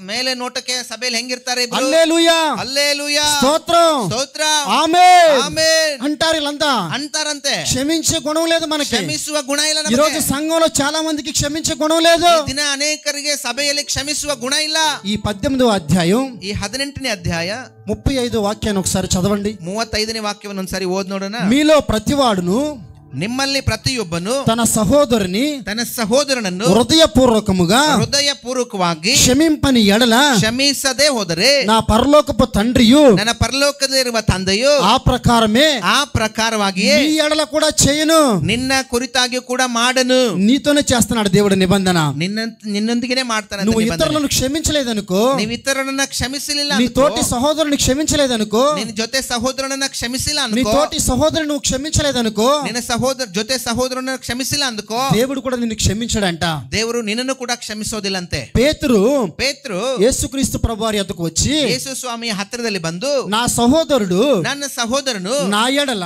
ಮೇಲೆ ನೋಟಕ್ಕೆ ಸಭೆಯಲ್ಲಿ ಹೆಂಗಿರ್ತಾರೆ? హల్లెలూయా, హల్లెలూయా, స్తోత్రం, స్తోత్రం, ఆమేన్, ఆమేన్ అంటారు. వీళ్ళంతా అంటారంతే. క్షమించే గుణం లేదు మనకి. క్షమిಸುವ ಗುಣ ಇಲ್ಲ ఈ రోజు సంఘంలో చాలా మందికి క్షమించే గుణం లేదు. ಈ ದಿನ ಅನೇಕರಿಗೆ ಸಭೆಯಲ್ಲಿ ಕ್ಷಮಿಸುವ ಗುಣ ಇಲ್ಲ. ఈ 18వ అధ్యాయం ಈ 18ನೇ ಅಧ್ಯಾಯ 35 వాక్యాన్ని ఒకసారి చదవండి. 35ನೇ ವಾಕ್ಯವನ್ನು ಒಂದ್ಸರಿ ಓದ್ ನೋಡೋಣ. మీలో ప్రతివాడును ನಿಮ್ಮಲ್ಲಿ ಪ್ರತಿಯೊಬ್ಬನು తన ಸಹೋದರನನ್ನು ಹೃದಯಪೂರ್ವಕವಾಗಿ క్షమింపని ఎడల ಕ್ಷಮಿಸದೆ ಹೋದರೆ నా పరలోకపు తండ్రియు ನನ್ನ ಪರಲೋಕದಲ್ಲಿರುವ ತಂದೆಯು ఆ ప్రకారమే ಈ ఎడల కూడా చేయను. ನಿನ್ನ ಕುರಿತಾಗಿಯೂ ಕೂಡ ಮಾಡನು. నీతోనే చేస్తున్నాడు దేవుడు నిబంధన. ನಿನ್ನೊಂದಿಗೆ ಮಾಡ್ತಾನೆ. నువ్వు ఇతరులను క్షమించలేదనుకో, ನೀವು ಇತರರನ್ನ ಕ್ಷಮಿಸಲಿಲ್ಲ, నీ తోటి సహోదరుని క్షమించలేదనుకో, ನಿನ್ನ ಜೊತೆ ಸಹೋದರನನ್ನ ಕ್ಷಮಿಸಿಲ್ಲ నీ ಅನ್ಕೋ, తోటి సహోదరుని నువ్వు క్షమించలేదనుకో, ನಿನ್ನ ಜೊತೆ ಸಹೋದರನ ಕ್ಷಮಿಸಿಲ್ಲ ಅಂದುಕೋ, దేవుడు కూడా నిన్ను క్షమించడంట. ದೇವರು ನಿನ್ನನ್ನು ಕೂಡ ಕ್ಷಮಿಸೋದಿಲ್ಲಂತೆ. పేతురు యేసుక్రీస్తు ప్రభువారి యొద్దకు వచ్చి ಯೇಸು ಸ್ವಾಮಿಯ ಹತ್ತಿರದಲ್ಲಿ ಬಂದು, నా సహోదరుడు ನನ್ನ ಸಹೋದರನು నా ఎడల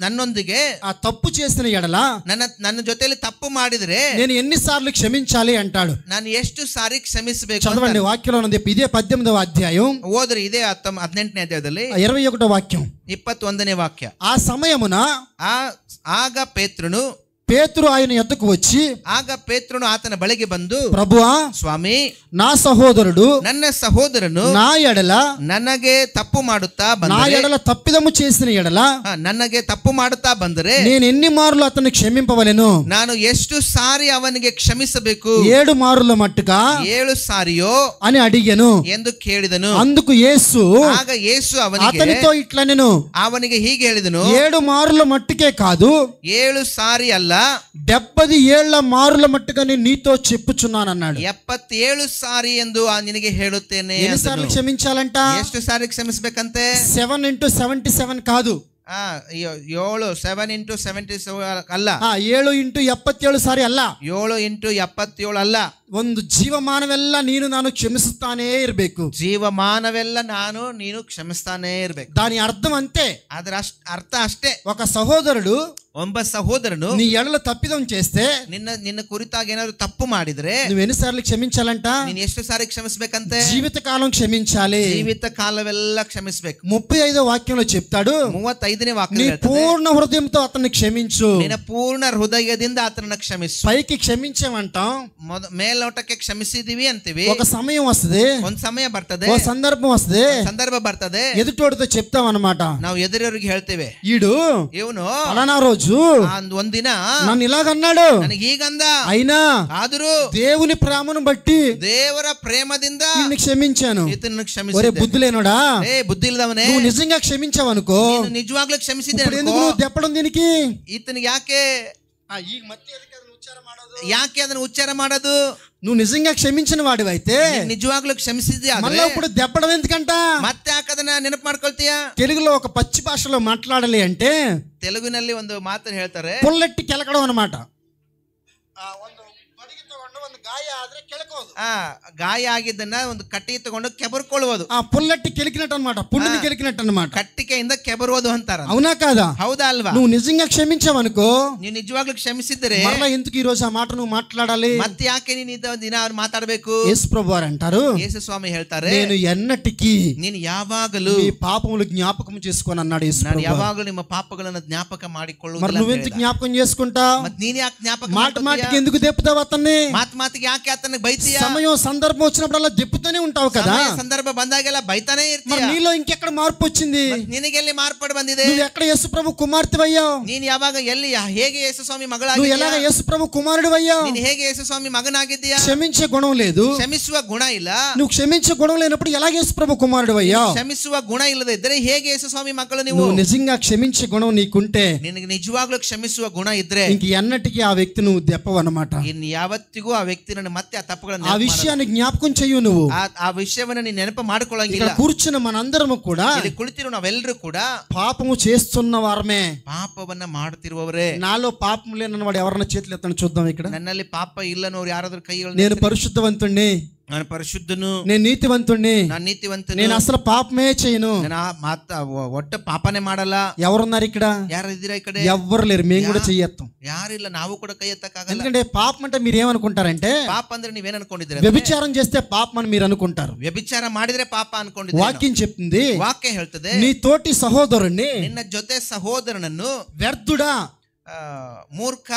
ನನ್ನೊಂದಿಗೆ ఆ తప్పు చేసిన ఎడల ನನ್ನ ಜೊತೆಯಲ್ಲಿ ತಪ್ಪು ಮಾಡಿದ್ರೆ నేను ఎన్నిసార్లు క్షమించాలి అంటాడు. ನಾನು ಎಷ್ಟು ಸಾರಿ ಕ್ಷಮಿಸಬೇಕು? చదవండి, వాక్యంలో ఉంది. ఇదే 18వ అధ్యాయం, ಓದ್ರಿ. ಇದೇ 18ನೇ ಅಧ್ಯಾಯದಲ್ಲಿ 21వ వాక్యం, 21ನೇ ವಾಕ್ಯ. ఆ సమయమున ಆಗ ಪೇತ್ರನು ఆయన యొద్దకు వచ్చి, ಆತನ ಬಳಿಗೆ ಬಂದು, ప్రభువా, ಸ್ವಾಮಿ, నా సహోదరుడు ನನ್ನ ಸಹೋದರನು నా ఎడల ನನಗೆ ತಪ್ಪು ಮಾಡುತ್ತಾ నా ఎడల తప్పిదము చేసిన ఎడల ನನಗೆ తప్పు ಮಾಡುತ್ತಾ ಬಂದರೆ నేను ఎన్ని మార్లు అతన్ని క్షమింపవలెను? ನಾನು ಎಷ್ಟು ಸಾರಿ ಅವನಿಗೆ ಕ್ಷಮಿಸಬೇಕು? 7 మార్ల మట్టుగా 7 ಸಾರಿಯೋ అని అడిగాను ಎಂದು ಕೇಳಿದನು. అందుకు యేసు ಆಗ ಯೇಸು అతనితో ఇట్లనెను, ಅವನಿಗೆ ಹೀಗೆ ಹೇಳಿದನು, 7 మార్ల మట్టుకే కాదు, 7 ಸಾರಿ ಅಲ್ಲ, 70 ఏళ్ల మారుల మట్టుగా నేను నీతో చెప్పుచున్నాను అన్నాడు. 77 ಸಾರಿ ಎಂದು ನಿನಗೆ ಹೇಳುತ್ತೇನೆ. ఎన్నిసార్లు క్షమించాలంట? ಎಷ್ಟು ಸಾರಿ ಕ್ಷಮಿಸಬೇಕಂತೆ? 7 into 77 కాదు, 7 into 77 ಅಲ್ಲ, 7 into 77 ಸಾರಿ ಅಲ್ಲ, 7 into 77 ಅಲ್ಲ. ಒಂದು ಜೀವಮಾನವೆಲ್ಲ ನೀನು ನಾನು ಕ್ಷಮಿಸುತ್ತಾನೇ ಇರಬೇಕು. ಜೀವಮಾನವೆಲ್ಲ ನಾನು ನೀನು ಕ್ಷಮಿಸ್ತಾನೇ ಇರಬೇಕು. దాని అర్థం అంతే. ಅದರ ಅರ್ಥ ಅಷ್ಟೇ. ఒక సహోదరుడు ಒಬ್ಬ ಸಹೋದರನು నీ ఎడల తప్పిదం చేస్తే, ನಿನ್ನ ಕುರಿತಾಗಿ ಏನಾದ್ರು ತಪ್ಪು ಮಾಡಿದ್ರೆ నువ్వు ఎన్నిసార్లు క్షమించాలంట? ನೀನು ಎಷ್ಟು ಸಾರಿ ಕ್ಷಮಿಸಬೇಕಂತೆ? జీవితకాలం క్షమించాలి. జీవిత కాలವೆಲ್ಲ క్షమిಸಬೇಕು. 35వ వాక్యంలో చెప్తాడు, 35ನೇ నీ ವಾಕ್ಯ పూర్ణ హృదయంతో అతన్ని క్షమించు. ನಿನ್ನ ಪೂರ್ಣ ಹೃದಯದಿಂದ ಆತನನ್ನ ಕ್ಷಮಿಸು. పైకి క్షమించామంటాం, ಮೇಲ್ನೋಟಕ್ಕೆ ಕ್ಷಮಿಸಿದೀವಿ ಅಂತೀವಿ. ఒక సమయం వస్తుంది, ಒಂದ್ ಸಮಯ ಬರ್ತದೆ, ఒక సందర్భం వస్తుంది, ಸಂದರ್ಭ ಬರ್ತದೆ, ఎదుటోడితో చెప్తాం అన్నమాట. ನಾವು ಎದುರವರಿಗೆ ಹೇಳ್ತೇವೆ, ఈడు ಇವನು ఫలానా రోజు ಒಂದಿನ నన్ను ఇలాగన్నాడు, ನನಗೆ హీగంద, అయినా ఆದರೂ దేవుని ప్రేమను బట్టి ದೇವರ ಪ್ರೇಮದಿಂದ నిన్ను క్షమించాను. ఈతనನ್ನು ఒరే క్షమిಸಿದೆ. బుద్ధి లేనోడా, బుద్ధి ఇಲ್ಲದವನೇ, నువ్వు నిజంగా క్షమించావనుకో, ನೀನು ನಿಜವಾಗ್ಲೂ ಕ್ಷಮಿಸಿದೆ ఇప్పుడు ఎందుకు నువ్వు దెప్పడం దీనికి? ಈತನಿಗೆ ಯಾಕೆ ಅದನ್ನು ಉಚ್ಚಾರ ಮಾಡೋದು? నువ్వు నిజంగా క్షమించిన వాడివైతే నిజవాగ్లూ క్షమిಸಿದ್ಯಾ, మళ్ళీ ఇప్పుడు దెప్పడం ఎందుకంట? ಮತ್ತೆ ಯಾಕದನ್ನ ನೆನಪು ಮಾಡ್ಕೊಳ್ತೀಯಾ? తెలుగులో ఒక పచ్చి భాషలో మాట్లాడాలి అంటే తెలుగుನಲ್ಲಿ ಒಂದು ಮಾತನ್ನು ಹೇಳ್ತಾರೆ, పుల్లెట్టి కెలకడం అన్నమాట. ಒಂದು ಬದಿಗೆ ತಗೊಂಡು ಒಂದು ಗಾಯ ಆದ್ರೆ ಕೆಳಕೋದು. ಗಾಯ ಆಗಿದ್ದನ್ನ ಒಂದು ಕಟ್ಟಿ ತಗೊಂಡು ಕೆಬರ್ಕೊಳ್ಳುವುದು. పుల్లట్టి కెలికినట్టు అన్నమాట, పుండుని కెలికినట్టు అన్నమాట. కట్టిಕೆಯಿಂದ ಕೆಬರುವುದು అంటారు. అవునా కాదా? హౌదా అల్వా? నువ్వు నిజంగా క్షమించావనుకో, ನೀವು నిజವಾಗ್ಲೂ క్షమిಸಿದ್ರೆ మరలా ఎందుకు ఈ రోజు ఆ మాట నువ్వు మాట్లాడాలి? ಮತ್ತೆ ಯಾಕೆ ನೀನು ದಿನ ಮಾತಾಡಬೇಕು? యేసు ప్రభు వారు అంటారు, యేసు స్వామి ಹೇಳ್ತಾರೆ, నేను ఎన్నటికీ ನೀನು ಯಾವಾಗಲೂ మీ పాపములు జ్ఞాపకం చేసుకోను అన్నాడు యేసు ನಾನು ప్రభు. యావాಗಲೂ ನಿಮ್ಮ పాపಗಳನ್ನು జ్ఞాపక ಮಾಡಿಕೊಳ್ಳುವುದಿಲ್ಲ. మరి నువ్వెందుకు జ్ఞాపకం చేసుకుంటావు? ಮತ್ತೆ ನೀನು ಯಾಕೆ జ్ఞాపక మాట మాటకి ఎందుకు దెప్పుతావు అతన్ని? మాతికి యాಕೆ అతన్ని బైತೀಯ? సమయం సందర్భం వచ్చినప్పుడల్లా దెప్పుతూనే ఉంటావు కదా. సందర్భ ಬಂದಾಗೆಲ್ಲ ಬೈತಾನೆ ಇರ್ತೀಯ. మరి నీలో ఇంకెక్కడ మార్పు వచ్చింది? ನಿನಗೆಲ್ಲಿ ಮಾರ್ಪಾಡು ಬಂದಿದೆ? నువ్వు ఎక్కడ యేసు ప్రభు కుమార్తెవయ్యావు? ನೀನು ಯಾವಾಗ ಎಲ್ಲಿ ಹೇಗೆ యేసు స్వామి నువ్వు ಮಗಳಾಗಿದ್ದೀಯಾ? ఎలాగ యేసు ప్రభు కుమారుడివయ్యావు? ನೀನು ಹೇಗೆ యేసు స్వామి ಮಗನಾಗಿದ್ದೀಯಾ? క్షమించే గుణం లేదు, ಕ್ಷಮಿಸುವ ಗುಣ ಇಲ್ಲ. నువ్వు క్షమించే గుణం లేనప్పుడు ఎలాగ యేసు ప్రభు కుమారుడివయ్యావు? ಕ್ಷಮಿಸುವ ಗುಣ ಇಲ್ಲದೆ ಇದ್ರೆ ಹೇಗೆ యేసు స్వామి ಮಕ್ಕಳು ನೀವು? నువ్వు నిజంగా క్షమించే గుణం నీకుంటే ನಿನಗೆ ನಿಜವಾಗ್ಲೂ ಕ್ಷಮಿಸುವ ಗುಣ ಇದ್ರೆ ఇంక ఎన్నటికీ ఆ వ్యక్తి నువ్వు దెప్పవు అన్నమాట. ಇನ್ನು ಯಾವತ್ತಿಗೂ ಆ ವ್ಯಕ್ತಿನ ಮತ್ತೆ ಆ ತಪ್ಪುಗಳನ್ನು ఆ విషయాన్ని జ్ఞాపకం చెయ్యు. నువ్వు ಆ ವಿಷಯವನ್ನ ನೀನು ನೆನಪು ఇక్కడ ಮಾಡ್ಕೊಳ್ಳಂಗಿಲ್ಲ. కూర్చున్న మనందరము కూడా ಇಲ್ಲಿ ಕುಳಿತಿರೋ ನಾವೆಲ್ಲರೂ ಕೂಡ పాపము చేస్తున్న వారమే. ಪಾಪವನ್ನ ಮಾಡುತ್ತಿರುವವರೇ. నాలో పాపం లేనన్న వాడు ఎవరన్నా చేతులు ఎత్తని చూద్దాం. ఇక్కడ ನನ್ನಲ್ಲಿ ಪಾಪ ಇಲ್ಲನೋರು ಯಾರಾದ್ರೂ ಕೈಗಳು? నేను పరిశుద్ధవంతుణ్ణి, ನಾನು ಪರಿಶುದ್ಧನು, నేను నీతివంతుణ్ణి, ನಾನು ನೀತಿವಂತನು, నేను అసలు పాపమే చేయను. ನಾನು ಒಟ್ಟು ಪಾಪನೇ ಮಾಡಲ್ಲ. ఎవరున్నారు ఇక్కడ? ಯಾರು ಇದ್ದೀರಾ ಈ ಕಡೆ? ఎవ్వరు లేరు. మేము కూడా చెయ్యత్తాం. ಯಾರಿಲ್ಲ, ನಾವು ಕೂಡ ಕೈ ಎತ್ತಕ್ಕಾಗಲ್ಲ. ఎందుకంటే పాపం అంటే మీరు ఏమనుకుంటారంటే, ಪಾಪ ಅಂದ್ರೆ ನೀವೇನ್ ಅನ್ಕೊಂಡಿದ್ದೀರಾ? వ్యభిచారం చేస్తే పాపం అని మీరు అనుకుంటారు. ವ್ಯಭಿಚಾರ ಮಾಡಿದ್ರೆ ಪಾಪ ಅನ್ಕೊಂಡಿದ್ದೀರಾ? వాక్యం చెప్తుంది, ವಾಕ್ಯ ಹೇಳ್ತದೆ, నీ తోటి సహోదరుణ్ణి ನಿನ್ನ ಜೊತೆ ಸಹೋದರನನ್ನು వ్యర్థుడా ಮೂರ್ಖ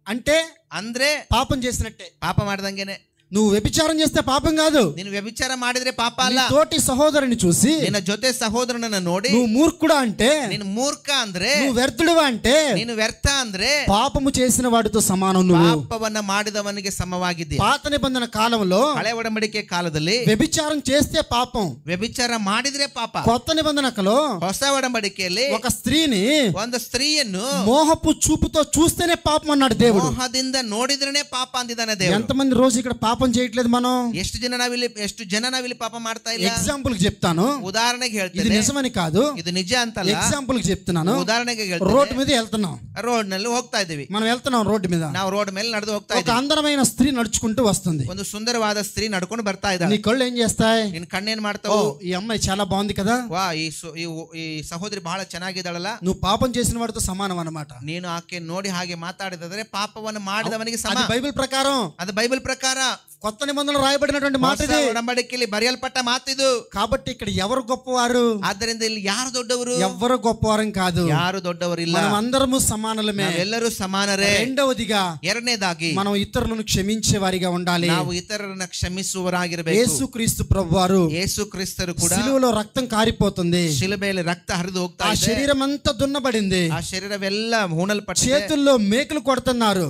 అంటే ಅಂದ್ರೆ పాపం చేసినట్టే. ಪಾಪ ಮಾಡ್ದಂಗೆನೆ. నువ్వు వ్యభిచారం చేస్తే పాపం కాదు. ನೀನು ವ್ಯಭಿಚಾರ ಮಾಡಿದ್ರೆ ಪಾಪ ಅಲ್ಲ. నీ తోటి సహోదరుని చూసి ನಿನ್ನ ಜೊತೆ ಸಹೋದರನನ್ನ ನೋಡಿ నువ్వు మూర్ఖుడా అంటే, ನೀನು ಮೂರ್ಖ ಅಂದ್ರೆ, నువ్వు వ్యర్థుడువా అంటే ನೀನು ವ್ಯರ್ಥ ಅಂದ್ರೆ పాపము చేసిన వాడితో సమానం. నువ్వు ಪಾಪವನ್ನ ಮಾಡಿದವನಿಗೆ ಸಮವಾಗಿದ್ದೀಯ. పాత నిబంధన కాలంలో ಹಳೆ ಒಡಂಬಡಿಕೆ ಕಾಲದಲ್ಲಿ వ్యభిచారం చేస్తే పాపం, ವ್ಯಭಿಚಾರ ಮಾಡಿದ್ರೆ ಪಾಪ. కొత్త నిబంధనలో ಹೊಸ ಒಡಂಬಡಿಕೆಯಲ್ಲಿ ఒక స్త్రీని ಒಂದು ಸ್ತ್ರೀಯನ್ನು మోహపు చూపుతో చూస్తేనే పాపం అన్నాడు దేవుడు. ಮೋಹದಿಂದ ನೋಡಿದ್ರೇನೆ ಪಾಪ ಅಂದಿದ್ದಾನೆ ದೇವರು. ఎంతమంది రోజు ఇక్కడ పాపం చేయట్లేదు మనం? ಎಷ್ಟು ಜನ ನಾವಿಲ್ಲಿ ಪಾಪ ಮಾಡ್ತಾ ಇಲ್ಲ? ఎగ్జాంపుల్ చెప్తాను, ಉದಾಹರಣೆಗೆ ఇది ಹೇಳ್ತೇನೆ. నిజమని కాదు, ಇದು ನಿಜ ಅಂತಲ್ಲ, ఎగ్జాంపుల్ చెప్తున్నాను. ಉದಾಹರಣೆಗೆ రోడ్డు మీద వెళ్తున్నాం, ರೋಡ್ ನಲ್ಲಿ ಹೋಗ್ತಾ ಇದೀವಿ. మనం వెళ్తున్నాం రోడ్డు మీద. ನಾವು ರೋಡ್ ಮೇಲೆ ನಡೆದು ಹೋಗ್ತಾ ఒక ಇದ್ದೀವಿ. అందమైన స్త్రీ నడుచుకుంటూ వస్తుంది. ಒಂದು ಸುಂದರವಾದ ಸ್ತ್ರೀ ನಡ್ಕೊಂಡು ಬರ್ತಾ నీ ಇದ್ದಾಳೆ. కళ్ళు ఏం చేస్తాయి? ನಿನ್ ಕಣ್ಣೇನ್ ఓ, ಮಾಡ್ತಾవు? ఈ అమ్మాయి చాలా బాగుంది కదా, ವಾ ಈ ಸಹೋದರಿ ಬಹಳ ಚೆನ್ನಾಗಿದ್ದಾಳಲ್ಲ. నువ్వు పాపం చేసిన వాడితో సమానం అన్నమాట. ನೀನು ಆಕೆ ನೋಡಿ ಹಾಗೆ ಮಾತಾಡಿದ್ರೆ ಪಾಪವನ್ನು ಮಾಡಿದವನಿಗೆ ಸಮ. అది బైబిల్ ప్రకారం, ಅದು బైబిల్ ಪ್ರಕಾರ కొత్త నిబంధనలు రాయబడినటువంటి మాట ఇది. ಒಡಂಬಡಿಕೆಯಲ್ಲಿ ಬರೆಯಲ್ಪಟ್ಟ ಮಾತಿದು. కాబట్టి ఇక్కడ ఎవరు గొప్పవారు? ಆದ್ದರಿಂದ ಇಲ್ಲಿ ಯಾರು ದೊಡ್ಡವರು? ఎవ్వరు గొప్పవారం కాదు, ಯಾರು ದೊಡ್ಡವರಿಲ್ಲ. మనం అందరము సమానలమే. ನಾವೆಲ್ಲರೂ ಸಮಾನರೇ. రెండవదిగా ಎರಡನೇದಾಗಿ మనం ఇతరులను క్షమించే వారిగా ఉండాలి. ನಾವು ಇತರರನ್ನ ಕ್ಷಮಿಸುವವರಾಗಿರಬೇಕು. యేసుక్రీస్తు ప్రభువారు ಯೇಸು ಕ್ರಿಸ್ತರು ಕೂಡ సిలువలో రక్తం కారిపోతుంది, ಶಿಲುಬೆಯಲ್ಲಿ ರಕ್ತ ಹರಿದು ಹೋಗ್ತಾ ఆ ಇದೆ. శరీరం అంతా దున్నబడింది, ಆ ಶರೀರವೆಲ್ಲ ಹೂಣಲ್ಪಟ್ಟಿದೆ. చేతుల్లో మేకులు కొడుతున్నారు,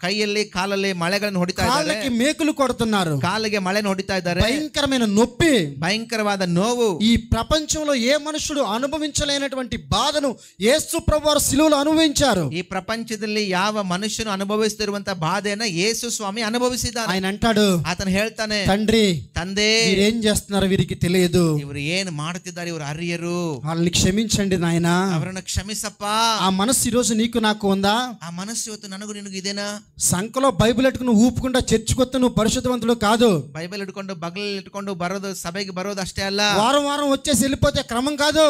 ಕೈಯಲ್ಲಿ ಕಾಲಲ್ಲಿ ಮಳೆಗಳನ್ನು ಹೊಡಿತಾ ಇದ್ದಾರೆ. కాళ్ళకి మేకులు కొడుతున్నారు, ಕಾಲಿಗೆ ಮಳೆಯನ್ನು ಹೊಡಿತಾ ಇದ್ದಾರೆ. భయంకరమైన నొప్పి, ಭಯಂಕರವಾದ ನೋವು. ఈ ప్రపంచంలో ఏ మనుషుడు అనుభవించలేనటువంటి బాధను యేసు ప్రభువారు సిలువలో అనుభవించారు. ಈ ಪ್ರಪಂಚದಲ್ಲಿ ಯಾವ ಮನುಷ್ಯನು ಅನುಭವಿಸುತ್ತಿರುವಂತ ಬಾಧೆಯನ್ನ ಯೇಸು ಸ್ವಾಮಿ ಅನುಭವಿಸಿದ್ದಾನೆ. ఆయన అంటాడు, ಆತನು ಹೇಳ್ತಾನೆ, తండ్రి ತಂದೆ మీరేం చేస్తున్నారు వీరికి తెలియదు, ಇವರು ಏನು ಮಾಡುತ್ತಿದ್ದಾರೆ, ಇವರು ಅರಿಯರು, వాళ్ళని క్షమించండి నాయనా. ಅವರನ್ನ ಕ್ಷಮಿಸಪ್ಪ. ఆ మనసు ఈ రోజు నీకు నాకు ఉందా? ಆ ಮನಸ್ಸು ಇವತ್ತು ನನಗೂ ನಿನಗೂ ಇದೇನಾ? సంకలో బైబిల్ ఎట్టుకుని ఊపుకుంటా చర్చికొత్త నువ్వు పరిశుద్ధవంతులు కాదు. ಬೈಬಲ್ ಇಟ್ಕೊಂಡು ಬಗಲಲ್ಲಿ ಇಟ್ಕೊಂಡು ಬರೋದು, ಸಭೆಗೆ ಬರೋದು ಅಷ್ಟೇ ಅಲ್ಲ. వారం వారం వచ్చేసి వెళ్ళిపోతే క్రమం కాదు.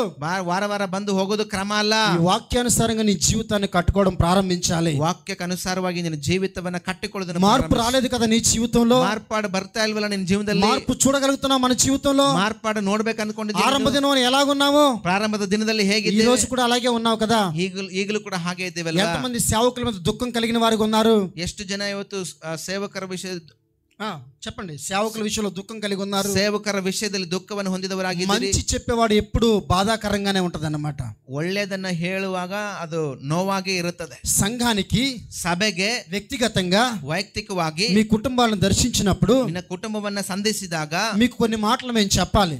ವಾರ ವಾರ ಬಂದು ಹೋಗೋದು ಕ್ರಮ ಅಲ್ಲ. ఈ వాక్యానుసారంగా నీ జీవితాన్ని కట్టుకోవడం ప్రారంభించాలి. ವಾಕ್ಯಕ್ಕೆ ಅನುಸಾರವಾಗಿ ನಿನ್ನ ಜೀವಿತವನ್ನ ಕಟ್ಟಿಕೊಳ್ಳೋದನ್ನ మార్పు రాలేదు కదా నీ జీవితంలో? ಮಾರ್ಪಾಡು ಬರ್ತಾ ಇಲ್ವಲ್ಲ ನಿನ್ನ ಜೀವನದಲ್ಲಿ? మార్పు చూడగలుగుతున్నావు మన జీవితంలో? ಮಾರ್ಪಾಡು ನೋಡ್ಬೇಕು ಅನ್ಕೊಂಡಿದ್ದೀನಿ. ఆరంభ దినం ఎలాగున్నావు? ಪ್ರಾರಂಭದ ದಿನದಲ್ಲಿ ఈ ಹೇಗಿದ್ದೀವಿ? రోజు కూడా అలాగే ఉన్నావు కదా? ಈಗಲೂ ಕೂಡ ಹಾಗೆ ಇದ್ದೀವಲ್ಲ? ఎంతమంది సేవకుల మీద దుఃఖం కలిగిన వారికి ఉన్నారు? ಎಷ್ಟು ಜನ ಇವತ್ತು ಸೇವಕರ ವಿಷಯ చెప్పండి, సేవకుల విషయంలో దుఃఖం కలిగి ఉన్నారు? ಸೇವಕರ ವಿಷಯದಲ್ಲಿ ದುಃಖವನ್ನು ಹೊಂದಿದವರಾಗಿದ್ದೀರಿ. మంచి చెప్పేవాడు ఎప్పుడు బాధాకరంగానే ఉంటది అన్నమాట. ಒಳ್ಳೆಯದನ್ನ ಹೇಳುವಾಗ ಅದು ನೋವಾಗಿ ಇರುತ್ತದೆ. సంఘానికి, ಸಭೆಗೆ, వ్యక్తిగతంగా, ವೈಯಕ್ತಿಕವಾಗಿ మీ కుటుంబాలను దర్శించినప్పుడు ನಿನ್ನ ಕುಟುಂಬವನ್ನ ಸಂಧಿಸಿದಾಗ మీకు కొన్ని మాటలు మేము చెప్పాలి.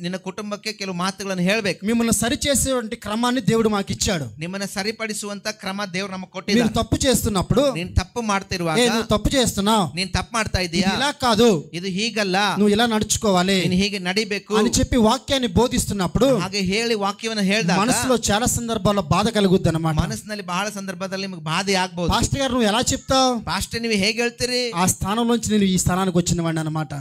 ನಿನ್ನ ಕುಟುಂಬಕ್ಕೆ ಕೆಲವು ಮಾತುಗಳನ್ನು ಹೇಳಬೇಕು. మిమ్మల్ని సరిచేసేటువంటి క్రమాన్ని దేవుడు మాకు ఇచ్చాడు. ನಿಮ್ಮನ್ನ ಸರಿಪಡಿಸುವಂತ ಕ್ರಮ ದೇವರು ನಮಗೆ మీరు ಕೊಟ್ಟಿದ್ದಾನೆ. తప్పు చేస్తున్నప్పుడు, ನೀನ್ ತಪ್ಪು ಮಾಡ್ತಿರುವಾಗ, నువ్వు తప్పు చేస్తున్నావు, ನೀನ್ ತಪ್ಪು ಮಾಡ್ತಾ ಇದೆಯಾ, ఇలా కాదు, ಇದು ಹೀಗಲ್ಲ, నువ్వు ఇలా నడుచుకోవాలి ನೀನು ಹೀಗೆ ನಡಿಬೇಕು అని చెప్పి వాక్యాన్ని బోధిస్తున్నప్పుడు ಹಾಗೆ ಹೇಳಿ ವಾಕ್ಯವನ್ನು ಹೇಳಿದಾಗ మనసులో చాలా సందర్భాల్లో బాధ కలుగుద్ది అన్నమాట. ಮನಸ್ಸಿನಲ್ಲಿ ಬಹಳ ಸಂದರ್ಭದಲ್ಲಿ ನಿಮಗೆ ಬಾಧೆ ಆಗ್ಬಹುದು. పాస్టర్ గారు నువ్వు ఎలా చెప్తావు, ಪಾಸ್ಟರ್ ನೀವು ಹೇಗೆ ಹೇಳ್ತೀರಿ, ఆ స్థానంలోంచి నేను ఈ స్థానానికి వచ్చిన వాడిని అన్నమాట.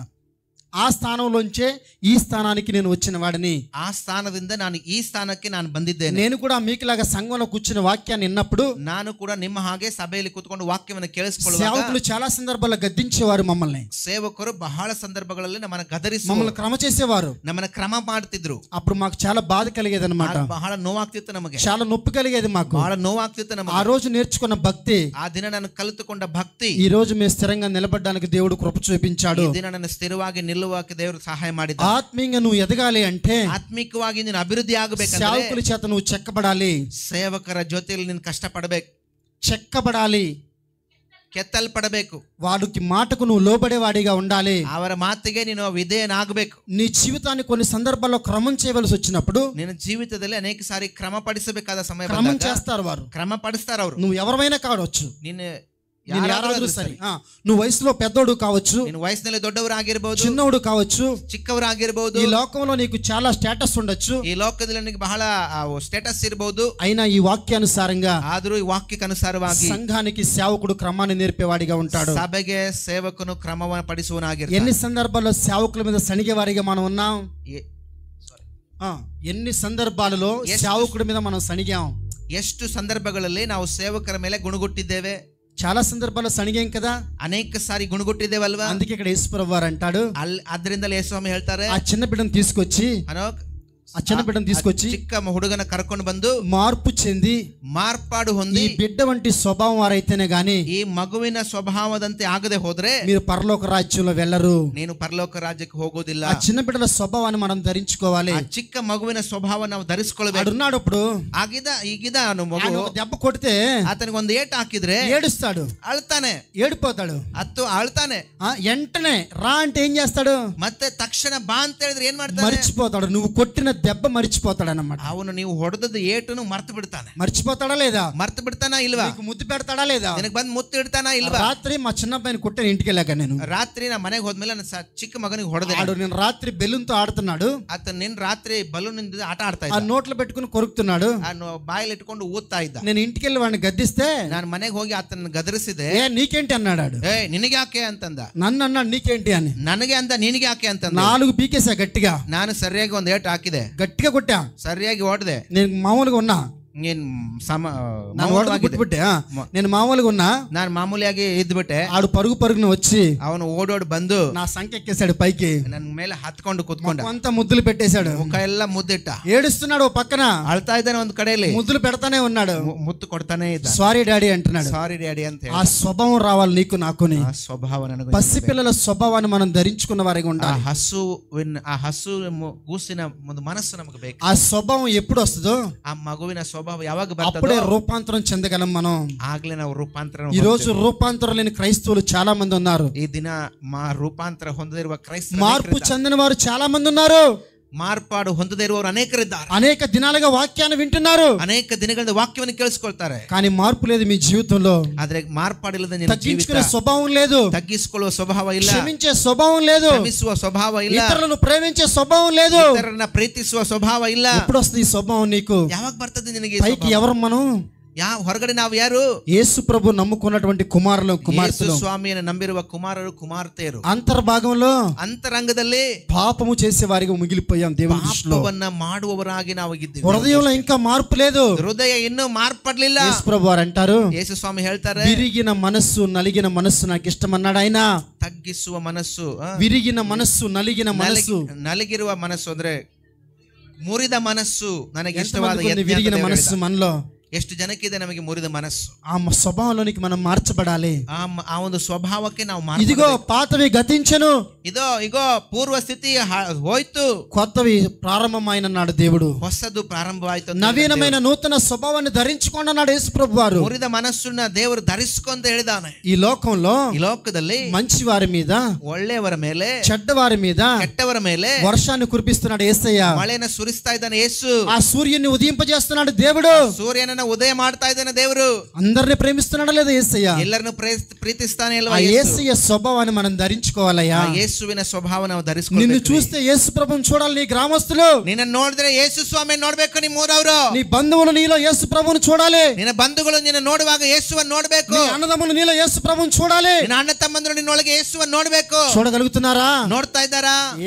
ఆ స్థానంలోంచే ఈ స్థానానికి నేను వచ్చిన వాడిని, ಆ ಸ್ಥಾನದಿಂದ ನಾನು ಈ ಸ್ಥಾನಕ್ಕೆ ನಾನು ಬಂದಿದ್ದೇನೆ. నేను కూడా మీకులాగా సంఘంలో కూర్చున్న వాక్యాన్ని విన్నప్పుడు ನಾನು ಕೂಡ ನಿಮ್ಮ ಹಾಗೆ ಸಭೆಯಲ್ಲಿ ಕೂತ್ಕೊಂಡು ವಾಕ್ಯವನ್ನು ಕೇಳಿಸಿಕೊಳ್ಳುವಾಗ సేవకులు చాలా సందర్భాల్లో గద్దించేవారు మమ్మల్ని, ಸೇವಕರು ಬಹಳ ಸಂದರ್ಭಗಳಲ್ಲಿ ನಮ್ಮನ್ನು ಗದರಿಸಿ మమ్మల్ని క్రమ చేసేవారు. ನಮ್ಮನ್ನ ಕ್ರಮ ಮಾಡ್ತಿದ್ರು. అప్పుడు మాకు చాలా బాధ కలిగేది అనమాట, ಬಹಳ ನೋವಾಗ್ತಿತ್ತು, ನಮಗೆ చాలా నొప్పి కలిగేది మాకు. ಬಹಳ ನೋವಾಗ್ತಿತ್ತು ನಮಗೆ. ఆ రోజు నేర్చుకున్న భక్తి ಆ ದಿನ ನಾನು ಕಲಿತುಕೊಂಡ ಭಕ್ತಿ ఈ రోజు మేము స్థిరంగా నిలబడడానికి దేవుడు కృప చూపించాడు. ಈ ದಿನ ನನ್ನ ಸ್ಥಿರವಾಗಿ ನಿಲ್ಲುವಕ್ಕೆ ದೇವರು ಸಹಾಯ ಮಾಡಿದ. ఆత్మీయంగా నువ్వు ఎదగాలి అంటే ಆತ್ಮಿಕವಾಗಿ ನೀನು ಅಭಿವೃದ್ಧಿ ಆಗಬೇಕಂದ್ರೆ సేవకుల చేత నువ్వు చెక్కబడాలి, ಸೇವಕರ ಜೊತೆಯಲ್ಲಿ ನೀನು ಕಷ್ಟಪಡಬೇಕು, చెక్కబడాలి, ಕೆತ್ತಲ್ಪಡಬೇಕು. వాడికి మాటకు నువ్వు లోబడేవాడిగా ఉండాలి. ಅವರ ಮಾತಿಗೆ ನೀನು ವಿಧೇಯನಾಗಬೇಕು. నీ జీవితాన్ని కొన్ని సందర్భాల్లో క్రమం చేయవలసి వచ్చినప్పుడు ನಿನ್ನ ಜೀವಿತದಲ್ಲಿ ಅನೇಕ ಸಾರಿ ಕ್ರಮಪಡಿಸಬೇಕಾದ ಸಮಯ క్రమం ಬಂದಾಗ చేస్తారు వారు. ಕ್ರಮಪಡಿಸ್ತಾರ ಅವರು. నువ్వు ఎవరైనా కావచ్చు, ನಿನ್ನ నేను యారాದರೂ సరే, నువ్వు వయసులో పెద్దోడు కావచ్చు, ನೀನು వయಸ್ಸಿನಲ್ಲಿ ದೊಡ್ಡವರಾಗಿರಬಹುದು, చిన్నోడు కావచ్చు, ಚಿಕ್ಕವರಾಗಿರಬಹುದು, ఈ లోకంలో నీకు చాలా స్టేటస్ ఉండొచ్చు, ಈ ಲೋಕದಲ್ಲಿ ನಿನಗೆ ಬಹಳ ಸ್ಟೇಟಸ್ ಇರಬಹುದು. అయినా ఈ వాక్యానుసారంగా ಆದರೂ ಈ ವಾಕ್ಯಕ್ಕೆ ಅನುಸಾರವಾಗಿ సంఘానికి సేవకుడు క్రమాన్ని నేర్పేవాడిగా ఉంటాడు. ಸಭೆಗೆ ಸೇವಕನು ಕ್ರಮವನ್ನು ಪಡಿಸುವನಾಗಿರ್ತಾನೆ. ఎన్ని సందర్భాల్లో సేవకుల మీద సణిగేవారిగా మనం ఉన్నాం, ఎన్ని సందర్భాలలో సేవకుడి మీద మనం సణిగాం, ಎಷ್ಟು ಸಂದರ್ಭಗಳಲ್ಲಿ ನಾವು ಸೇವಕರ ಮೇಲೆ ಗುಣಗುಟ್ಟಿದ್ದೇವೆ. చాలా సందర్భాల్లో సణిగాం కదా, ಅನೇಕ ಸಾರಿ ಗುಣಗುಟ್ಟಿದ್ದೇವಲ್ವಾ. అందుకే ఇక్కడ యేసుప్రభు వారు అంటాడు, ಅದರಿಂದಲೇ ಯೇಸು ಸ್ವಾಮಿ ಹೇಳ್ತಾರೆ, ఆ చిన్న బిడ్డను తీసుకొచ్చి ಚಿಕ್ಕ ಹುಡುಗನ ಕರ್ಕೊಂಡು ಬಂದು మార్పు చెంది ಮಾರ್ಪಾಡು ఈ ಹೊಂದಿ బిడ్డ వంటి స్వభావం వారైతేనే గాని ಈ ಮಗುವಿನ ಸ್ವಭಾವದಂತೆ ಆಗದೆ ಹೋದ್ರೆ మీరు పరలోక రాజ్యంలో వెళ్ళరు. ನೀನು ಪರಲೋಕ ರಾಜ್ಯಕ್ಕೆ ಹೋಗೋದಿಲ್ಲ. ఆ చిన్న బిడ్డల స్వభావాన్ని మనం ధరించుకోవాలి. ಆ ಚಿಕ್ಕ ಮಗುವಿನ ಸ್ವಭಾವ ನಾವು ಧರಿಸಿಕೊಳ್ಳಬೇಕು. అడున్నాడు ఇప్పుడు ಈಗಿದ ಮಗು ఆయన ఒక దెబ్బ కొడితే ಆತನಿಗೆ ಒಂದು ಏಟು ಹಾಕಿದ್ರೆ ఏడుస్తాడు, ಅಳ್ತಾನೆ, ఏడిపోతాడు, ಅಳ್ತಾನೆ. వెంటనే రా అంటే ఏం చేస్తాడు, ಮತ್ತೆ ತಕ್ಷಣ ಬಾ ಅಂತ ಹೇಳಿದ್ರೆ ಏನ್ ಮಾಡ್ತಾನೆ, మర్చిపోతాడు. నువ్వు కొట్టిన దెబ్బ మర్చిపోతాడు అన్నమాట. ಅವನು ನೀವು ಹೊಡೆದದ್ದು ಏಟುನು ಮರ್ತು ಬಿಡ್ತಾನೆ. మర్చిపోతాడా లేదా, ಮರ್ತು ಬಿಡ್ತಾನ ಇಲ್ವಾ, నీకు ముద్దు పెడతాడా లేదా. ನಿನಗೆ ಬಂದು ಮುತ್ತು ಇಡ್ತಾನ ಇಲ್ವಾ. రాత్రి మా చిన్నబ్బాయిని కొట్టాను ఇంటికి వెళ్ళాక, నేను ರಾತ್ರಿ ನಾ ಮನೆಗೆ ಹೋದ್ಮೇಲೆ ನನ್ನ ಚಿಕ್ಕ ಮಗನಿಗೆ ಹೊಡೆದೆ. నేను రాత్రి బెలూన్తో ఆడుతున్నాడు, ಆತ ನಿನ್ ರಾತ್ರಿ ಬಲೂನ್ ಆಟ ಆಡ್ತಾ ఆ ಇದ್ದ, నోట్లో పెట్టుకుని కొరుకుతున్నాడు. ಬಾಯಲ್ಲಿ ಇಟ್ಕೊಂಡು ಊದ್ತಾ ಇದ್ದ. నేను ఇంటికి వెళ్ళి వాడిని గద్దిస్తే ನಾನು ಮನೆಗೆ ಹೋಗಿ ಆತನ ಗದರಿಸಿದೆ. నీకేంటి అన్నాడు. ನಿನಗೆ ಯಾಕೆ ಅಂತಂದ. నన్ను అన్నాడు నీకేంటి అని. ನನಗೆ ಅಂತ ನಿನಗೆ ಯಾಕೆ ಅಂತಂದ. 4 పీకేసా గట్టిగా. ನಾನು ಸರಿಯಾಗಿ ಒಂದ್ ಏಟು ಹಾಕಿದೆ, గట్టిగా కొట్టా, ಸರಿಯಾಗಿ ಹೊಡೆದೆ. నేను మామూలుగా ఉన్నా, నేను మామూలుగా ఉన్నా, ನಾನು ಮಾಮೂಲಿಯಾಗಿ ಇದ್ಬಿಟ್ಟೆ. ఆడు పరుగున వచ్చి ಅವನು ಓಡೋಡಿ ಬಂದು నా సంఖ్య ఎక్కేశాడు పైకి, ನನ್ನ ಮೇಲೆ ಹತ್ಕೊಂಡು ಕುತ್ಕೊಂಡ, అంతా ముద్దులు పెట్టేశాడు, ಮುಖ ಎಲ್ಲ ಮುದ್ದಿಟ್ಟ, ఏడుస్తున్నాడు. ఓ పక్కన ಅಳ್ತಾ ಇದ್ದಾನೆ, ಒಂದ್ ಕಡೆಯಲ್ಲಿ ముద్దులు పెడతానే ఉన్నాడు, ಮುತ್ತು ಕೊಡ್ತಾನೆ ಇದ್ದ. సారీ డాడీ అంటున్నాడు. ಸಾರಿ ಡ್ಯಾಡಿ ಅಂತ ఆ స్వభావం రావాలి నీకు నాకుని. ಆ ಸ್ವಭಾವ ನನಗೆ. పసిపిల్లల స్వభావాన్ని మనం ధరించుకున్న వారిగా ఉండాలి. ಆ ಹಸು ಗೂಸಿನ ಒಂದು ಮನಸ್ಸು ನಮಗೆ ಬೇಕು. ఆ స్వభావం ఎప్పుడు వస్తుందో ಆ ಮಗುವಿನ ಸ್ವಭಾವ ಯಾವಾಗ ಬರ್ತದೋ అప్పుడే రూపాంతరం చెందగలం మనం. ಆಗ್ಲೇ ನಾವು ರೂಪಾಂತರ. ఈ రోజు రూపాంతరం లేని క్రైస్తవులు చాలా మంది ఉన్నారు. ಈ ದಿನ ರೂಪಾಂತರ ಹೊಂದದಿರುವ ಕ್ರೈಸ್ತರು, మార్పు చెందిన వారు చాలా మంది ఉన్నారు. ಮಾರ್ಪಾಡು ಹೊಂದದೇ ಇರುವವರು ಅನೇಕರಿದ್ದಾರೆ. అనేక దినాలుగా వాక్యాన్ని వింటున్నారు, ಅನೇಕ ದಿನಗಳಿಂದ ವಾಕ್ಯವನ್ನು ಕೇಳಿಸ್ಕೊಳ್ತಾರೆ. కానీ మార్పు లేదు మీ జీవితంలో. ಆದ್ರೆ ಮಾರ್ಪಾಡಿಲ್ಲದ ನಿನ್ನ తగ్గించుకునే ಜೀವಿತ, స్వభావం లేదు, ತಗ್ಗಿಸಿಕೊಳ್ಳುವ ಸ್ವಭಾವ ಇಲ್ಲ, క్షమించే స్వభావం లేదు, ಕ್ಷಮಿಸುವ ಸ್ವಭಾವ ಇಲ್ಲ, ఇతరులను ప్రేమించే స్వభావం లేదు. ಇತರರನ್ನ ಪ್ರೀತಿಸುವ ಸ್ವಭಾವ ಇಲ್ಲ. ఎప్పుడు వస్తుంది ఈ స్వభావం నీకు? ಯಾವಾಗ ಬರ್ತದೆ ನಿನಗೆ? పైకి ఎవరు మనం? ಹೊರಗಡೆ ನಾವು ಯಾರು? యేసు ప్రభు నమ్ముకున్నటువంటి కుమారులు కుమార్తెలు, ಸ್ವಾಮಿಯನ್ನು ನಂಬಿರುವ ಕುಮಾರರು ಕುಮಾರ್ತೆಯರು. అంతర్భాగంలో ಅಂತರಂಗದಲ್ಲಿ పాపము చేసే వారిగా మిగిలిపోయాం దేవుని దృష్టిలో. ಪಾಪವನ್ನ ಮಾಡುವವರಾಗಿ ನಾವು ಇದ್ದೀವಿ. హృదయంలో ఇంకా మార్పు లేదు. ಹೃದಯ ಇನ್ನೂ ಮಾರ್ಪಡ್ಲಿಲ್ಲ. యేసు ప్రభు వారు అంటారు, ಯೇಸು ಸ್ವಾಮಿ ಹೇಳ್ತಾರೆ, విరిగిన మనస్సు నలిగిన మనస్సు నాకు ఇష్టం అన్నాడు ఆయన. ತಗ್ಗಿಸುವ ಮನಸ್ಸು, విరిగిన మనస్సు నలిగిన మనస్సు. ನಲಗಿರುವ ಮನಸ್ಸು ಅಂದ್ರೆ ಮುರಿದ ಮನಸ್ಸು ನನಗೆ ಇಷ್ಟವಾದ. విరిగిన మనస్సు మనలో ಎಷ್ಟು ಜನಕ್ಕಿದೆ ನಮಗೆ ಮುರಿದ ಮನಸ್ಸು. ఆ స్వభావంలోనికి మనం మార్చబడాలి. ಆ ಒಂದು ಸ್ವಭಾವಕ್ಕೆ ನಾವು ఇదిగో పాతవి గతించెను, ಇಗೋ ಪೂರ್ವ ಸ್ಥಿತಿ ಹೋಯ್ತು, కొత్తవి ప్రారంభమైనన్నాడు దేవుడు. ಹೊಸದು ಪ್ರಾರಂಭವಾಯ್ತು. నవీనమైన నూతన స్వభావాన్ని ధరించుకోండి అన్నాడు యేసు ప్రభు వారు. ಮುರಿದ ಮನಸ್ಸನ್ನ ದೇವರು ಧರಿಸಿಕೊಂತ ಹೇಳಿದಾನೆ. ఈ లోకంలో ಈ ಲೋಕದಲ್ಲಿ మంచి వారి మీద, ಒಳ್ಳೆಯವರ ಮೇಲೆ, చెడ్డవారి మీద ಕೆಟ್ಟವರ ಮೇಲೆ వర్షాన్ని కురిపిస్తున్నాడు యేసయ్య. ಮಳೆನ ಸುರಿಸ್ತಾ ಇದ್ದಾನೆ ಯೇಸು. ఆ సూర్యుని ఉదయింపజేస్తున్నాడు దేవుడు. ಸೂರ್ಯನನ್ನ ಉದಯ ಮಾಡ್ತಾ ಇದ್ದಾನೆ ದೇವರು. అందరిని ప్రేమిస్తున్నాడా లేదా యేసయ్య? ಎಲ್ಲರನ್ನು ಪ್ರೀತಿಸ್ತಾನೆ ಅಲ್ವಾ? ఆ యేసయ్య స్వభావాన్ని మనం ధరించుకోవాలయ్యా. ಯೇಸುವಿನ ಸ್ವಭಾವ ನಾವು నిన్ను ಧರಿಸಿಕೊಳ್ಳಬೇಕು. చూస్తే యేసు ప్రభువుని చూడాలి నీ గ్రామస్తులు. ನಿನ್ನ ನೋಡಿದ್ರೆ ಯೇಸು ಸ್ವಾಮಿ ನೋಡ್ಬೇಕು ನಿಮ್ಮೂರವರು. నీ బంధువులు నీలో యేసు ప్రభువుని చూడాలి. ನಿನ್ನ ಬಂಧುಗಳು ನಿನ್ನ ನೋಡುವಾಗ ಯೇಸುವನ್ನು ನೋಡ್ಬೇಕು. నీ అన్నదమ్ములు నీలో యేసు ప్రభువుని చూడాలి. ನಿನ್ನ ಅಣ್ಣ ತಮ್ಮಂದ್ರು ನಿನ್ನೊಳಗೆ ಯೇಸುವನ್ನು ನೋಡ್ಬೇಕು. చూడగలుగుతున్నారా? ನೋಡ್ತಾ ಇದ್ದಾರಾ?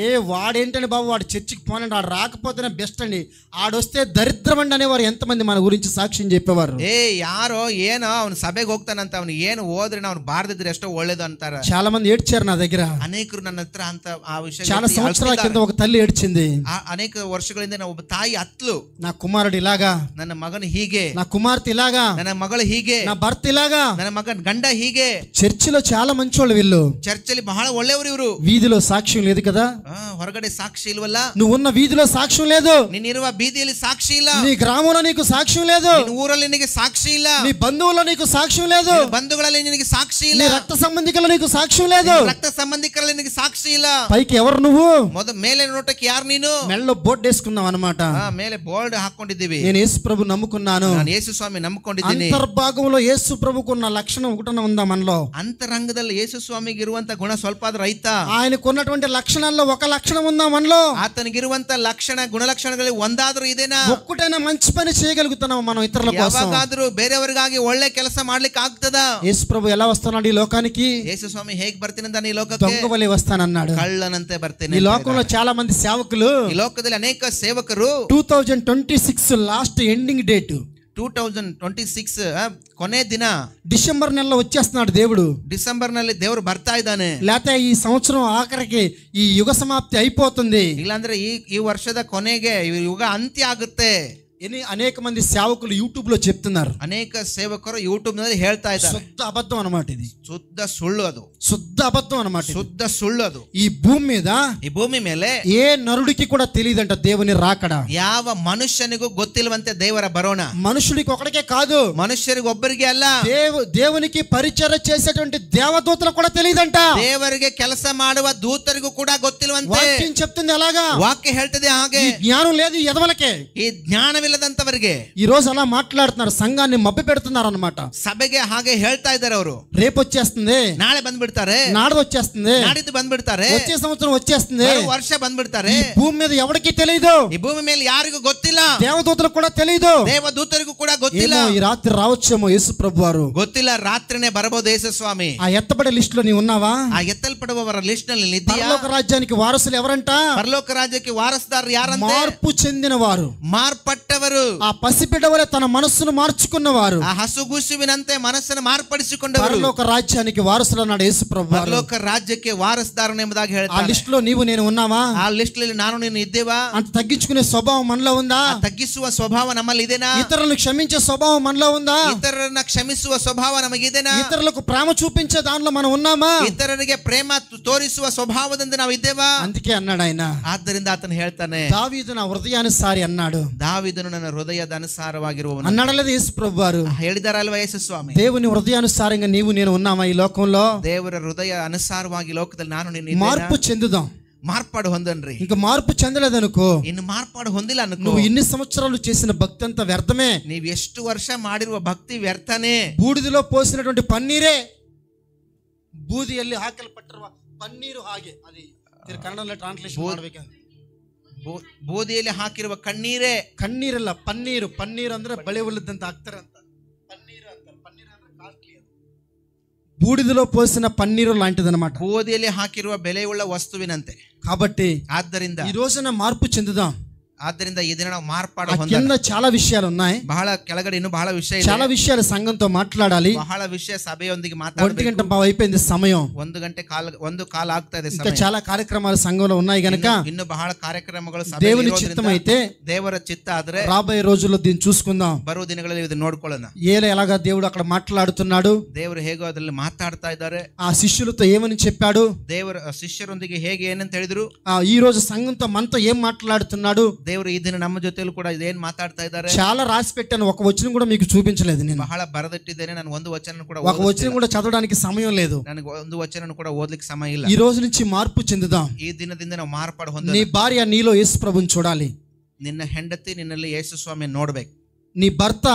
వాడేంటండి బాబు, వాడు చర్చికి పోనండి, వాడు రాకపోతేనే బెస్ట్ అండి, ఆడొస్తే దరిద్రం అండి అనేవారు ఎంతమంది మన గురించి సాక్ష్యం చెప్పేవారు. ಯಾರೋ ಏನೋ ಅವನು ಸಭೆಗೆ ಹೋಗ್ತಾನಂತ, ಅವನು ಏನು ಹೋದ್ರೆ ಅವ್ನು ಬಾರದಿದ್ರೆ ಎಷ್ಟೋ ಒಳ್ಳೇದು ಅಂತಾರ. చాలా మంది ఏడ్చారు నా దగ్గర. ಅನೇಕರು ನನ್ನ ಹತ್ರ ಅಂತ ಆ ವಿಷಯ చాలా సంవత్సరాల కింద ఒక తల్లి ఏడ్చింది. ಅನೇಕ ವರ್ಷಗಳಿಂದ ಒಬ್ಬ ತಾಯಿ ಅತ್ಲು, నా కుమారుడు ఇలాగా, ನನ್ನ ಮಗನು ಹೀಗೆ, నా కుమార్తె ఇలాగా, ನನ್ನ ಮಗಳು ಹೀಗೆ, నా భర్త ఇలాగా. ನನ್ನ ಮಗನ ಗಂಡ ಹೀಗೆ. చర్చిలో చాలా మంచోళ్ళు వీళ్ళు. ಚರ್ಚಲ್ಲಿ ಬಹಳ ಒಳ್ಳೆಯವರು ಇವರು. వీధిలో సాక్ష్యం లేదు కదా, ಹೊರಗಡೆ ಸಾಕ್ಷಿ ಇಲ್ವಲ್ಲ. నువ్వు ఉన్న వీధిలో సాక్ష్యం లేదు, ನೀನಿರುವ ಬೀದಿಯಲ್ಲಿ ಸಾಕ್ಷಿ ಇಲ್ಲ, నీ గ్రామంలో నీకు సాక్ష్యం లేదు, ನಿನ್ನ ಊರಲ್ಲಿ ನಿನಗೆ ಸಾಕ್ಷಿ ಇಲ್ಲ, నీ బంధువుల్లో నీకు సాక్ష్యం లేదు, ನಿನ್ನ ಬಂಧುಗಳಲ್ಲಿ ನಿನಗೆ ಸಾಕ್ಷಿ ಇಲ್ಲ, నీ రక్త సంబంధికుల్లో నీకు సాక్ష్యం లేదు, ನಿನ್ನ ರಕ್ತ ಸಂಬಂಧಿಕರಲ್ಲಿ ನಿನಗೆ ಸಾಕ್ಷಿ ಇಲ್ಲ. పైకి ఎవరు నువ్వు? ಮೇಲೆ ನೋಟಕ್ಕೆ ಯಾರು ನೀನು? మెళ్ళలో బోర్డు వేసుకున్నావు అనమాట. ಮೇಲೆ ಬೋರ್ಡ್ ಹಾಕೊಂಡಿದ್ದೀವಿ. నేను యేసు ప్రభు నమ్ముకున్నాను, ನಾನು ಯೇಸು ಸ್ವಾಮಿ ನಂಬಿಕೊಂಡಿದ್ದೀನಿ. అంతర్భాగంలో యేసు ప్రభుకున్న లక్షణం ఒకటన ఉందా మనలో? ಅಂತರಂಗದಲ್ಲಿ ಯೇಸು ಸ್ವಾಮಿಗೆ ಇರುವಂತ ಗುಣ ಸ್ವಲ್ಪ ಆದ್ರೂ ಐತಾ? ఆయనకున్నటువంటి లక్షణాల్లో ఒక లక్షణం ఉందా మనలో? ಆತನಿಗಿರುವಂತ ಲಕ್ಷಣ ಗುಣಲಕ್ಷಣಗಳಲ್ಲಿ ಒಂದಾದ್ರೂ ಇದೇನಾ? ఒక్కటైనా మంచి పని చేయగలుగుతున్నాం మనం ఇతరుల కోసం? ಯಾವಾಗಾದ್ರೂ ಬೇರೆಯವರಿಗಾಗಿ ಒಳ್ಳೆ ಕೆಲಸ ಮಾಡ್ಲಿಕ್ಕೆ ಆಗ್ತದ? యేసు ప్రభు ఎలా వస్తున్నాడు ఈ లోకానికి? ಯೇಸು ಸ್ವಾಮಿ ಹೇಗ್ ಬರ್ತೀನಂತ ಈ ಲೋಕಕ್ಕೆ? దొంగవలే వస్తానన్నాడు. ಕಳ್ಳನಂತೆ ಬರ್ತೇನೆ. ఈ లోకంలో చాలా మంది సేవకులు, ಈ ಲೋಕದಲ್ಲಿ ಅನೇಕ ಸೇವಕರು 2026 లాస్ట్ ఎండింగ్ డేట్ 2026 ಕೊನೆ ದಿನ డిసెంబర్ నెలలో వచ్చేస్తున్నాడు దేవుడు. ಡಿಸೆಂಬರ್ ನಲ್ಲಿ ದೇವರು ಬರ್ತಾ ಇದ್ದಾನೆ. లేకపోతే ఈ సంవత్సరం ఆఖరికి ఈ యుగ సమాప్తి అయిపోతుంది, ಇಲ್ಲಾಂದ್ರೆ ಈ ವರ್ಷದ ಕೊನೆಗೆ ಯುಗ ಅಂತ್ಯ ಆಗುತ್ತೆ. అనేక మంది సేవకులు యూట్యూబ్ లో చెప్తున్నారు. ಅನೇಕ ಸೇವಕರು ಯೂಟ್ಯೂಬ್ ನಲ್ಲಿ ಹೇಳ್ತಾ ಇದ್ದಾರೆ. శుద్ధ అబద్ధం అన్నమాట ఇది. ಶುದ್ಧ ಸುಳ್ಳು ಅದು. శుద్ధ అబద్ధం అన్నమాట. ಶುದ್ಧ ಸುಳ್ಳು ಅದು. ఈ భూమి మీద, ಈ ಭೂಮಿ ಮೇಲೆ ఏ నరుడికి కూడా తెలియదంట దేవుని రాకడ. ಯಾವ ಮನುಷ್ಯನಿಗೂ ಗೊತ್ತಿಲ್ವಂತೆ ದೇವರ ಬರೋಣ. మనుషుడికి ఒకడికే కాదు, ಮನುಷ್ಯರಿಗೆ ಒಬ್ಬರಿಗೆ ಅಲ್ಲ, దేవునికి పరిచర్య చేసేటువంటి దేవదూతలకు కూడా తెలియదంట. ದೇವರಿಗೆ ಕೆಲಸ ಮಾಡುವ ದೂತರಿಗೂ ಕೂಡ ಗೊತ್ತಿಲ್ವಂತೆ. వాక్యం చెప్తుంది అలాగా, ವಾಕ್ಯ ಹೇಳ್ತದೆ ಹಾಗೆ. ఈ జ్ఞానం లేదు ఈ ఎదవలకే, ಈ ಜ್ಞಾನವಿಲ್ಲದಂತವರಿಗೆ. ఈ రోజు అలా మాట్లాడుతున్నారు, సంఘాన్ని మభ్య పెడుతున్నారు అన్నమాట. ಸಭೆಗೆ ಹಾಗೆ ಹೇಳ್ತಾ ಇದ್ದಾರೆ ಅವರು. రేపు వచ్చేస్తుంది, ನಾಳೆ ಬಂದ್ಬಿಡ್ತಾರೆ, నాడు వచ్చేస్తుంది, ನಾಡಿದ್ದು ಬಂದ್ಬಿಡ್ತಾರೆ, వచ్చే సంవత్సరం వచ్చేస్తుంది, ವರ್ಷ ಬಂದ್ಬಿಡ್ತಾರೆ. ఈ భూమి మీద ఎవరికి తెలియదు, ಈ భూమి ಮೇಲೆ ಯಾರಿಗೂ ಗೊತ್ತಿಲ್ಲ, దేవదూతలకు కూడా తెలియదు, ದೇವದೂತರಿಗೂ ಕೂಡ ಗೊತ್ತಿಲ್ಲ. ఈ రాత్రి రావచ్చేమో యేసు ప్రభు వారు. ಗೊತ್ತಿಲ್ಲ, ರಾತ್ರಿನೇ ಬರಬಹುದು ಯೇಸು ಸ್ವಾಮಿ. ఆ ఎత్తబడే లిస్ట్ లో నీవు ఉన్నావా? ಆ ಎತ್ತಲ್ಪಡುವವರ ಲಿಸ್ಟ್ ನಲ್ಲಿ ಇದೆಯಾ? పరలోక రాజ్యానికి వారసులు ఎవరంట? ಪರಲೋಕ ರಾಜ್ಯಕ್ಕೆ ವಾರಸುದಾರರು ಯಾರಂತೆ? మార్పు చెందిన వారు, ಮಾರ್ಪಟ್ಟವರು. ఆ పసిబిడ్డ వలె తన మనస్సును మార్చుకున్నవారు, ಆ ಹಸುಗೂಸುವಿನಂತೆ ಮನಸ್ಸನ್ನು ಮಾರ್ಪಡಿಸಿಕೊಂಡವರು పరలోక రాజ్యానికి వారసులు అన్నాడు యేసు ప్రభు వారు. ಪರಲೋಕ ರಾಜ್ಯಕ್ಕೆ ವಾರಸುದಾರನು ಎಂಬುದಾಗಿ ఆ ಹೇಳ್ತಾರೆ. లిస్ట్ లో నీవు నేను ఉన్నావా? ಆ ಲಿಸ್ಟ್ ನಲ್ಲಿ ನಾನು ನೀನು ಇದ್ದೇವಾ? అంత తగ్గించుకునే స్వభావం మనలో ఉందా? ತಗ್ಗಿಸುವ ಸ್ವಭಾವ ನಮ್ಮಲ್ಲಿ ಇದೆನಾ? ఇతరులను క్షమించే స్వభావం మనలో ఉందా? ಇತರರನ್ನ ಕ್ಷಮಿಸುವ ಸ್ವಭಾವ ನಮಗಿದೆನಾ? ఇతరులకు ప్రేమ చూపించే దాంట్లో మనం ఉన్నామా? ಇತರರಿಗೆ ಪ್ರೇಮ ತೋರಿಸುವ ಸ್ವಭಾವದಿಂದ ನಾವು ಇದ್ದೇವಾ? అందుకే అన్నాడు ఆయన. ಆದ್ದರಿಂದ ಆತನು ಹೇಳ್ತಾನೆ, దావీదు నా హృదయానుసారి అన్నాడు. ದಾವೀದನು ನನ್ನ ಹೃದಯದ ಅನುಸಾರವಾಗಿರುವವನು అన్నాడు లేదా యేసు ప్రభు వారు? ಹೇಳಿದಾರಲ್ವಾ ಯೇಸು ಸ್ವಾಮಿ? దేవుని హృదయానుసారంగా నీవు నేను ఉన్నామా ఈ లోకంలో? ದೇವರ ಹೃದಯ ಅನುಸಾರವಾಗಿ ಲೋಕದಲ್ಲಿ ನಾನು ನೀನು మార్పు చెందుదాం. ಮಾರ್ಪಾಡು ಹೊಂದನ್ರಿ. ఇంకా మార్పు చెందలేదనుకో, ಇನ್ನು ಮಾರ್ಪಾಡು ಹೊಂದಿಲ್ಲ ಅನ್ಕೋ, నువ్వు ఇన్ని సంవత్సరాలు చేసిన భక్తి అంతా వ్యర్థమే. ನೀವ್ ಎಷ್ಟು ವರ್ಷ ಮಾಡಿರುವ ಭಕ್ತಿ ವ್ಯರ್ಥನೇ. బూడిదలో పోసినటువంటి పన్నీరే, ಬೂದಿಯಲ್ಲಿ ಹಾಕಲ್ಪಟ್ಟಿರುವ ಪನ್ನೀರು ಹಾಗೆ. అది ಕನ್ನಡದಲ್ಲಿ ಟ್ರಾನ್ಸ್ಲೇಷನ್ ಮಾಡಬೇಕು. ಬೂದಿಯಲ್ಲಿ ಹಾಕಿರುವ ಕಣ್ಣೀರೇ. ಕಣ್ಣೀರಲ್ಲ, ಪನ್ನೀರು. ಪನ್ನೀರು ಅಂದ್ರೆ ಬಳೆ ಉಳ್ಳದಂತ ಹಾಕ್ತಾರಂತ, ಪನ್ನೀರು ಅಂತಾರೆ. ಪನ್ನೀರು ಅಂದ್ರೆ ಕಾಸ್ಟ್ಲಿ. బూడిదలో పోసిన పన్నీరు లాంటిదన్నమాట. ಬೂದಿಯಲ್ಲಿ ಹಾಕಿರುವ ಬೆಲೆಯುಳ್ಳ ವಸ್ತುವಿನಂತೆ. కాబట్టి ಆದ್ದರಿಂದ ఈ రోజున మార్పు చెందుదాం. ಆದ್ದರಿಂದ ಈ ದಿನ ನಾವು ಮಾರ್ಪಾಡು కింద చాలా విషయాలు ఉన్నాయి, ಬಹಳ ಕೆಳಗಡೆ ಇನ್ನು ಬಹಳ ವಿಷಯ చాలా విషయాలు సంఘంతో మాట్లాడాలి. ಬಹಳ ವಿಷಯ సభೆಯೊಂదిಗೆ 1 గంట అయిపోయింది సమయం. 1 గంట ಒಂದು ಕಾಲ ಆಗ್ತಾ ಇದೆ. ఇంకా చాలా కార్యక్రమాలు సంఘంలో ఉన్నాయి గనక ಇನ್ನು ಬಹಳ ಕಾರ್ಯಕ್ರಮಗಳು దేవుని చిత్తం అయితే, ದೇವರ ಚಿತ್ತ ಆದ್ರೆ రాబోయే రోజుల్లో దీన్ని చూసుకుందాం. ಬರುವ ದಿನಗಳಲ್ಲಿ ಇದು ನೋಡ್ಕೊಳ್ಳೋಣ. ఎలాగా దేవుడు అక్కడ మాట్లాడుతున్నాడు, ದೇವರು ಹೇಗೋ ಅದರಲ್ಲಿ ಮಾತಾಡ್ತಾ ಇದ್ದಾರೆ, ఆ శిష్యులతో ఏమని చెప్పాడు, ದೇವರ ಶಿಷ್ಯರೊಂದಿಗೆ ಹೇಗೆ ಏನಂತ ಹೇಳಿದ್ರು, ఈ రోజు సంఘంతో మనతో ఏం మాట్లాడుతున్నాడు, ದೇವರು ಈ ದಿನ ನಮ್ಮ ಜೊತೆಲೂ ಕೂಡ ಇದೇನ್ ಮಾತಾಡ್ತಾ ಇದ್ದಾರೆ. చాలా రాసి పెట్టాను, ఒక వచనం కూడా మీకు చూపించలేదు. నేను ಬಹಳ ಬರೆದಿಟ್ಟಿದ್ದೇನೆ. ನಾನು ಒಂದು ವಚನ ಕೂಡ ఒక వచనం కూడా చదవడానికి సమయం లేదు. ನನಗೆ ಒಂದು ವಚನ ಕೂಡ ಓದಲಿಕ್ಕೆ ಸಮಯ ಇಲ್ಲ. ఈ రోజు నుంచి మార్పు చెందుదాం. ಈ ದಿನದಿಂದ ನಾವು ಮಾರ್ಪಾಡು ಹೊಂದೋಣ. నీ భార్య నీలో యేసు ప్రభుని చూడాలి, ನಿನ್ನ ಹೆಂಡತಿ ನಿನ್ನಲ್ಲಿ ಯೇಸು ಸ್ವಾಮಿ ನೋಡ್ಬೇಕು, నీ భర్త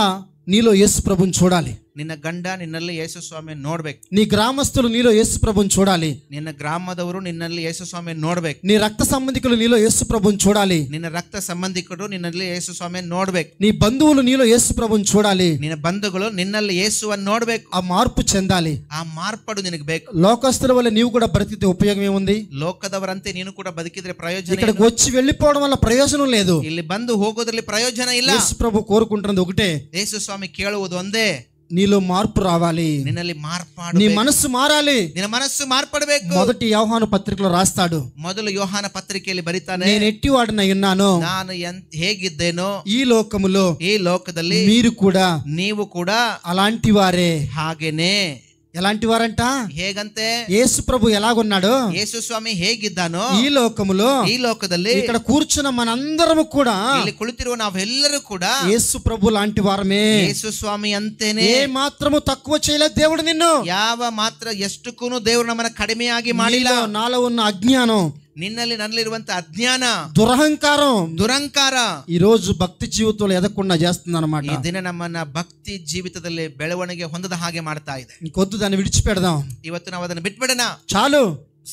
నీలో యేసు ప్రభుని చూడాలి. ನಿನ್ನ ಗಂಡ ನಿನ್ನಲ್ಲಿ ಯೇಸು ಸ್ವಾಮಿಯನ್ನು ನೋಡ್ಬೇಕು. నీ గ్రామస్తులు నీలో యేసు ప్రభుని చూడాలి. ನಿನ್ನ ಗ್ರಾಮದವರು ನಿನ್ನಲ್ಲಿ ಯೇಸು ಸ್ವಾಮಿಯನ್ನು ನೋಡ್ಬೇಕು. నీ రక్త సంబంధికులు నీలో యేసు ప్రభుని చూడాలి. ನಿನ್ನ ರಕ್ತ ಸಂಬಂಧಿಕರು ನಿನ್ನಲ್ಲಿ ಯೇಸು ಸ್ವಾಮಿಯನ್ನು ನೋಡ್ಬೇಕು. నీ బంధువులు నీలో యేసు ప్రభుని చూడాలి. ನಿನ್ನ ಬಂಧುಗಳು ನಿನ್ನಲ್ಲಿ ಯೇಸುವನ್ನು ನೋಡ್ಬೇಕು. ఆ మార్పు చెందాలి. ಆ ಮಾರ್ಪಾಡು ನಿನಗೆ ಬೇಕು. లోకస్తుల వల్ల నీవు కూడా బ్రతికితే ఉపయోగం ఏముంది? ಲೋಕದವರಂತೆ ನೀನು ಕೂಡ ಬದುಕಿದ್ರೆ ಪ್ರಯೋಜನ. ఇక్కడికి వచ్చి వెళ్ళిపోవడం వల్ల ప్రయోజనం లేదు. ಇಲ್ಲಿ ಬಂದು ಹೋಗೋದ್ರಲ್ಲಿ ಪ್ರಯೋಜನ ಇಲ್ಲ. యేసు ప్రభు కోరుకుంటున్నది ఒకటే, ಯೇಸು ಸ್ವಾಮಿ ಕೇಳುವುದು ಒಂದೇ, నీలో మార్పు రావాలి. ನಿನ್ನಲ್ಲಿ ಮಾರ್ಪಾಡು, నీ మనస్సు మారాలి. ನಿನ್ನ ಮನಸ್ಸು ಮಾರ್ಪಡಬೇಕು. మొదటి యోహాను పత్రికలో రాస్తాడు, ಮೊದಲು ಯೋಹಾನ ಪತ್ರಿಕೆಯಲ್ಲಿ ಬರೀತಾನೆ, నేను ఎట్టివాడినై ఉన్నాను, ನಾನು ಹೇಗಿದ್ದೇನೋ ఈ లోకములో ಈ ಲೋಕದಲ್ಲಿ మీరు కూడా ನೀವು ಕೂಡ అలాంటి వారే. ಹಾಗೇನೆ. ఎలాంటి వారంట? ಹೇಗಂತೆ? యేసు ప్రభు ఎలాగున్నాడు, ಯೇಸು ಸ್ವಾಮಿ ಹೇಗಿದ್ದಾನೋ ఈ లోకములో, ಈ ಲೋಕದಲ್ಲಿ ఇక్కడ కూర్చున్న మనందరము కూడా ಇಲ್ಲಿ ಕುಳಿತಿರುವ ನಾವೆಲ್ಲರೂ ಕೂಡ యేసు ప్రభు లాంటి వారమే. ಯೇಸು ಸ್ವಾಮಿ ಅಂತೇನೆ. ఏ మాత్రము తక్కువ చేయలేదు దేవుడు నిన్ను. ಯಾವ ಮಾತ್ರ ಎಷ್ಟಕ್ಕೂ ದೇವರು ನಮ್ಮನ್ನ ಕಡಿಮೆಯಾಗಿ ಮಾಡಿಲ್ಲ. నాలో ఉన్న అజ్ఞానం, ನಿನ್ನಲ್ಲಿ ನನ್ನಲ್ಲಿರುವಂತ ಅಜ್ಞಾನ, దురహంకారం, ದುರಂಕಾರ ఈ రోజు భక్తి జీవితంలో ఎదగకుండా చేస్తుంది అన్నమాట. ಈ ದಿನ ನಮ್ಮನ್ನ ಭಕ್ತಿ ಜೀವಿತದಲ್ಲಿ ಬೆಳವಣಿಗೆ ಹೊಂದದ ಹಾಗೆ ಮಾಡ್ತಾ ಇದೆ. ఇంకొద్దు దాన్ని విడిచిపెడదాం. ಇವತ್ತು ನಾವು ಅದನ್ನು ಬಿಟ್ಬಿಡೋಣ. చాలు,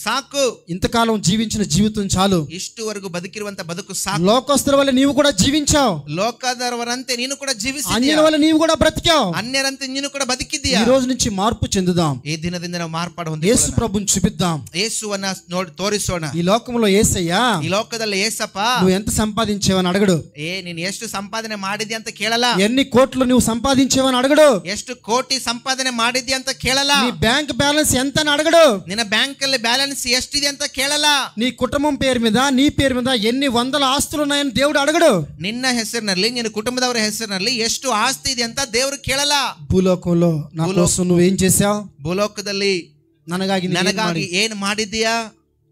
ಸಾಕು. ఇంతకాలం జీవించిన జీవితం చాలు. ಇಷ್ಟುವರೆಗೂ ಬದುಕಿರುವಂತ ಬದುಕು ಸಾಕು. లోకస్తుల వల్ల నీవు కూడా జీవించావు. ಲೋಕದವರಂತೆ ನೀನು ಕೂಡ అన్యుల ಜೀವಿಸಿದ್ದೀಯ. వల్ల నీవు కూడా బ్రతికావు. ಅನ್ಯರಂತೆ ನೀನು ಕೂಡ ಬದುಕಿದ್ದೀಯ. ఈ రోజు నుంచి మార్పు చెందుదాం. ಈ ದಿನದಿಂದ ನಾವು ಮಾರ್ಪಾಡು యేసు ಹೊಂದಿಕೊಳ್ಳೋಣ. ప్రభుని చూపిద్దాం. ಯೇಸುವನ್ನ ನೋಡಿ ತೋರಿಸೋಣ. ఈ లోకంలో యేసయ్యా ಈ ಲೋಕದಲ್ಲಿ ಏಸಪ್ಪ, నువ్వు ఎంత సంపాదించేవని అడగడు. ನೀನ್ ಎಷ್ಟು ಸಂಪಾದನೆ ಮಾಡಿದ್ಯಾ ಅಂತ ಕೇಳಲ್ಲ. ఎన్ని కోట్లు నువ్వు సంపాదించేవని అడగడు. ಎಷ್ಟು ಕೋಟಿ ಸಂಪಾದನೆ ಮಾಡಿದ್ಯಾ ಅಂತ ಕೇಳಲ್ಲ. నీ బ్యాంక్ బ్యాలెన్స్ ఎంత అని అడగడు. ನಿನ್ನ ಬ್ಯಾಂಕ್ ಅಲ್ಲಿ ಬ್ಯಾಲೆನ್ಸ್ ಎಷ್ಟಿದೆ ಅಂತ ಕೇಳಲ್ಲ. నీ కుటుంబం పేరు మీద, నీ పేరు మీద ఎన్ని వందల ఆస్తులు ఉన్నాయని దేవుడు అడగడు. ನಿನ್ನ ಹೆಸರಿನಲ್ಲಿ, ನಿನ್ನ ಕುಟುಂಬದವರ ಹೆಸರಿನಲ್ಲಿ ಎಷ್ಟು ಆಸ್ತಿ ಇದೆ ಅಂತ ದೇವರು ಕೇಳಲ್ಲ. భూలోకంలో నా కోసం నువ్వేం చేశావు? ಭೂಲೋಕದಲ್ಲಿ ನನಗಾಗಿ ಏನ್ ಮಾಡಿದ್ದೀಯಾ?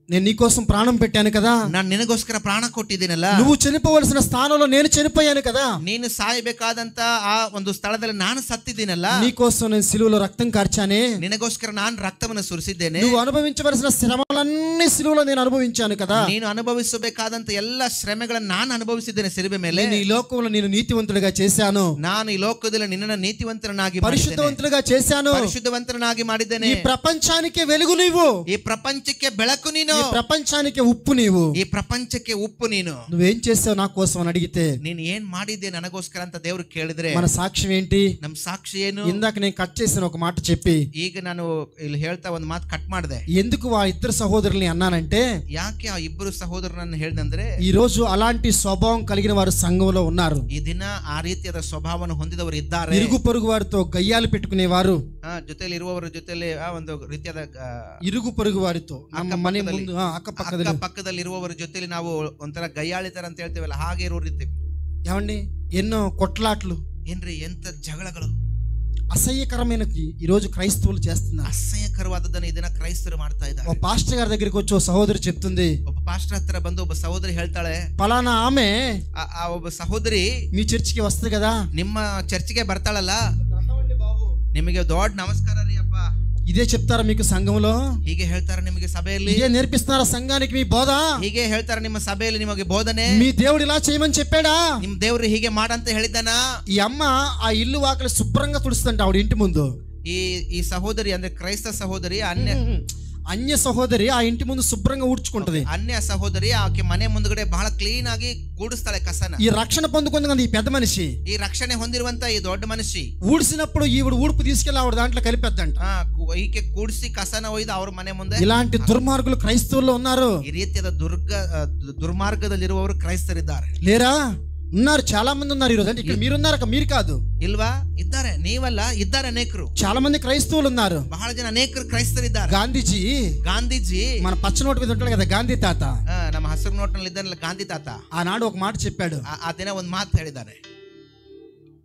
నేను నీకోసం ప్రాణం పెట్టాను కదా. ನಾನು ನಿನಗೋಸ್ಕರ ಪ್ರಾಣ ಕೊಟ್ಟಿದ್ದೀನಲ್ಲ. నువ్వు చనిపోవలసిన స్థానంలో నేను చనిపోయాను కదా. ನೀನು ಸಾಯಬೇಕಾದಂತ ಆ ಒಂದು ಸ್ಥಳದಲ್ಲಿ ನಾನು ಸತ್ತಿದ್ದೀನಲ್ಲ. నీకోసం నేను సిలువలో రక్తం కార్చానే. ನಿನಗೋಸ್ಕರ ನಾನು ರಕ್ತವನ್ನು ಸುರಿಸಿದ್ದೇನೆ. నువ్వు అనుభవించవలసిన శ్రమలన్నీ సిలువలో నేను అనుభవించాను కదా. ನೀನು ಅನುಭವಿಸಬೇಕಾದಂತ ಎಲ್ಲ ಶ್ರಮೆಗಳನ್ನು ನಾನು ಅನುಭವಿಸಿದ್ದೇನೆ ಸಿಲುಬೆ ಮೇಲೆ. నేను ఈ లోకంలో నేను నీతివంతుడిగా చేశాను. ನಾನು ಈ ಲೋಕದಲ್ಲಿ ನಿನ್ನನ್ನು ನೀತಿವಂತರನ್ನಾಗಿ పరిశుద్ధవంతుడిగా చేశాను. ಪರಿಶುದ್ಧವಂತರನ್ನಾಗಿ ಮಾಡಿದ್ದೇನೆ. ఈ ప్రపంచానికి వెలుగు నీవు. ಈ ಪ್ರಪಂಚಕ್ಕೆ ಬೆಳಕು ನೀನು. ఈ ప్రపంచానికి ఉప్పు నీవు. ಈ ಪ್ರಪಂಚಕ್ಕೆ ಉಪ್ಪು ನೀನು. నువ్వేం చేసావు నా కోసం అని అడిగితే, ನೀನು ಏನ್ ಮಾಡಿದ್ದೆ ನನಗೋಸ್ಕರ ಅಂತ ದೇವರು ಕೇಳಿದ್ರೆ మన సాక్ష్యం ఏంటి? ನಮ್ ಸಾಕ್ಷಿ ಏನು? ఇందాక నేను కట్ చేసిన ఒక మాట చెప్పి, ಈಗ ನಾನು ಇಲ್ಲಿ ಹೇಳ್ತಾ ಒಂದು ಮಾತು ಕಟ್ ಮಾಡಿದೆ. ఎందుకు ఆ ఇద్దరు సహోదరుల్ని అన్నానంటే, ಯಾಕೆ ಆ ಇಬ್ಬರು ಸಹೋದರನನ್ನು ಹೇಳಿದಂದ್ರೆ, ఈ రోజు అలాంటి స్వభావం కలిగిన వారు సంఘంలో ఉన్నారు. ಈ ದಿನ ಆ ರೀತಿಯಾದ ಸ್ವಭಾವವನ್ನು ಹೊಂದಿದವರು ಇದ್ದಾರೆ. ఇరుగు పొరుగు వారితో గయ్యాలు పెట్టుకునేవారు. ಜೊತೆಲಿ ಇರುವವರ ಜೊತೆಲಿ ಒಂದು ರೀತಿಯಾದ ఇరుగు పొరుగు వారితో, ನಮ್ಮ ಮನೆ ಮುಂದೆ ಪಕ್ಕದಲ್ಲಿ ಇರುವವರ ಜೊತೆಲಿ ನಾವು ಒಂಥರ ಗಯ್ಯಾಳಿತರ ಅಂತ ಹೇಳ್ತೇವಲ್ಲ, ಹಾಗೆ ಇರೋ ರೀತಿ. ఏమండి, ఎన్నో కొట్లాట్లు, ಏನ್ರಿ ಎಂತ ಜಗಳಗಳು, అసహ్యకరమైన ఈ రోజు క్రైస్తవులు చేస్తున్నారు. ಅಸಹ್ಯಕರವಾದದನ್ನು ಈ ದಿನ ಕ್ರೈಸ್ತರು ಮಾಡ್ತಾ ಇದ್ದಾರೆ. ఒక పాస్టర్ గారి దగ్గరికి వచ్చి ఒక సహోదరి చెప్తుంది, ಒಬ್ಬ ಪಾಸ್ಟರ್ ಹತ್ರ ಬಂದು ಒಬ್ಬ ಸಹೋದರಿ ಹೇಳ್ತಾಳೆ, పలానా ఆమె ಆ ಒಬ್ಬ ಸಹೋದರಿ మీ చర్చికి వస్తుంది కదా, ನಿಮ್ಮ ಚರ್ಚಿಗೆ ಬರ್ತಾಳಲ್ಲ, ನಿಮಗೆ ದೊಡ್ಡ ನಮಸ್ಕಾರ ರೀ ಅಪ್ಪ. ఇదే చెప్తారా మీకు సంఘంలో? ಹೀಗೆ ಹೇಳ್ತಾರ ನಿಮಗೆ ಸಭೆಯಲ್ಲಿ? ఇదే నేర్పిస్తున్నారా సంఘానికి మీ బోధ? ಹೀಗೆ ಹೇಳ್ತಾರ ನಿಮ್ಮ ಸಭೆಯಲ್ಲಿ ನಿಮಗೆ ಬೋಧನೆ? మీ దేవుడు ఇలా చేయమని చెప్పాడా? ನಿಮ್ ದೇವ್ರು ಹೀಗೆ ಮಾಡಂತ ಹೇಳಿದ್ದಾನ? ఈ అమ్మ ఆ ఇల్లు వాకిలి శుభ్రంగా తుడుస్తుంట ఆవిడ ఇంటి ముందు. ಈ ಸಹೋದರಿ ಅಂದ್ರೆ ಕ್ರೈಸ್ತ ಸಹೋದರಿ, అన్య సహోదరి ఆ ఇంటి ముందు శుభ్రంగా ఊడ్చుకుంటది. ಅನ್ಯ ಸಹೋದರಿ ಆಕೆ ಮನೆ ಮುಂದುಗಡೆ ಬಹಳ ಕ್ಲೀನ್ ಆಗಿ ಗೂಡಿಸ್ತಾಳೆ ಕಸನ. ఈ రక్షణ పొందుకుంది కదా ఈ పెద్ద మనిషి, ಈ ರಕ್ಷಣೆ ಹೊಂದಿರುವಂತ ಈ ದೊಡ್ಡ ಮನುಷ್ಯ ఊడ్చినప్పుడు ఈవిడ ఊడ్పు తీసుకెళ్ళి ఆవిడ దాంట్లో కలిపేద్దంట. ಈಕೆ ಕೂಡಿಸಿ ಕಸನ ಒಯ್ದು ಅವ್ರ ಮನೆ ಮುಂದೆ. ఇలాంటి దుర్మార్గులు క్రైస్తవుల్లో ఉన్నారు. ಈ ರೀತಿಯಾದ ದುರ್ಮಾರ್ಗದಲ್ಲಿರುವವರು ಕ್ರೈಸ್ತರಿದ್ದಾರೆ. లేరా? ఉన్నారు, చాలా మంది ఉన్నారు ఈరోజు. అంటే ఇక్కడ మీరున్నారు, మీరు కాదు. ಇಲ್ವಾ? ಇದ್ದಾರೆ, ನೀವಲ್ಲ, ಇದ್ದಾರೆ ಅನೇಕರು. చాలా మంది క్రైస్తవులు ఉన్నారు. ಬಹಳ ಜನ ಅನೇಕರು ಕ್ರೈಸ್ತರಿದ್ದಾರೆ. గాంధీజీ మన పచ్చ నోటు మీద ఉంటాడు కదా, గాంధీ తాత. ನಮ್ಮ ಹಸಿರು ನೋಟ್ನಲ್ಲಿ ಇದ್ದಾನಲ್ಲ ಗಾಂಧಿ ತಾತ, ఆనాడు ఒక మాట చెప్పాడు. ಆ ದಿನ ಒಂದು ಮಾತು ಹೇಳಿದ್ದಾರೆ,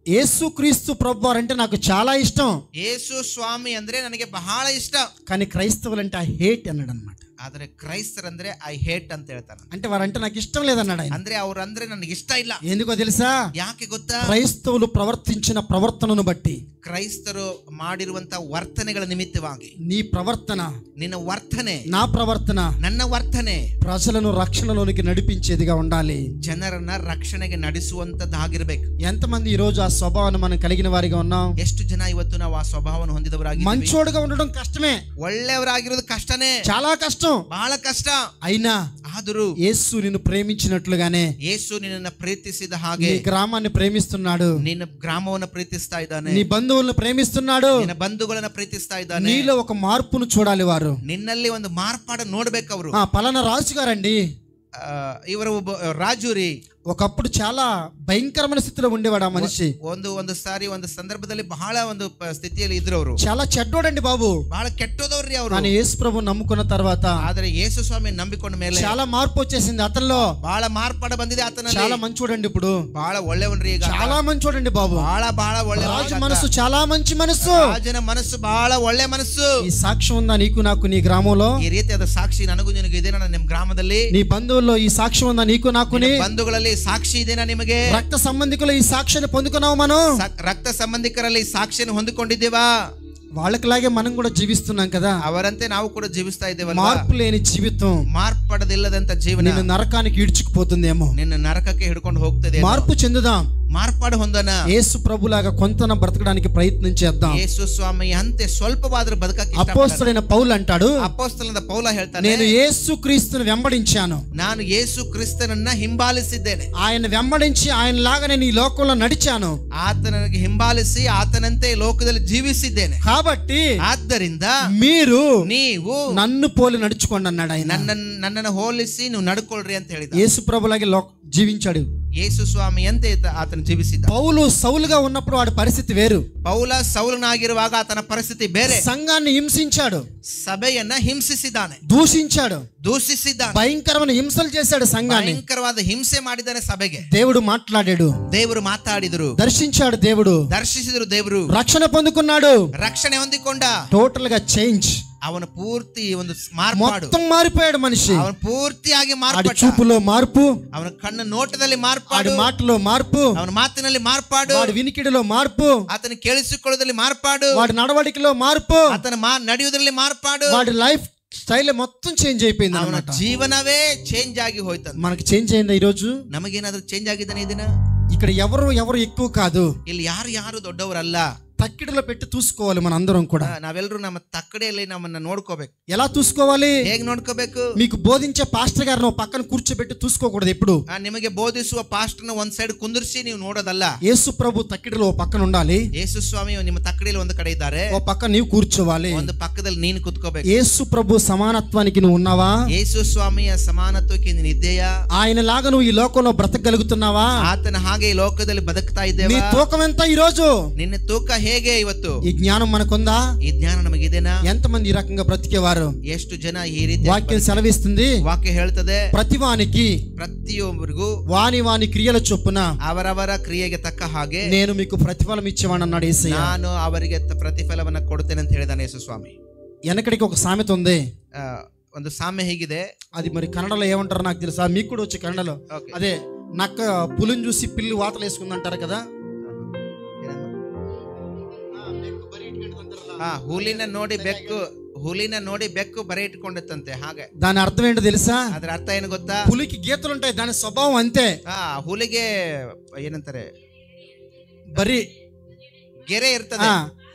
యేసు క్రీస్తు ప్రభు అంటే నాకు చాలా ఇష్టం, ಯೇಸು ಸ್ವಾಮಿ ಅಂದ್ರೆ ನನಗೆ ಬಹಳ ಇಷ್ಟ, కానీ క్రైస్తవులు అంటే హేట్ అన్నాడు అనమాట. ಆದ್ರೆ ಕ್ರೈಸ್ತರಂದ್ರೆ ಐ ಹೇಟ್ ಅಂತ ಹೇಳ್ತಾನೆ. అంటే వారంటే నాకు ఇష్టం లేదన్నాడు ఆయన. ಅಂದ್ರೆ ಅವ್ರಂದ್ರೆ ನನಗೆ ಇಷ್ಟ ಇಲ್ಲ. ఎందుకో తెలుసా? ಯಾಕೆ ಗೊತ್ತಾ? క్రైస్తవులు ప్రవర్తించిన ప్రవర్తనను బట్టి, ಕ್ರೈಸ್ತರು ಮಾಡಿರುವಂತ ವರ್ತನೆಗಳ ನಿಮಿತ್ತವಾಗಿ, నీ ప్రవర్తన, ನಿನ್ನ ವರ್ತನೆ, నా ప్రవర్తన ನನ್ನ ವರ್ತನೆ ప్రజలను రక్షణలోనికి నడిపించేదిగా ఉండాలి. ಜನರನ್ನ ರಕ್ಷಣೆಗೆ ನಡೆಸುವಂತದ್ದಾಗಿರ್ಬೇಕು. ఎంతమంది ఈ రోజు ఆ స్వభావాన్ని మనం కలిగిన వారిగా ఉన్నాం? ಎಷ್ಟು ಜನ ಇವತ್ತು ನಾವು ಆ ಸ್ವಭಾವವನ್ನು ಹೊಂದಿದವರಾಗಿ, మంచోడుగా ఉండడం కష్టమే, ಒಳ್ಳೆಯವರಾಗಿರೋದು ಕಷ್ಟನೇ, చాలా కష్టం. ಬಹಳ ಕಷ್ಟ. అయినా ಆದರೂ యేసు నిన్ను ప్రేమించినట్లుగానే ಯೇಸು ನಿನ್ನನ್ನು ಪ್ರೀತಿಸಿದ నీ ಹಾಗೆ గ్రామాన్ని ప్రేమిస్తున్నాడు, ನಿನ್ನ ಗ್ರಾಮವನ್ನು ಪ್ರೀತಿಸ್ತಾ ಇದ್ದಾನೆ, నీ బంధువులను ప్రేమిస్తున్నాడు. ನಿನ್ನ ಬಂಧುಗಳನ್ನ ಪ್ರೀತಿಸ್ತಾ ಇದ್ದಾನೆ. నీలో ఒక మార్పును చూడాలి వారు. ನಿನ್ನಲ್ಲಿ ಒಂದು ಮಾರ್ಪಾಡ ನೋಡ್ಬೇಕು ಅವರು. పలానా రాజు గారండి, ಇವರು ಒಬ್ಬ ರಾಜು ರೀ, ఒకప్పుడు చాలా భయంకరమైన స్థితిలో ఉండేవాడు ఆ మనిషి. ಒಂದು ಸಾರಿ ಒಂದು ಸಂದರ್ಭದಲ್ಲಿ ಬಹಳ ಒಂದು ಸ್ಥಿತಿಯಲ್ಲಿ ಇದ್ರು ಅವರು. చాలా చెడ్డోడండి బాబు, ಬಹಳ ಕೆಟ್ಟೋದವ್ರಿ ಅವರು. కానీ యేసు ప్రభు నమ్ముకున్న తర్వాత ಆದ್ರೆ ಯೇಸು ಸ್ವಾಮಿ ನಂಬಿಕೊಂಡ ಮೇಲೆ చాలా మార్పు వచ్చేసింది అతనిలో. ಬಹಳ ಮಾರ್ಪಾಡ ಬಂದಿದೆ ಆತನಲ್ಲಿ. చాలా మంచోడండి ఇప్పుడు, ಬಹಳ ಒಳ್ಳೆವನ್ರಿ ಈಗ. చాలా మంచోడండి బాబు. ಬಹಳ ಒಳ್ಳೆ రాజు మనసు చాలా మంచి మనసు, ರಾಜನ ಮನಸ್ಸು ಬಹಳ ಒಳ್ಳೆ ಮನಸ್ಸು. ఈ సాక్ష్యం ఉందా నీకు నాకు నీ గ్రామంలో? ಈ ರೀತಿಯಾದ ಸಾಕ್ಷಿ ನನಗೂ ನಿನಗೂ ಇದೆ ನಿಮ್ಮ ಗ್ರಾಮದಲ್ಲಿ. నీ బంధువుల్లో ఈ సాక్ష్యం ఉందా నీకు నాకు? ಬಂಧುಗಳಲ್ಲಿ ಸಾಕ್ಷಿ ಇದೆನಾ ನಿಮಗೆ? రక్త సంబంధికులు ఈ సాక్ష్యాన్ని పొందుకున్నావు మనం? ರಕ್ತ ಸಂಬಂಧಿಕರಲ್ಲಿ ಸಾಕ್ಷಿಯನ್ನು ಹೊಂದಿಕೊಂಡಿದ್ದೇವಾ? వాళ్ళకిలాగే మనం కూడా జీవిస్తున్నాం కదా. ಅವರಂತೆ ನಾವು ಕೂಡ ಜೀವಿಸ್ತಾ ಇದ್ದೇವಲ್ಲ. మార్పు లేని జీవితం, ಮಾರ್ಪಡದಿಲ್ಲದಂತ ಜೀವನ నిన్ను నరకానికి ఈడ్చుకుపోతుందేమో. ನಿನ್ನ ನರಕಕ್ಕೆ ಹಿಡ್ಕೊಂಡು ಹೋಗ್ತದೆ. మార్పు చెందుదాం, ಮಾರ್ಪಾಡು ಹೊಂದೋಣ. యేసు ప్రభులాగా కొంతన బ్రతకడానికి ప్రయత్నం చేద్దాం. ಯೇಸು ಸ್ವಾಮಿ ಅಂತೆ ಸ್ವಲ್ಪವಾದರೂ ಬದುಕಕ್ಕೆ అపోస్తలుడైన పౌలు అంటాడు, ಅಪೊಸ್ತಲನಾದ ಪೌಲ ಹೇಳ್ತಾನೆ, నేను యేసు క్రీస్తును వెంబడించాను, ನಾನು ಯೇಸು ಕ್ರಿಸ್ತನನ್ನ ಹಿಂಬಾಲಿಸಿದ್ದೇನೆ. ఆయన వెంబడించి ఆయనలాగా నేను ఈ లోకంలో నడిచాను, ಆತನಿಗೆ ಹಿಂಬಾಲಿಸಿ ಆತನಂತೆ ಲೋಕದಲ್ಲಿ ಜೀವಿಸಿದ್ದೇನೆ. కాబట్టి ಆದ್ದರಿಂದ మీరు ನೀವು నన్ను పోలి నడుచుకోండి అన్నాడు ఆయన. ನನ್ನನ್ನು ಹೋಲಿಸಿ ನೀವು ನಡ್ಕೊಳ್ರಿ ಅಂತ ಹೇಳಿದ. యేసు ప్రభులాగే జీవించాడు. ಯೇಸು ಸ್ವಾಮಿ ಅಂತೆ ಆತನು ಜೀವಿಸಿದ. పౌలు సౌలుగా ఉన్నప్పుడు వాడి పరిస్థితి వేరు. ಪೌಲ ಸೌಲನಾಗಿರುವಾಗ ಆತನ ಪರಿಸ್ಥಿತಿ ಬೇರೆ. సంఘాన్ని హింసించాడు, ಸಭೆಯನ್ನ ಹಿಂಸಿಸಿದ್ದಾನೆ, దూషించాడు, ದೂಷಿಸಿದ್ದಾನೆ, భయంకరమైన హింసలు చేశాడు సంఘాన్ని. ಭಯಂಕರವಾದ ಹಿಂಸೆ ಮಾಡಿದ್ದಾನೆ ಸಭೆಗೆ. దేవుడు మాట్లాడాడు, ದೇವರು ಮಾತಾಡಿದರು, దర్శించాడు దేవుడు, ದರ್ಶಿಸಿದರು ದೇವರು, రక్షణ పొందుకున్నాడు, ರಕ್ಷಣೆ ಹೊಂದಿಕೊಂಡ. టోటల్ గా చేంజ్. ಅವನು ಪೂರ್ತಿ ಒಂದು ಮಾರ್ಪಾಡು, మొత్తం మారిపోయాడు మనిషి. ಅವನು ಪೂರ್ತಿಯಾಗಿ ఆడి ಮಾರ್ಪಾಡು, చూపులో మార్పు, ಅವನ ಕಣ್ಣ ನೋಟದಲ್ಲಿ ఆడి ಮಾರ್ಪಾಡು, మాటలో మార్పు, ಅವನ ಮಾತಿನಲ್ಲಿ ಮಾರ್ಪಾಡು, వాడి వినికిడిలో మార్పు, ಆತನ ಕೇಳಿಸಿಕೊಳ್ಳೋದ್ರಲ್ಲಿ ಮಾರ್ಪಾಡು, వాడి నడవడికలో మార్పు, ಆತನ ನಡೆಯುವುದರಲ್ಲಿ ಮಾರ್ಪಾಡು, వాడి లైఫ్ స్టైల్ మొత్తం చేంజ్ అయిపోయింది ಅವನ అన్నమాట. ಜೀವನವೇ ಚೇಂಜ್ ಆಗಿ ಹೋಯ್ತು. మనకి చేంజ్ అయిందా ఈ రోజు? ನಮಗೇನಾದ್ರೂ ಚೇಂಜ್ ಆಗಿದ್ದಾನೆ ಈ ದಿನ? ఇక్కడ ఎవరు ఎక్కువ కాదు, ಇಲ್ಲಿ ಯಾರು ದೊಡ್ಡವರಲ್ಲ. తక్కిడిలో పెట్టి చూసుకోవాలి మన అందరం కూడా. ನಾವೆಲ್ಲರೂ ನಮ್ಮ ತಕ್ಕಡಿಯಲ್ಲಿ ನಮ್ಮನ್ನ ನೋಡ್ಕೋಬೇಕು. ఎలా చూసుకోవాలి? ಹೇಗ್ ನೋಡ್ಕೋಬೇಕು? మీకు బోధించే పాస్టర్ గారిని ఒక పక్కన కూర్చోబెట్టి చూసుకోకూడదు ఎప్పుడు. ನಿಮಗೆ ಬೋಧಿಸುವ ಪಾಸ್ಟರ್ನ ಒಂದ್ ಸೈಡ್ ಕುಂದಿರಿಸಿ ನೀವು ನೋಡೋದಲ್ಲ. యేసు ప్రభు తక్కిడిలో ఒక పక్కన ఉండాలి, ಯೇಸು ಸ್ವಾಮಿ ನಿಮ್ಮ ತಕ್ಕಡಿಯಲ್ಲಿ ಒಂದು ಕಡೆ ಇದ್ದಾರೆ, ఒక పక్కన నీవు కూర్చోవాలి. ಒಂದು ಪಕ್ಕದಲ್ಲಿ ನೀನು ಕುತ್ಕೋಬೇಕು. యేసు ప్రభు సమానత్వానికి నువ్వు ఉన్నావా? ಯೇಸು ಸ್ವಾಮಿಯ ಸಮಾನತ್ವಕ್ಕೆ ನೀನು ಇದ್ದೀಯಾ? ఆయనలాగా నువ్వు ఈ లోకంలో బ్రతకగలుగుతున్నావా? ಆತನ ಹಾಗೆ ಈ ಲೋಕದಲ್ಲಿ ಬದುಕ್ತಾ నీ ಇದ್ದೇವಾ? తూకం ఎంత ఈ రోజు? ನಿನ್ನ ತೂಕ ಹೇಗೆ ಇವತ್ತು? ఈ జ్ఞానం మనకుందా? ಈ ಜ್ಞಾನ ನಮಗಿದೆನಾ? ఎంతమంది ఈ రకంగా బ్రతికేవారు? ಎಷ್ಟು ಜನ ಈ ರೀತಿ? వాక్యం సెలవిస్తుంది, ವಾಕ್ಯ ಹೇಳ್ತದೆ, ప్రతివానికి ಪ್ರತಿಯೊಬ್ಬರಿಗೂ వాని క్రియల చొప్పున ಅವರವರ ಕ್ರಿಯೆಗೆ ತಕ್ಕ ಹಾಗೆ నేను మీకు ప్రతిఫలం ఇచ్చేవాడు అన్నాడు యేసయ్య. ನಾನು ಅವರಿಗೆ ಪ್ರತಿಫಲವನ್ನ ಕೊಡ್ತೇನೆ ಅಂತ ಹೇಳಿದಾನೆ ಯೇಸು ಸ್ವಾಮಿ. వెనకడికి ఒక సామెత ఉంది, ಒಂದು ಸಾಮ್ಯ ಹೀಗಿದೆ, అది మరి కన్నడలో ఏమంటారో నాకు తెలుసా, మీకు కూడా వచ్చి కన్నడలో. అదే నక్క పులిని చూసి పిల్లి వాతలు వేసుకుందంటారు కదా. ಹುಲಿನ ನೋಡಿ ಬೆಕ್ಕು ಬರೆ ಇಟ್ಕೊಂಡಿತ್ತಂತೆ. ಹಾಗೆ దాని అర్థం ఏంటో తెలుసా? ಅದ್ರ ಅರ್ಥ ಏನು ಗೊತ್ತಾ? పులికి గీతలు ఉంటాయి, దాని స్వభావం అంతే. ಹುಲಿಗೆ ಏನಂತಾರೆ, బరి ಗೆರೆ ಇರ್ತದೆ,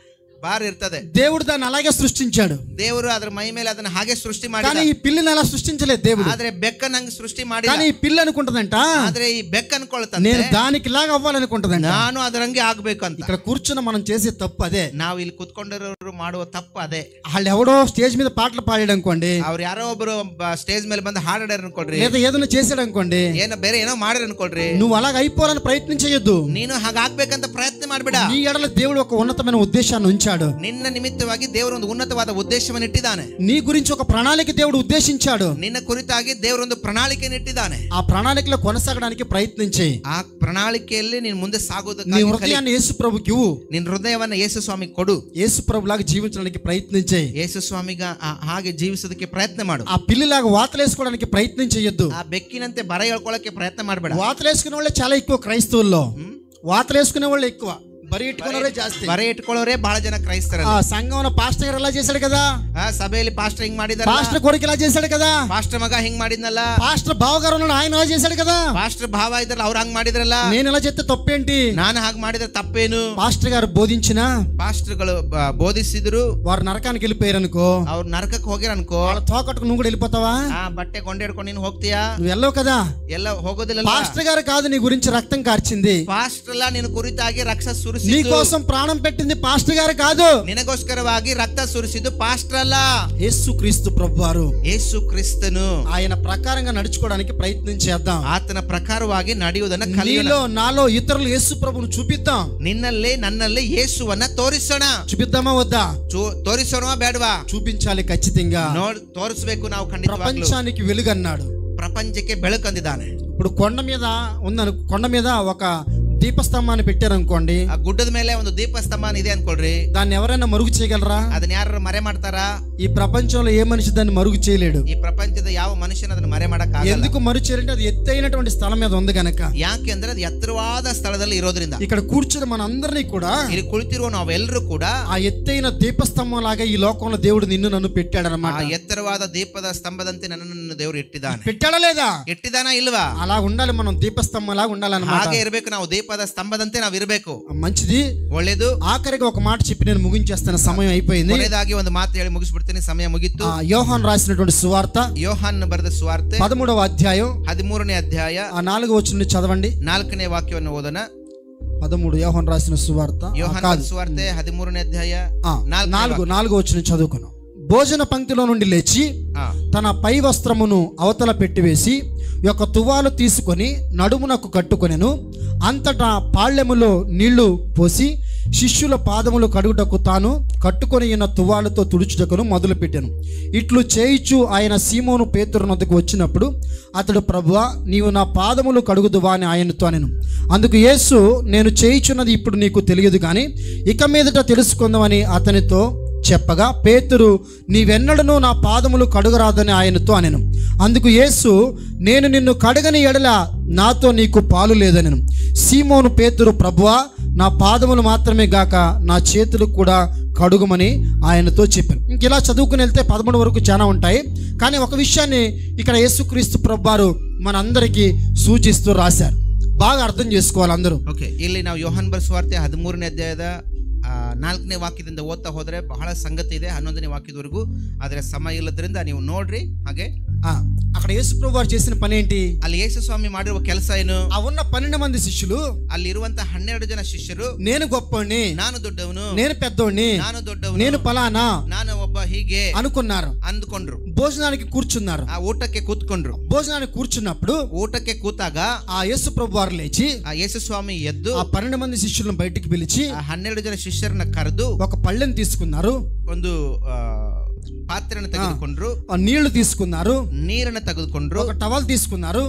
ಬಾರ್ ಇರ್ತದೆ. దేవుడు దాన్ని అలాగే సృష్టించాడు. ದೇವರು ಅದ್ರ ಮೈ ಮೇಲೆ ಅದನ್ನ ಹಾಗೆ ಸೃಷ್ಟಿ కానీ ಮಾಡಿ, ఈ పిల్లిని అలా సృష్టించలేదు దేవుడు. ಆದ್ರೆ ಬೆಕ್ಕನ್ನ ಹಂಗೆ ಸೃಷ್ಟಿ ಮಾಡಿ, కానీ ఈ పిల్లి అనుకుంటదంట, ಆದ್ರೆ ಈ ಬೆಕ್ಕ ಅನ್ಕೊಳ್ತಾನೆ నేను దానికి లాగా అవ్వాలనుకుంటదంట. ನಾನು ಅದರಂಗೆ ಆಗ್ಬೇಕು ಅಂತ. ఇక్కడ కూర్చున్న మనం చేసే తప్పు అదే. ನಾವು ಇಲ್ಲಿ ಕುತ್ಕೊಂಡಿರೋರು ಮಾಡುವ ತಪ್ಪು ಅದೇ. వాళ్ళు ఎవడో స్టేజ్ మీద పాటలు పాడాడు అనుకోండి, ಅವ್ರು ಯಾರೋ ಒಬ್ರು ಸ್ಟೇಜ್ ಮೇಲೆ ಬಂದು ಹಾಡಾಡ್ಯಾರ ಅನ್ಕೊಳ್ರಿ, లేదా ఏదైనా చేసాడు అనుకోండి, ಬೇರೆ ಏನೋ ಮಾಡ್ಯಾರ ಅನ್ಕೊಳ್ರಿ, నువ్వు అలాగ అయిపోవాలని ప్రయత్నం చేయొద్దు. ನೀನು ಹಾಗಾಗ್ಬೇಕಂತ ಪ್ರಯತ್ನ ಮಾಡ್ಬೇಡ. నీ ఎడల దేవుడు ఒక ఉన్నతమైన ఉద్దేశాన్ని ఉంచాడు. ఉద్దేశించాడు. ನಿನ್ನ ನಿಮಿತ್ತವಾಗಿ ದೇವರು ಒಂದು ಉನ್ನತವಾದ ಉದ್ದೇಶವನ್ನು ಇಟ್ಟಿದ್ದಾನೆ. నీ గురించి ఒక ప్రణాళిక దేవుడు ఉద్దేశించాడు. ನಿನ್ನ ಕುರಿತಾಗಿ ದೇವರು ಒಂದು ಪ್ರಣಾಳಿಕೆಯನ್ನು ಇಟ್ಟಿದ್ದಾನೆ. ఆ ప్రణాళికలో కొనసాగడానికి ప్రయత్నించి ಆ ಪ್ರಣಾಳಿಕೆಯಲ್ಲಿ ನೀನು ಮುಂದೆ నీ ಸಾಗೋದಕ್ಕಾಗಿ హృదయాన్ని యేసు ప్రభుకి ఇవ్వు. ನಿನ್ನ ಹೃದಯವನ್ನ ಯೇಸು ಸ್ವಾಮಿ ಕೊಡು. యేసు ప్రభులాగా జీవించడానికి ప్రయత్నించే. ಯೇಸು ಸ್ವಾಮಿಗ ಹಾಗೆ ಜೀವಿಸೋದಕ್ಕೆ ಪ್ರಯತ್ನ ಮಾಡು. ఆ పిల్లిలాగా వాతలేసుకోవడానికి ప్రయత్నం చేయొద్దు. ಆ ಬೆಕ್ಕಿನಂತೆ ಬರ ಹೇಳ್ಕೊಳ್ಳಕ್ಕೆ ಪ್ರಯತ್ನ ಮಾಡಬೇಡ. వాతలేసుకునే వాళ్ళే చాలా ఎక్కువ క్రైస్తవుల్లో. వాతలేసుకునే వాళ్ళు ఎక్కువ, బరి ఇట్టుకున్నవరే జాస్తి. ಬರ ಇಟ್ಕೊಳ್ಳೋರೇ ಬಹಳ ಜನ ಕ್ರೈಸ್ತರು. ఆ సంఘంలో పాస్టర్ గారు ఎలా చేశాడు కదా, ಸಭೆಯಲ್ಲಿ ಪಾಸ್ಟರ್ ಹಿಂಗ್ ಮಾಡಿದಾರ, పాస్టర్ కొడుకు ఎలా చేశాడు కదా, ಪಾಸ್ಟರ್ ಮಗ ಹಿಂಗ್ ಮಾಡಿದ್ನಲ್ಲ, పాస్టర్ బావగారు ఉన్నాడు ఆయన ఎలా చేశాడు కదా, ಪಾಸ್ಟರ್ ಭಾವ ಇದ್ರಲ್ಲ ಅವ್ರು ಹಂಗ್ ಮಾಡಿದ್ರಲ್ಲ, నేను ఎలా చేస్తే తప్పేంటి, ನಾನು ಹಾಗೆ ಮಾಡಿದ್ರೆ ತಪ್ಪೇನು. పాస్టర్ గారు బోధించినా ಪಾಸ್ಟರ್ಗಳು ಬೋಧಿಸಿದ್ರು వారు నరకానికి వెళ్ళిపోయారు అనుకో, ಅವ್ರು ನರಕಕ್ಕೆ ಹೋಗ್ಯಾರ ಅನ್ಕೋ, వాళ్ళ తోకట్టుకు నువ్వు కూడా వెళ్ళిపోతావా? ಬಟ್ಟೆ ಕೊಂಡೇಡ್ಕೊಂಡು ನೀನು ಹೋಗ್ತೀಯಾ? నువ్వు వెళ్ళవు కదా. ಎಲ್ಲ ಹೋಗೋದಿಲ್ಲ. పాస్టర్ గారు కాదు నీ గురించి రక్తం కార్చింది, ಪಾಸ್ಟರ್ ಅಲ್ಲ ನಿನ್ನ ಕುರಿತಾಗಿ ರಕ್ತ నీ ಸುರಿಸಿದ್ದು, కోసం ప్రాణం పెట్టింది పాస్టర్ గారు కాదు, ನಿನಗೋಸ್ಕರವಾಗಿ ರಕ್ತ ಸುರಿಸಿದ್ದು ಪಾಸ್ಟರ್ ಅಲ್ಲ, యేసు క్రీస్తు ప్రభువారు. ಯೇಸು ಕ್ರಿಸ್ತನು. ఆయన ప్రకారంగా నడుచుకోవడానికి ప్రయత్నం చేద్దాం. ಆತನ ಪ್ರಕಾರವಾಗಿ ನಡೆಯುವುದನ್ನ ಕಲಿಯೋಣ. నీలో నాలో ఇతరులు యేసు ప్రభువును చూపిద్దాం. ನಿನ್ನಲ್ಲಿ ನನ್ನಲ್ಲಿ ಯೇಸುವನ್ನ ತೋರಿಸೋಣ. చూపిద్దామా వద్దా? ತೋರಿಸೋಣ ಬೇಡವಾ? చూపించాలి ఖచ్చితంగా. ತೋರಿಸಬೇಕು ನಾವು ಖಂಡಿತವಾಗ್ಲೂ. ప్రపంచానికి వెలుగన్నాడు, ಪ್ರಪಂಚಕ್ಕೆ ಬೆಳಕಂದಿದ್ದಾನೆ. ఇప్పుడు కొండ మీద ఒక దీపస్తంభాన్ని పెట్టారనుకోండి, ಆ ಗುಡ್ಡದ ಮೇಲೆ ಒಂದು ದೀಪಸ್ತಂಭ ಇದೆ ಅನ್ಕೊಳ್ರಿ, దాన్ని ఎవరైనా మరుగు చేయగలరా? ಅದನ್ನ ಯಾರು ಮರೆ ಮಾಡ್ತಾರಾ? ఈ ప్రపంచంలో ఏ మనిషి దాన్ని మరుగు చేయలేడు. ಈ ಪ್ರಪಂಚದ ಯಾವ ಮನುಷ್ಯನ ಅದನ್ನ ಮರೆ ಮಾಡಕ್ ಆಗಲ್ಲ. ఎందుకు మరుగు చేయాలంటే అది ఎత్తైనటువంటి స్థలం మీద ఉంది గనక. ಯಾಕೆ ಅಂದ್ರೆ ಅದು ಎತ್ತರವಾದ ಸ್ಥಳದಲ್ಲಿ ಇರೋದ್ರಿಂದ. ఇక్కడ కూర్చుని మనందరినీ కూడా, ಇಲ್ಲಿ ಕುಳಿತಿರುವ ನಾವೆಲ್ಲರೂ ಕೂಡ ఆ ఎత్తైన దీపస్తంభం లాగా ఈ లోకంలో దేవుడు నిన్ను నన్ను పెట్టాడనమాట. ಆ ಎತ್ತರವಾದ ದೀಪದ ಸ್ತಂಭದಂತೆ ನನ್ನನ್ನು ದೇವರು ಇಟ್ಟಿದ್ದಾನೆ. పెట్టాడా లేదా? ಇಟ್ಟಿದ್ದಾನ ಇಲ್ವಾ? అలా ఉండాలి, మనం దీపస్తంభం లాగా ఉండాలన్నమాట. ಹಾಗೆ ಇರಬೇಕು, ನಾವು ದೀಪದ ಸ್ತಂಭದಂತೆ ನಾವು ಇರಬೇಕು. మంచిది, ಒಳ್ಳೇದು. ఆఖరికి ఒక మాట చెప్పి నేను ముగించేస్తాను, సమయం అయిపోయింది. ಕೊನೆಯದಾಗಿ ಒಂದು ಮಾತು ಹೇಳಿ ಮುಗಿಸ್ಬಿಡ್ತೀನಿ, ಸಮಯ ಮುಗಿತ್ತು. యోహాను రాసినటువంటి సువార్త, ಯೋಹಾನ್ ಬರೆದ ಸುವಾರ್ತೆ 13వ అధ్యాయం 13ನೇ ಅಧ್ಯಾಯ 4వ వచనం చదవండి. 4ನೇ ವಾಕ್ಯವನ್ನು ಓದೋಣ. 13 యోహాను రాసిన సువార్త, ಯೋಹಾನ್ ಬರೆದ ಸುವಾರ್ತೆ 13ನೇ ಅಧ್ಯಾಯ 4వ వచనం చదువుకున్నాం. భోజన పంక్తిలో నుండి లేచి తన పై వస్త్రమును అవతల పెట్టివేసి ఒక తువాలు తీసుకొని నడుమునకు కట్టుకొనెను. అంతటా పాళ్యములో నీళ్లు పోసి శిష్యుల పాదములు కడుగుటకు తాను కట్టుకొని ఉన్న తువాలతో తుడుచుటకును మొదలుపెట్టాను. ఇట్లు చేయిచు ఆయన సీమోను పేతురు నొద్దకు వచ్చినప్పుడు అతడు, ప్రభువా, నీవు నా పాదములు కడుగుదువా అని ఆయనతో అనెను. అందుకు యేసు, నేను చేయిచున్నది ఇప్పుడు నీకు తెలియదు కానీ ఇక మీదట తెలుసుకుందామని అతనితో చెప్పగా, పేతురు, నీవెన్నడూ నా పాదములు కడుగరాదని ఆయనతో అనెను. అందుకు యేసు, నేను నిన్ను కడగని ఎడల నాతో నీకు పాలు లేదనెను. సీమోను పేతురు, ప్రభువా, నా పాదములు మాత్రమే గాక నా చేతులు కూడా కడుగుమని ఆయనతో చెప్పాను. ఇంక ఇలా చదువుకుని వెళ్తే 13 వరకు చాలా ఉంటాయి, కానీ ఒక విషయాన్ని ఇక్కడ యేసుక్రీస్తు ప్రభువారు మనందరికీ సూచిస్తూ రాశారు. బాగా అర్థం చేసుకోవాలి అందరూ. ಓಕೆ, ಇಲ್ಲಿ ನಾವು ಯೋಹಾನ್ ಬರೆದ ಸುವಾರ್ತೆ 13ನೇ ಅಧ್ಯಾಯದ 4ನೇ ವಾಕ್ಯದಿಂದ ಓದ್ತಾ ಹೋದ್ರೆ ಬಹಳ ಸಂಗತಿ ಇದೆ 11ನೇ ವಾಕ್ಯದವರೆಗೂ. ಆದರೆ ಸಮಯ ಇಲ್ಲದ್ರಿಂದ ನೀವು ನೋಡ್ರಿ. ಹಾಗೆ అక్కడ యేసు ప్రభు వారు చేసిన పని ఏంటి? ಅಲ್ಲಿ ಯೇಸು ಸ್ವಾಮಿ ಮಾಡಿರುವ ಕೆಲಸ ಏನು? ఆ ఉన్న 12 మంది శిష్యులు, ಅಲ್ಲಿ ಇರುವಂತ 12 ಜನ ಶಿಷ್ಯರು, నేను గొప్పవాణ్ణి, ನಾನು ದೊಡ್ಡವನು, నేను పెద్దోణ్ణి, ನಾನು ದೊಡ್ಡವನು, నేను పలానా ನಾನು ಒಬ್ಬ ಹೀಗೆ అనుకున్నారు. ಅಂದ್ಕೊಂಡ್ರು. భోజనానికి కూర్చున్నారు. ಆ ಊಟಕ್ಕೆ ಕೂತ್ಕೊಂಡ್ರು. భోజనానికి కూర్చున్నప్పుడు ಊಟಕ್ಕೆ ಕೂತಾಗ ఆ యేసు ప్రభు వారు లేచి ಆ ಯೇಸು ಸ್ವಾಮಿ ಎದ್ದು ఆ 12 మంది శిష్యులను బయటికి పిలిచి ಆ 12 ಜನ ಶಿಷ್ಯರನ್ನ ಕರೆದು ఒక పళ్ళెని తీసుకున్నారు, ಒಂದು ಪಾತ್ರೆಯನ್ನು ತೆಗೆದುಕೊಂಡ್ರು, నీళ్లు తీసుకున్నారు, ನೀರನ್ನು ತೆಗೆದುಕೊಂಡ್ರು, ఒక టవల్ తీసుకున్నారు,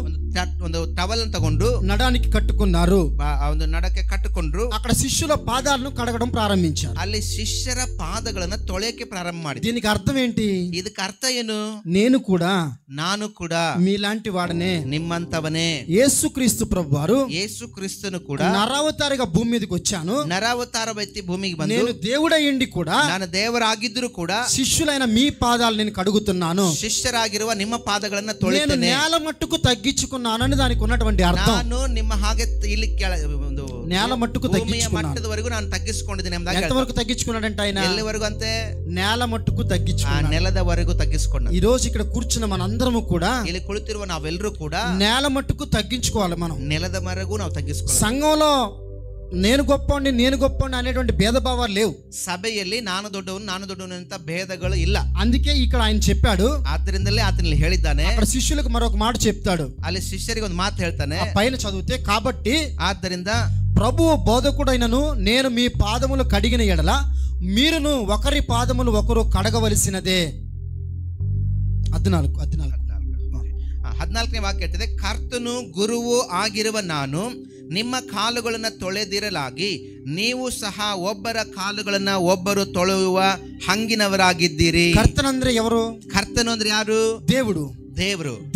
ಒಂದು ಟವಲ್ ತಗೊಂಡು నడానికి కట్టుకున్నారు, ಆ ಒಂದು ನಡಕ್ಕೆ ಕಟ್ಟಿಕೊಂಡ್ರು. అక్కడ శిష్యుల పాదాలను కడగడం ప్రారంభించారు. ಅಲ್ಲಿ ಶಿಷ್ಯರ ಪಾದಗಳನ್ನ ತೊಳೆಯಕ್ಕೆ ಪ್ರಾರಂಭ ಮಾಡಿದ್ರು. దీనికి అర్థం ఏంటి? ಇದಕ್ಕೆ ಅರ್ಥ ಏನು? నేను కూడా, ನಾನು ಕೂಡ మీలాంటి వాడనే, ನಿಮ್ಮಂತವನೇ. యేసుక్రీస్తు ప్రభువారు, ಯೇಸು ಕ್ರಿಸ್ತನು ಕೂಡ నరావతారిగా భూమి మీదకి వచ్చాను, ನರಾವತಾರ ವ್ಯಕ್ತಿ ಭೂಮಿಗೆ ಬಂದು, నేను దేవుడయ్యండి కూడా ನಾನು ದೇವರಾಗಿದ್ದರೂ ಕೂಡ శిష్యులైన మీ పాదాలు నేను కడుగుతున్నాను, ಶಿಷ್ಯರಾಗಿರುವ ನಿಮ್ಮ ಪಾದಗಳನ್ನ నేను ತೊಳೆಯುತ್ತೇನೆ. నేల మట్టుకు తగ్గించుకున్నానని దానికి ఉన్నటువంటి అర్థం. ನಾನು ನಿಮ್ಮ ಹಾಗೆ ಇಲ್ಲಿ ಒಂದು నేల మట్టుకు ಭೂಮಿಯ తగ్గించుకున్నాను. ಮಟ್ಟದವರೆಗೂ ನಾನು ತಗ್ಗಿಸಿಕೊಂಡಿದ್ದೇನೆ ಎಂಬುದಾಗಿ ఎంతవరకు తగ్గించుకున్నాడంటే ఆయన ಎಲ್ಲಿವರೆಗೂ ಅಂತೆ? నేల మట్టుకు ಆ తగ్గించుకున్నాడు. ನೆಲದವರೆಗೂ ತಗ್ಗಿಸಿಕೊಂಡ. ఈ రోజు ఇక్కడ కూర్చున్న మనందరము కూడా ಇಲ್ಲಿ ಕುಳಿತಿರುವ ನಾವೆಲ್ಲರೂ ಕೂಡ నేల మట్టుకు తగ్గించుకోవాలి. మనం ನೆಲದವರೆಗೂ ನಾವು ತಗ್ಗಿಸಿಕೊಳ್ಳ. సంఘంలో నేను గొప్పవాడిని అనేటువంటి భేదభావాలు లేవు. ಸಭೆಯಲ್ಲಿ ನಾನು ದೊಡ್ಡವನು ಅಂತ ಭೇದಗಳು ಇಲ್ಲ. అందుకే ఇక్కడ ఆయన చెప్పాడు, ಆದ್ದರಿಂದಲೇ ಆತನಲ್ಲಿ ಹೇಳಿದ್ದಾನೆ. అక్కడ శిష్యులకు మరొక మాట చెప్తాడు. ಅಲ್ಲಿ ಶಿಷ್ಯರಿಗೆ ಒಂದು ಮಾತು ಹೇಳ್ತಾನೆ. పైన చదివితే, కాబట్టి ಆದ್ದರಿಂದ ప్రభువు బోధకుడైనను నేను మీ పాదములు కడిగిన ఎడల మీరును ఒకరి పాదములు ఒకరు కడగవలసినదే. 14ನೇ ವಾಕ್ಯ ಹೇಳ್ತದೆ, ಕರ್ತನು ಗುರುವು ಆಗಿರುವ ನಾನು ನಿಮ್ಮ ಕಾಲುಗಳನ್ನು ತೊಳೆದಿರಲಾಗಿ ನೀವು ಸಹ ಒಬ್ಬರ ಕಾಲುಗಳನ್ನ ಒಬ್ಬರು ತೊಳೆಯುವ ಹಂಗಿನವರಾಗಿದ್ದೀರಿ. ಕರ್ತನಂದ್ರೆ ఎవరు? ಕರ್ತನು ಅಂದ್ರೆ ಯಾರು? దేవుడు.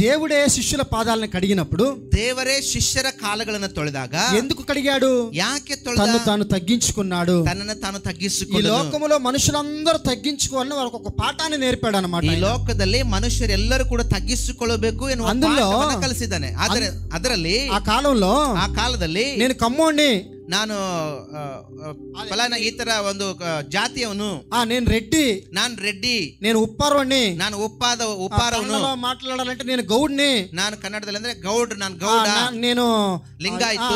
దేవుడే శిష్యుల పాదాలను కడిగినప్పుడు, దేవరే శిష్యర కాళ్ళಗಳನ್ನು ತೊಳೆದಾಗ ఎందుకు కడిగాడు? యాకే తను తాను తగ్గించుకున్నాడు. తనను తాను ఈ తగ్గించుకున్నాడు. లోకములో మనుషులందరూ తగ్గించుకోవాలని వారికి ఒక పాఠాన్ని నేర్పాడు అన్నమాట. ఈ లోకದಲ್ಲಿ మనుషురెల్లರೂ కూడా తగ్గించుಕೊಳ್ಳಬೇಕು ಎನ್ನುವ ಪಾಠವನ್ನು ಕಲಿಸಿದ್ದಾನೆ. ಅದರಲ್ಲಿ ఆ కాలంలో నేను కమ్మోణ్ణి, ನಾನು ಫಲಾನ ಈ ತರ ಒಂದು ಜಾತಿಯವನು, నేను రెడ్డి, నేను ఉప్పారవని, ನಾನು ಉಪ್ಪಾರವನು మాట్లాడాలంటే నేను గౌడ్ని, ನಾನು కన్నడದಲ್ಲಿ ಅಂದ್ರೆ ಗೌಡ್, ನಾನು ಗೌಡ, నేను లింగాయತು,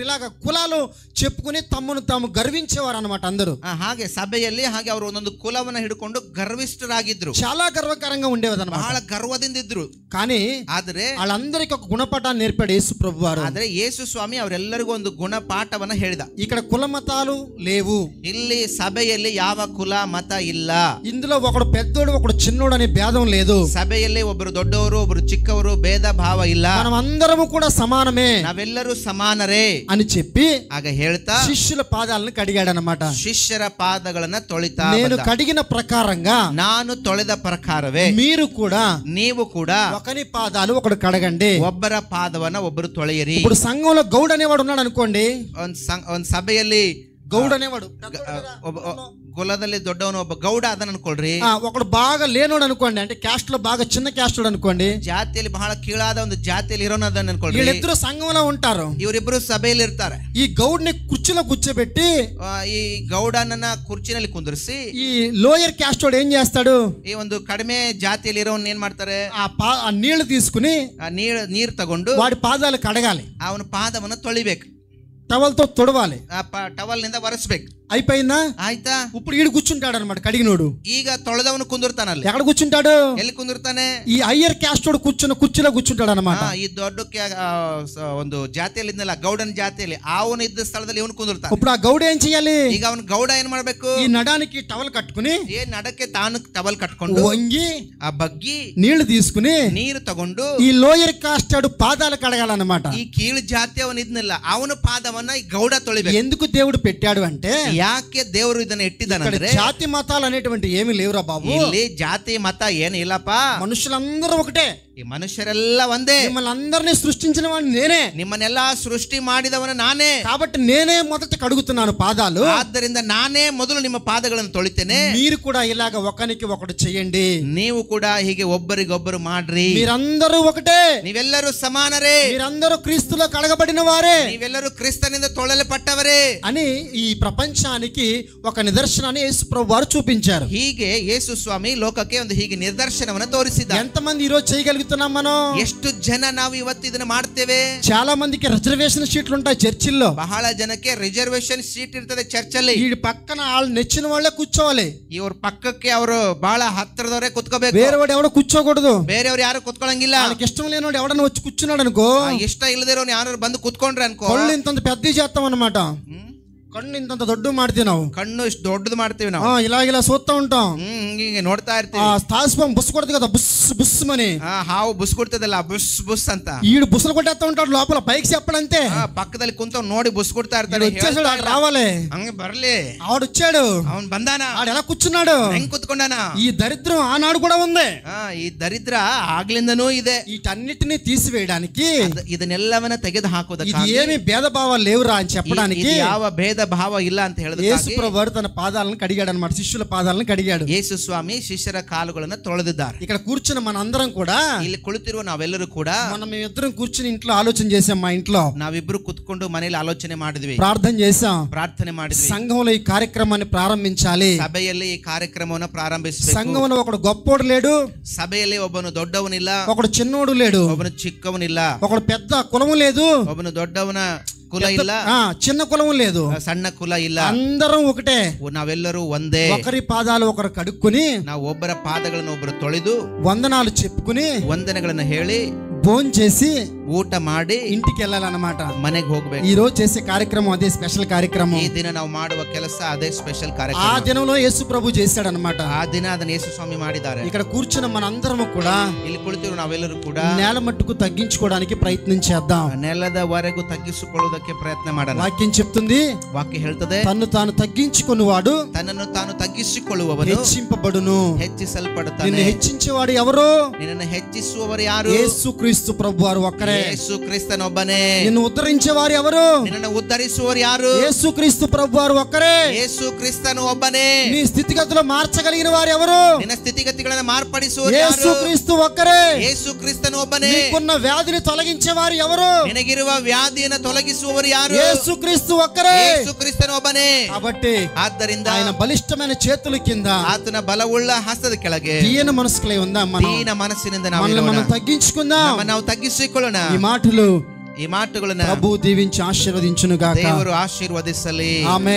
ఇలాగ కులాలు చెప్పుకుని తమ్మును తాము గర్వించేవారు అన్నమాట అందరూ. ಹಾಗೆ ಸಭೆಯಲ್ಲಿ ಹಾಗೆ ಅವರು ಒಂದೊಂದು ಕುಲವನ್ನ ಹಿಡ್ಕೊಂಡು ಗರ್ವಿಷ್ಠರಾಗಿದ್ರು. చాలా గర్వకరంగా ఉండేది అన్నమాట. ಬಹಳ ಗರ್ವದಿಂದ ಇದ್ರು. కానీ ಆದ್ರೆ వాళ్ళందరికీ ఒక గుణపాఠాన్ని నేర్పాడు యేసు ప్రభు వారు. ಆದ್ರೆ ಯೇಸು ಸ್ವಾಮಿ ಅವರೆಲ್ಲರಿಗೂ ಒಂದು ಗುಣಪಾಠವನ್ನ ಹೇಳಿದ. ఇక్కడ కుల మతాలు లేవు. ಇಲ್ಲಿ ಸಭೆಯಲ್ಲಿ ಯಾವ ಕುಲ ಮತ ಇಲ್ಲ. ఇందులో ఒకడు పెద్దోడు ఒకడు చిన్నోడు అనే భేదం లేదు. ಸಭೆಯಲ್ಲಿ ಒಬ್ಬರು ದೊಡ್ಡವರು ಒಬ್ಬರು ಚಿಕ್ಕವರು ಭೇದ ಭಾವ ಇಲ್ಲ. మనం అందరము కూడా సమానమే, ನಾವೆಲ್ಲರೂ ಸಮಾನರೇ అని చెప్పి ಆಗ ಹೇಳ್ತಾ శిష్యుల పాదాలను కడిగాడన్నమాట. ಶಿಷ್ಯರ ಪಾದಗಳನ್ನ ತೊಳಿತಾ, నేను కడిగిన ప్రకారంగా, ನಾನು ತೊಳೆದ ಪ್ರಕಾರವೇ ನೀವು కూడా ఒకని పాదాలు ఒకడు కడగండి, ಒಬ್ಬರ ಪಾದವನ್ನ ಒಬ್ಬರು ತೊಳೆಯಿರಿ. ఇప్పుడు సంఘంలో గౌడ్ అనేవాడు ఉన్నాడు అనుకోండి. ಒಂದ್ ಸಭೆಯಲ್ಲಿ గౌడ్ అనేవాడు కులದಲ್ಲಿ దొడ్డవను ఒಬ್ಬ గౌడ ಅದನ್ನ ಅನ್ಕೊಳ್ರಿ. ఒకడు బాగా లేనోడు అనుకోండి, అంటే క్యాస్ట్ లో బాగా చిన్న క్యాస్ట్ అనుకోండి, ಜಾತಿಯಲ್ಲಿ ಬಹಳ ಕೀಳಾದ ಒಂದು ಜಾತಿಯಲ್ಲಿ ಇರೋನು ಅದನ್ನ ಅನ್ಕೊಳ್ರಿ. వీళ్ళిద్దరూ సంఘంలో ఉంటారు. ಇವರಿಬ್ಬರು ಸಭೆಯಲ್ಲಿ ಇರ್ತಾರೆ. ఈ గౌడ్ ని కుర్చీలో కూర్చోబెట్టి, ಈ ಗೌಡನನ್ನ ಕುರ್ಚಿನಲ್ಲಿ ಕುಂದಿರಿಸಿ, ఈ లోయర్ క్యాస్ట్ వాడు ఏం చేస్తాడు? ಈ ಒಂದು ಕಡಿಮೆ ಜಾತಿಯಲ್ಲಿ ಇರೋನ್ ಏನ್ ಮಾಡ್ತಾರೆ? ఆ నీళ్లు తీసుకుని ನೀರು ತಗೊಂಡು వాడి పాదాలు కడగాలి, ಅವನ ಪಾದವನ್ನು ತೊಳಿಬೇಕು, టవల్తో తొడవాలి, ಟವಲ್ ನಿಂದ ಒರೆಸ್ಬೇಕು. అయిపోయిందా? ಆಯ್ತಾ? ఇప్పుడు ఈడు కూర్చుంటాడు అనమాట కడిగినోడు. ಈಗ ತೊಳೆದವನು ಕುಂದಿರ್ತಾನಲ್ಲಿ. ఎక్కడ కూర్చుంటాడు? ಎಲ್ಲಿ ಕುಂದಿರ್ತಾನೆ? ఈ హయ్యర్ క్యాస్ట్ వాడు కూర్చున్న కుర్చీలో కూర్చుంటాడు అనమాట. ಈ ದೊಡ್ಡ ಒಂದು ಜಾತಿಯಲ್ಲಿ ಇದ್ದಲ್ಲ, ಗೌಡನ ಜಾತಿಯಲ್ಲಿ ಅವನು ಇದ್ದ ಸ್ಥಳದಲ್ಲಿ ಇವನು ಕುಂದಿರ್ತಾನೆ. ఇప్పుడు ఆ గౌడ ఏం చేయాలి? ಈಗ ಅವನು ಗೌಡ ಏನ್ ಮಾಡ್ಬೇಕು? ఈ నడానికి టవల్ కట్టుకుని, ನಡಕ್ಕೆ ತಾನು ಟವಲ್ ಕಟ್ಕೊಂಡು వంగి ಆ ಬಗ್ಗಿ నీళ్లు తీసుకుని ನೀರು ತಗೊಂಡು ఈ లోయర్ కాస్ట్ వాడు పాదాలు కడగాలన్నమాట. ಈ ಕೀಳು ಜಾತಿ ಅವನು ಇದ್ನಲ್ಲ ಅವನ ಪಾದವನ್ನ ಈ ಗೌಡ ತೊಳಿಬೇಕು. ఎందుకు దేవుడు పెట్టాడు అంటే, ಯಾಕೆ ದೇವರು ಇದನ್ನ ಇಟ್ಟಿದ್ದಾನಂದ್ರೆ, జాతి మతాలు అనేటువంటి ఏమి లేవురా బాబు, ಇಲ್ಲಿ ಜಾತಿ మత ಏನು ಇಲ್ಲಪ್ಪ, మనుషులందరూ ఒకటే, ಈ ಮನುಷ್ಯರೆಲ್ಲ ಒಂದೇ. మిమ్మల్ని అందరినీ సృష్టించిన వాడిని నేనే, ನಿಮ್ಮನ್ನೆಲ್ಲ ಸೃಷ್ಟಿ ಮಾಡಿದವನು ನಾನೇ, కాబట్టి నేనే మొదట కడుగుతున్నాను పాదాలు, ಆದ್ದರಿಂದ ನಾನೇ ಮೊದಲು ನಿಮ್ಮ ಪಾದಗಳನ್ನು ತೊಳಿತೇನೆ. మీరు కూడా ఇలాగ ఒకరికి ఒకటి చేయండి, ನೀವು ಕೂಡ ಹೀಗೆ ಒಬ್ಬರಿಗೊಬ್ಬರು ಮಾಡ್ರಿ. మీరందరూ ఒకటే, ನೀವೆಲ್ಲರೂ ಸಮಾನರೇ, మీరందరూ క్రీస్తులో కడగబడిన వారే, ನೀವೆಲ್ಲರೂ ಕ್ರಿಸ್ತನಿಂದ ತೊಳೆಯಲ್ಪಟ್ಟವರೇ అని ఈ ప్రపంచానికి ఒక నిదర్శనాన్ని యేసు ప్రభు వారు చూపించారు. ಹೀಗೆ ಯೇಸು ಸ್ವಾಮಿ ಲೋಕಕ್ಕೆ ಒಂದು ಹೀಗೆ ನಿದರ್ಶನವನ್ನು ತೋರಿಸಿದ್ದಾರೆ. ఎంతమంది ఈ రోజు చేయగలుగుతున్నాం మనం? ಎಷ್ಟು ಜನ ನಾವು ಇವತ್ತು ಇದನ್ನ ಮಾಡ್ತೇವೆ? చాలా మందికి రిజర్వేషన్ సీట్లు ఉంటాయి చర్చిల్లో. ಬಹಳ ಜನಕ್ಕೆ ರಿಸರ್ವೇಶನ್ ಸೀಟ್ ಇರ್ತದೆ ಚರ್ಚಲ್ಲಿ. ఈ పక్కన వాళ్ళు నెచ్చిన వాళ్ళే కూర్చోవాలి. ಇವ್ರ ಪಕ್ಕಕ್ಕೆ ಅವರು ಬಹಳ ಹತ್ತಿರದವರೇ ಕುತ್ಕೋಬೇಕು. వేరేవాడు ఎవడో కూర్చోకూడదు. ಬೇರೆಯವರು ಯಾರು ಕುತ್ಕೊಳ್ಳಂಗಿಲ್ಲ. వాళ్ళకి ఇష్టం లేనివాడు ఎవడన్నా వచ్చి కూర్చున్నాడు అనుకో, ಇಷ್ಟ ಇಲ್ಲದಿರೋನು ಯಾರು ಬಂದು ಕುತ್ಕೊಂಡ್ರೆ ಅನ್ಕೋ, కళ్ళు ఇంత పెద్దవి చేస్తాం అన్నమాట. కన్ను ఇంత దొడ్డు ಮಾಡ್ತೀವಿ ನಾವು, ಕಣ್ಣು ಇಷ್ಟು ದೊಡ್ಡದು ಮಾಡ್ತೀವಿ ನಾವು, ఇలా చూస్తా ఉంటాం, ಹಿಂಗೆ ನೋಡ್ತಾ ಇರ್ತೀವಿ. తాస్పం బుస్ కొడుతుంది కదా, బుస్ బుస్ అని. ಹಾವು ಬುಸ್ ಕೊಡ್ತದಲ್ಲ, ಬುಸ್ ಬುಸ್ ಅಂತ. ఈడు బుస్సులు కొట్టేస్తా ఉంటాడు లోపల, పైకి చెప్పడంతే. పక్కದಲ್ಲಿ ಕುಂತ ನೋಡಿ బుస్ కొಡ್ತಾ ಇರ್ತಾನೆ. వచ్చేసాడు, రావాలి, ಹಂಗೆ ಬರ್ಲಿ, ఆడు వచ్చాడు, ಅವನ್ ಬಂದಾನ, ఆడు ఎలా కూర్చున్నాడు, ಹೆಂಗ್ ಕುತ್ಕೊಂಡಾನ. ఈ దరిద్రం ఆనాడు కూడా ఉంది, ಈ ದರಿದ್ರ ಆಗ್ಲಿಂದನೂ ಇದೆ. వీటన్నిటిని తీసివేయడానికి, ಇದನ್ನೆಲ್ಲವನ್ನ ತೆಗೆದು ಹಾಕೋದಕ್ಕೆ, ఇది ఏమి భేదభావాలు లేవురా అని చెప్పడానికి, ಯಾವ ಭೇದ ಭಾವ ಇಲ್ಲ ಅಂತ ಹೇಳಿದ್ರೆ, యేసు ప్రభువు తన పాదాలను కడిగాడు అన్నమాట, శిష్యుల పాదాలను కడిగాడు. ಯೇಸು ಸ್ವಾಮಿ ಶಿಷ್ಯರ ಕಾಲುಗಳನ್ನು ತೊಳೆದಿದ್ದಾರೆ. ఇక్కడ కూర్చున్న మన అందరం కూడా, ಇಲ್ಲಿ ಕುಳಿತಿರುವ ನಾವೆಲ್ಲರೂ ಕೂಡ, మేమిద్దరం కూర్చుని ఇంట్లో ఆలోచన చేసాం. మా ఇంట్లో ನಾವಿಬ್ರು ಕುತ್ಕೊಂಡು ಮನೆಯಲ್ಲಿ ಆಲೋಚನೆ ಮಾಡಿದ್ವಿ, ప్రార్థన చేసాం, ಪ್ರಾರ್ಥನೆ ಮಾಡಿದ್ವಿ. సంఘంలో ఈ కార్యక్రమాన్ని ప్రారంభించాలి, ಸಭೆಯಲ್ಲಿ ಈ ಕಾರ್ಯಕ್ರಮವನ್ನು ಪ್ರಾರಂಭಿಸಬೇಕು. సంఘంలో ఒకడు గొప్పోడు లేడు, ಸಭೆಯಲ್ಲಿ ಒಬ್ಬನು ದೊಡ್ಡವನಿಲ್ಲ, ఒకడు చిన్నోడు లేడు, ಒಬ್ಬನು ಚಿಕ್ಕವನಿಲ್ಲ, ఒకడు పెద్ద కులము లేదు, ಒಬ್ಬನು ದೊಡ್ಡವನ ಕುಲ ಇಲ್ಲ, చిన్న కులము లేదు, ಸಣ್ಣ ಕುಲ ಇಲ್ಲ, అందరం ఒకటే. ನಾವೆಲ್ಲರೂ ಒಂದೇ. ఒకరి పాదాలు ఒకరు కడుక్కుని, ನಾವು ಒಬ್ಬರ ಪಾದಗಳನ್ನು ಒಬ್ಬರು ತೊಳೆದು వందనాలు చెప్పుకుని, ವಂದನೆಗಳನ್ನು ಹೇಳಿ భోజనం చేసి ಊಟ ಮಾಡಿ ఇంటికి వెళ్ళాలన్నమాట. ಮನೆಗೆ ಹೋಗ್ಬೇಕು. ఈ రోజు చేసే కార్యక్రమం అదే స్పెషల్ కార్యక్రమం. ಈ ದಿನ ನಾವು ಮಾಡುವ ಕೆಲಸ ಅದೇ ಸ್ಪೆಷಲ್ ఆ ಕಾರ್ಯಕ್ರಮ. దినంలో యేసు ప్రభు చేశాడన్నమాట. ಆ ದಿನ ಅದನ್ನ ಯೇಸು ಸ್ವಾಮಿ ಮಾಡಿದ್ದಾರೆ. ఇక్కడ కూర్చున్న మనందరము కూడా ಇಲ್ಲಿ ಕುಳಿತಿರೋ ನಾವೆಲ್ಲರೂ ಕೂಡ నేల మట్టుకు తగ్గించుకోవడానికి ప్రయత్నం చేద్దాం. ನೆಲದವರೆಗೂ ತಗ್ಗಿಸಿಕೊಳ್ಳುವುದಕ್ಕೆ ಪ್ರಯತ್ನ ಮಾಡೋಣ. వాక్యం చెప్తుంది, ವಾಕ್ಯ ಹೇಳ್ತದೆ, తన్ను తాను తగ్గించుకున్నవాడు ತನ್ನನ್ನು ತಾನು ತಗ್ಗಿಸಿಕೊಳ್ಳುವವನು హెచ్చింపబడును. ಹೆಚ್ಚಿಸಲ್ಪಡುತ್ತಾನೆ. నిన్ను హెచ్చించేవాడు ఎవరు? ನಿನ್ನನ್ನು ಹೆಚ್ಚಿಸುವವರು ಯಾರು? యేసుక్రీస్తు ప్రభువారు ఒక్కరే. ಯೇಸು ಕ್ರಿಸ್ತನೊಬ್ಬನೇ. నిన్ను ఉద్ధరించేవారు ఎవరు? ನಿನ್ನನ್ನು ಉದ್ಧರಿಸುವವರು ಯಾರು? యేసుక్రీస్తు ప్రభువారు ఒక్కరే. ಯೇಸು ಕ್ರಿಸ್ತನು ಒಬ್ಬನೇ. నీ స్థితిగతులు మార్చగలిగిన వారు ఎవరు? ನಿನ್ನ ಸ್ಥಿತಿಗತಿಗಳನ್ನು ಮಾರ್ಪಡಿಸುವವರು ಯಾರು? యేసుక్రీస్తు ఒక్కరే. ಯೇಸು ಕ್ರಿಸ್ತನು ಒಬ್ಬನೇ. నీకున్న వ్యాధిని తొలగించేవారు ఎవరు? ನಿನಗಿರುವ ವ್ಯಾಧಿಯನ್ನು ತೊಲಗಿಸುವವರು ಯಾರು? యేసుక్రీస్తు ఒక్కరే. ಯೇಸು ಕ್ರಿಸ್ತನು ಒಬ್ಬನೇ. కాబట్టి ಆದ್ದರಿಂದ ఆయన బలిష్టమైన చేతుల కింద ಆತನ ಬಲವುಳ್ಳ ಹಸ್ತದ ಕೆಳಗೆ దీన మనసులై ఉందాం. మనం ದೀನ ಮನಸ್ಸಿನಿಂದ మనల్ని మనం తగ్గించుకుందాం. ನಾವು ತಗ್ಗಿಸಿಕೊಳ್ಳೋಣ. ఈ మాటలు ಈ ಮಾತುಗಳನ್ನ ప్రభు దీవించి ఆశీర్వదించును గాక. ದೇವರು ಆಶೀರ್ವದಿಸಲಿ. ఆమేన్.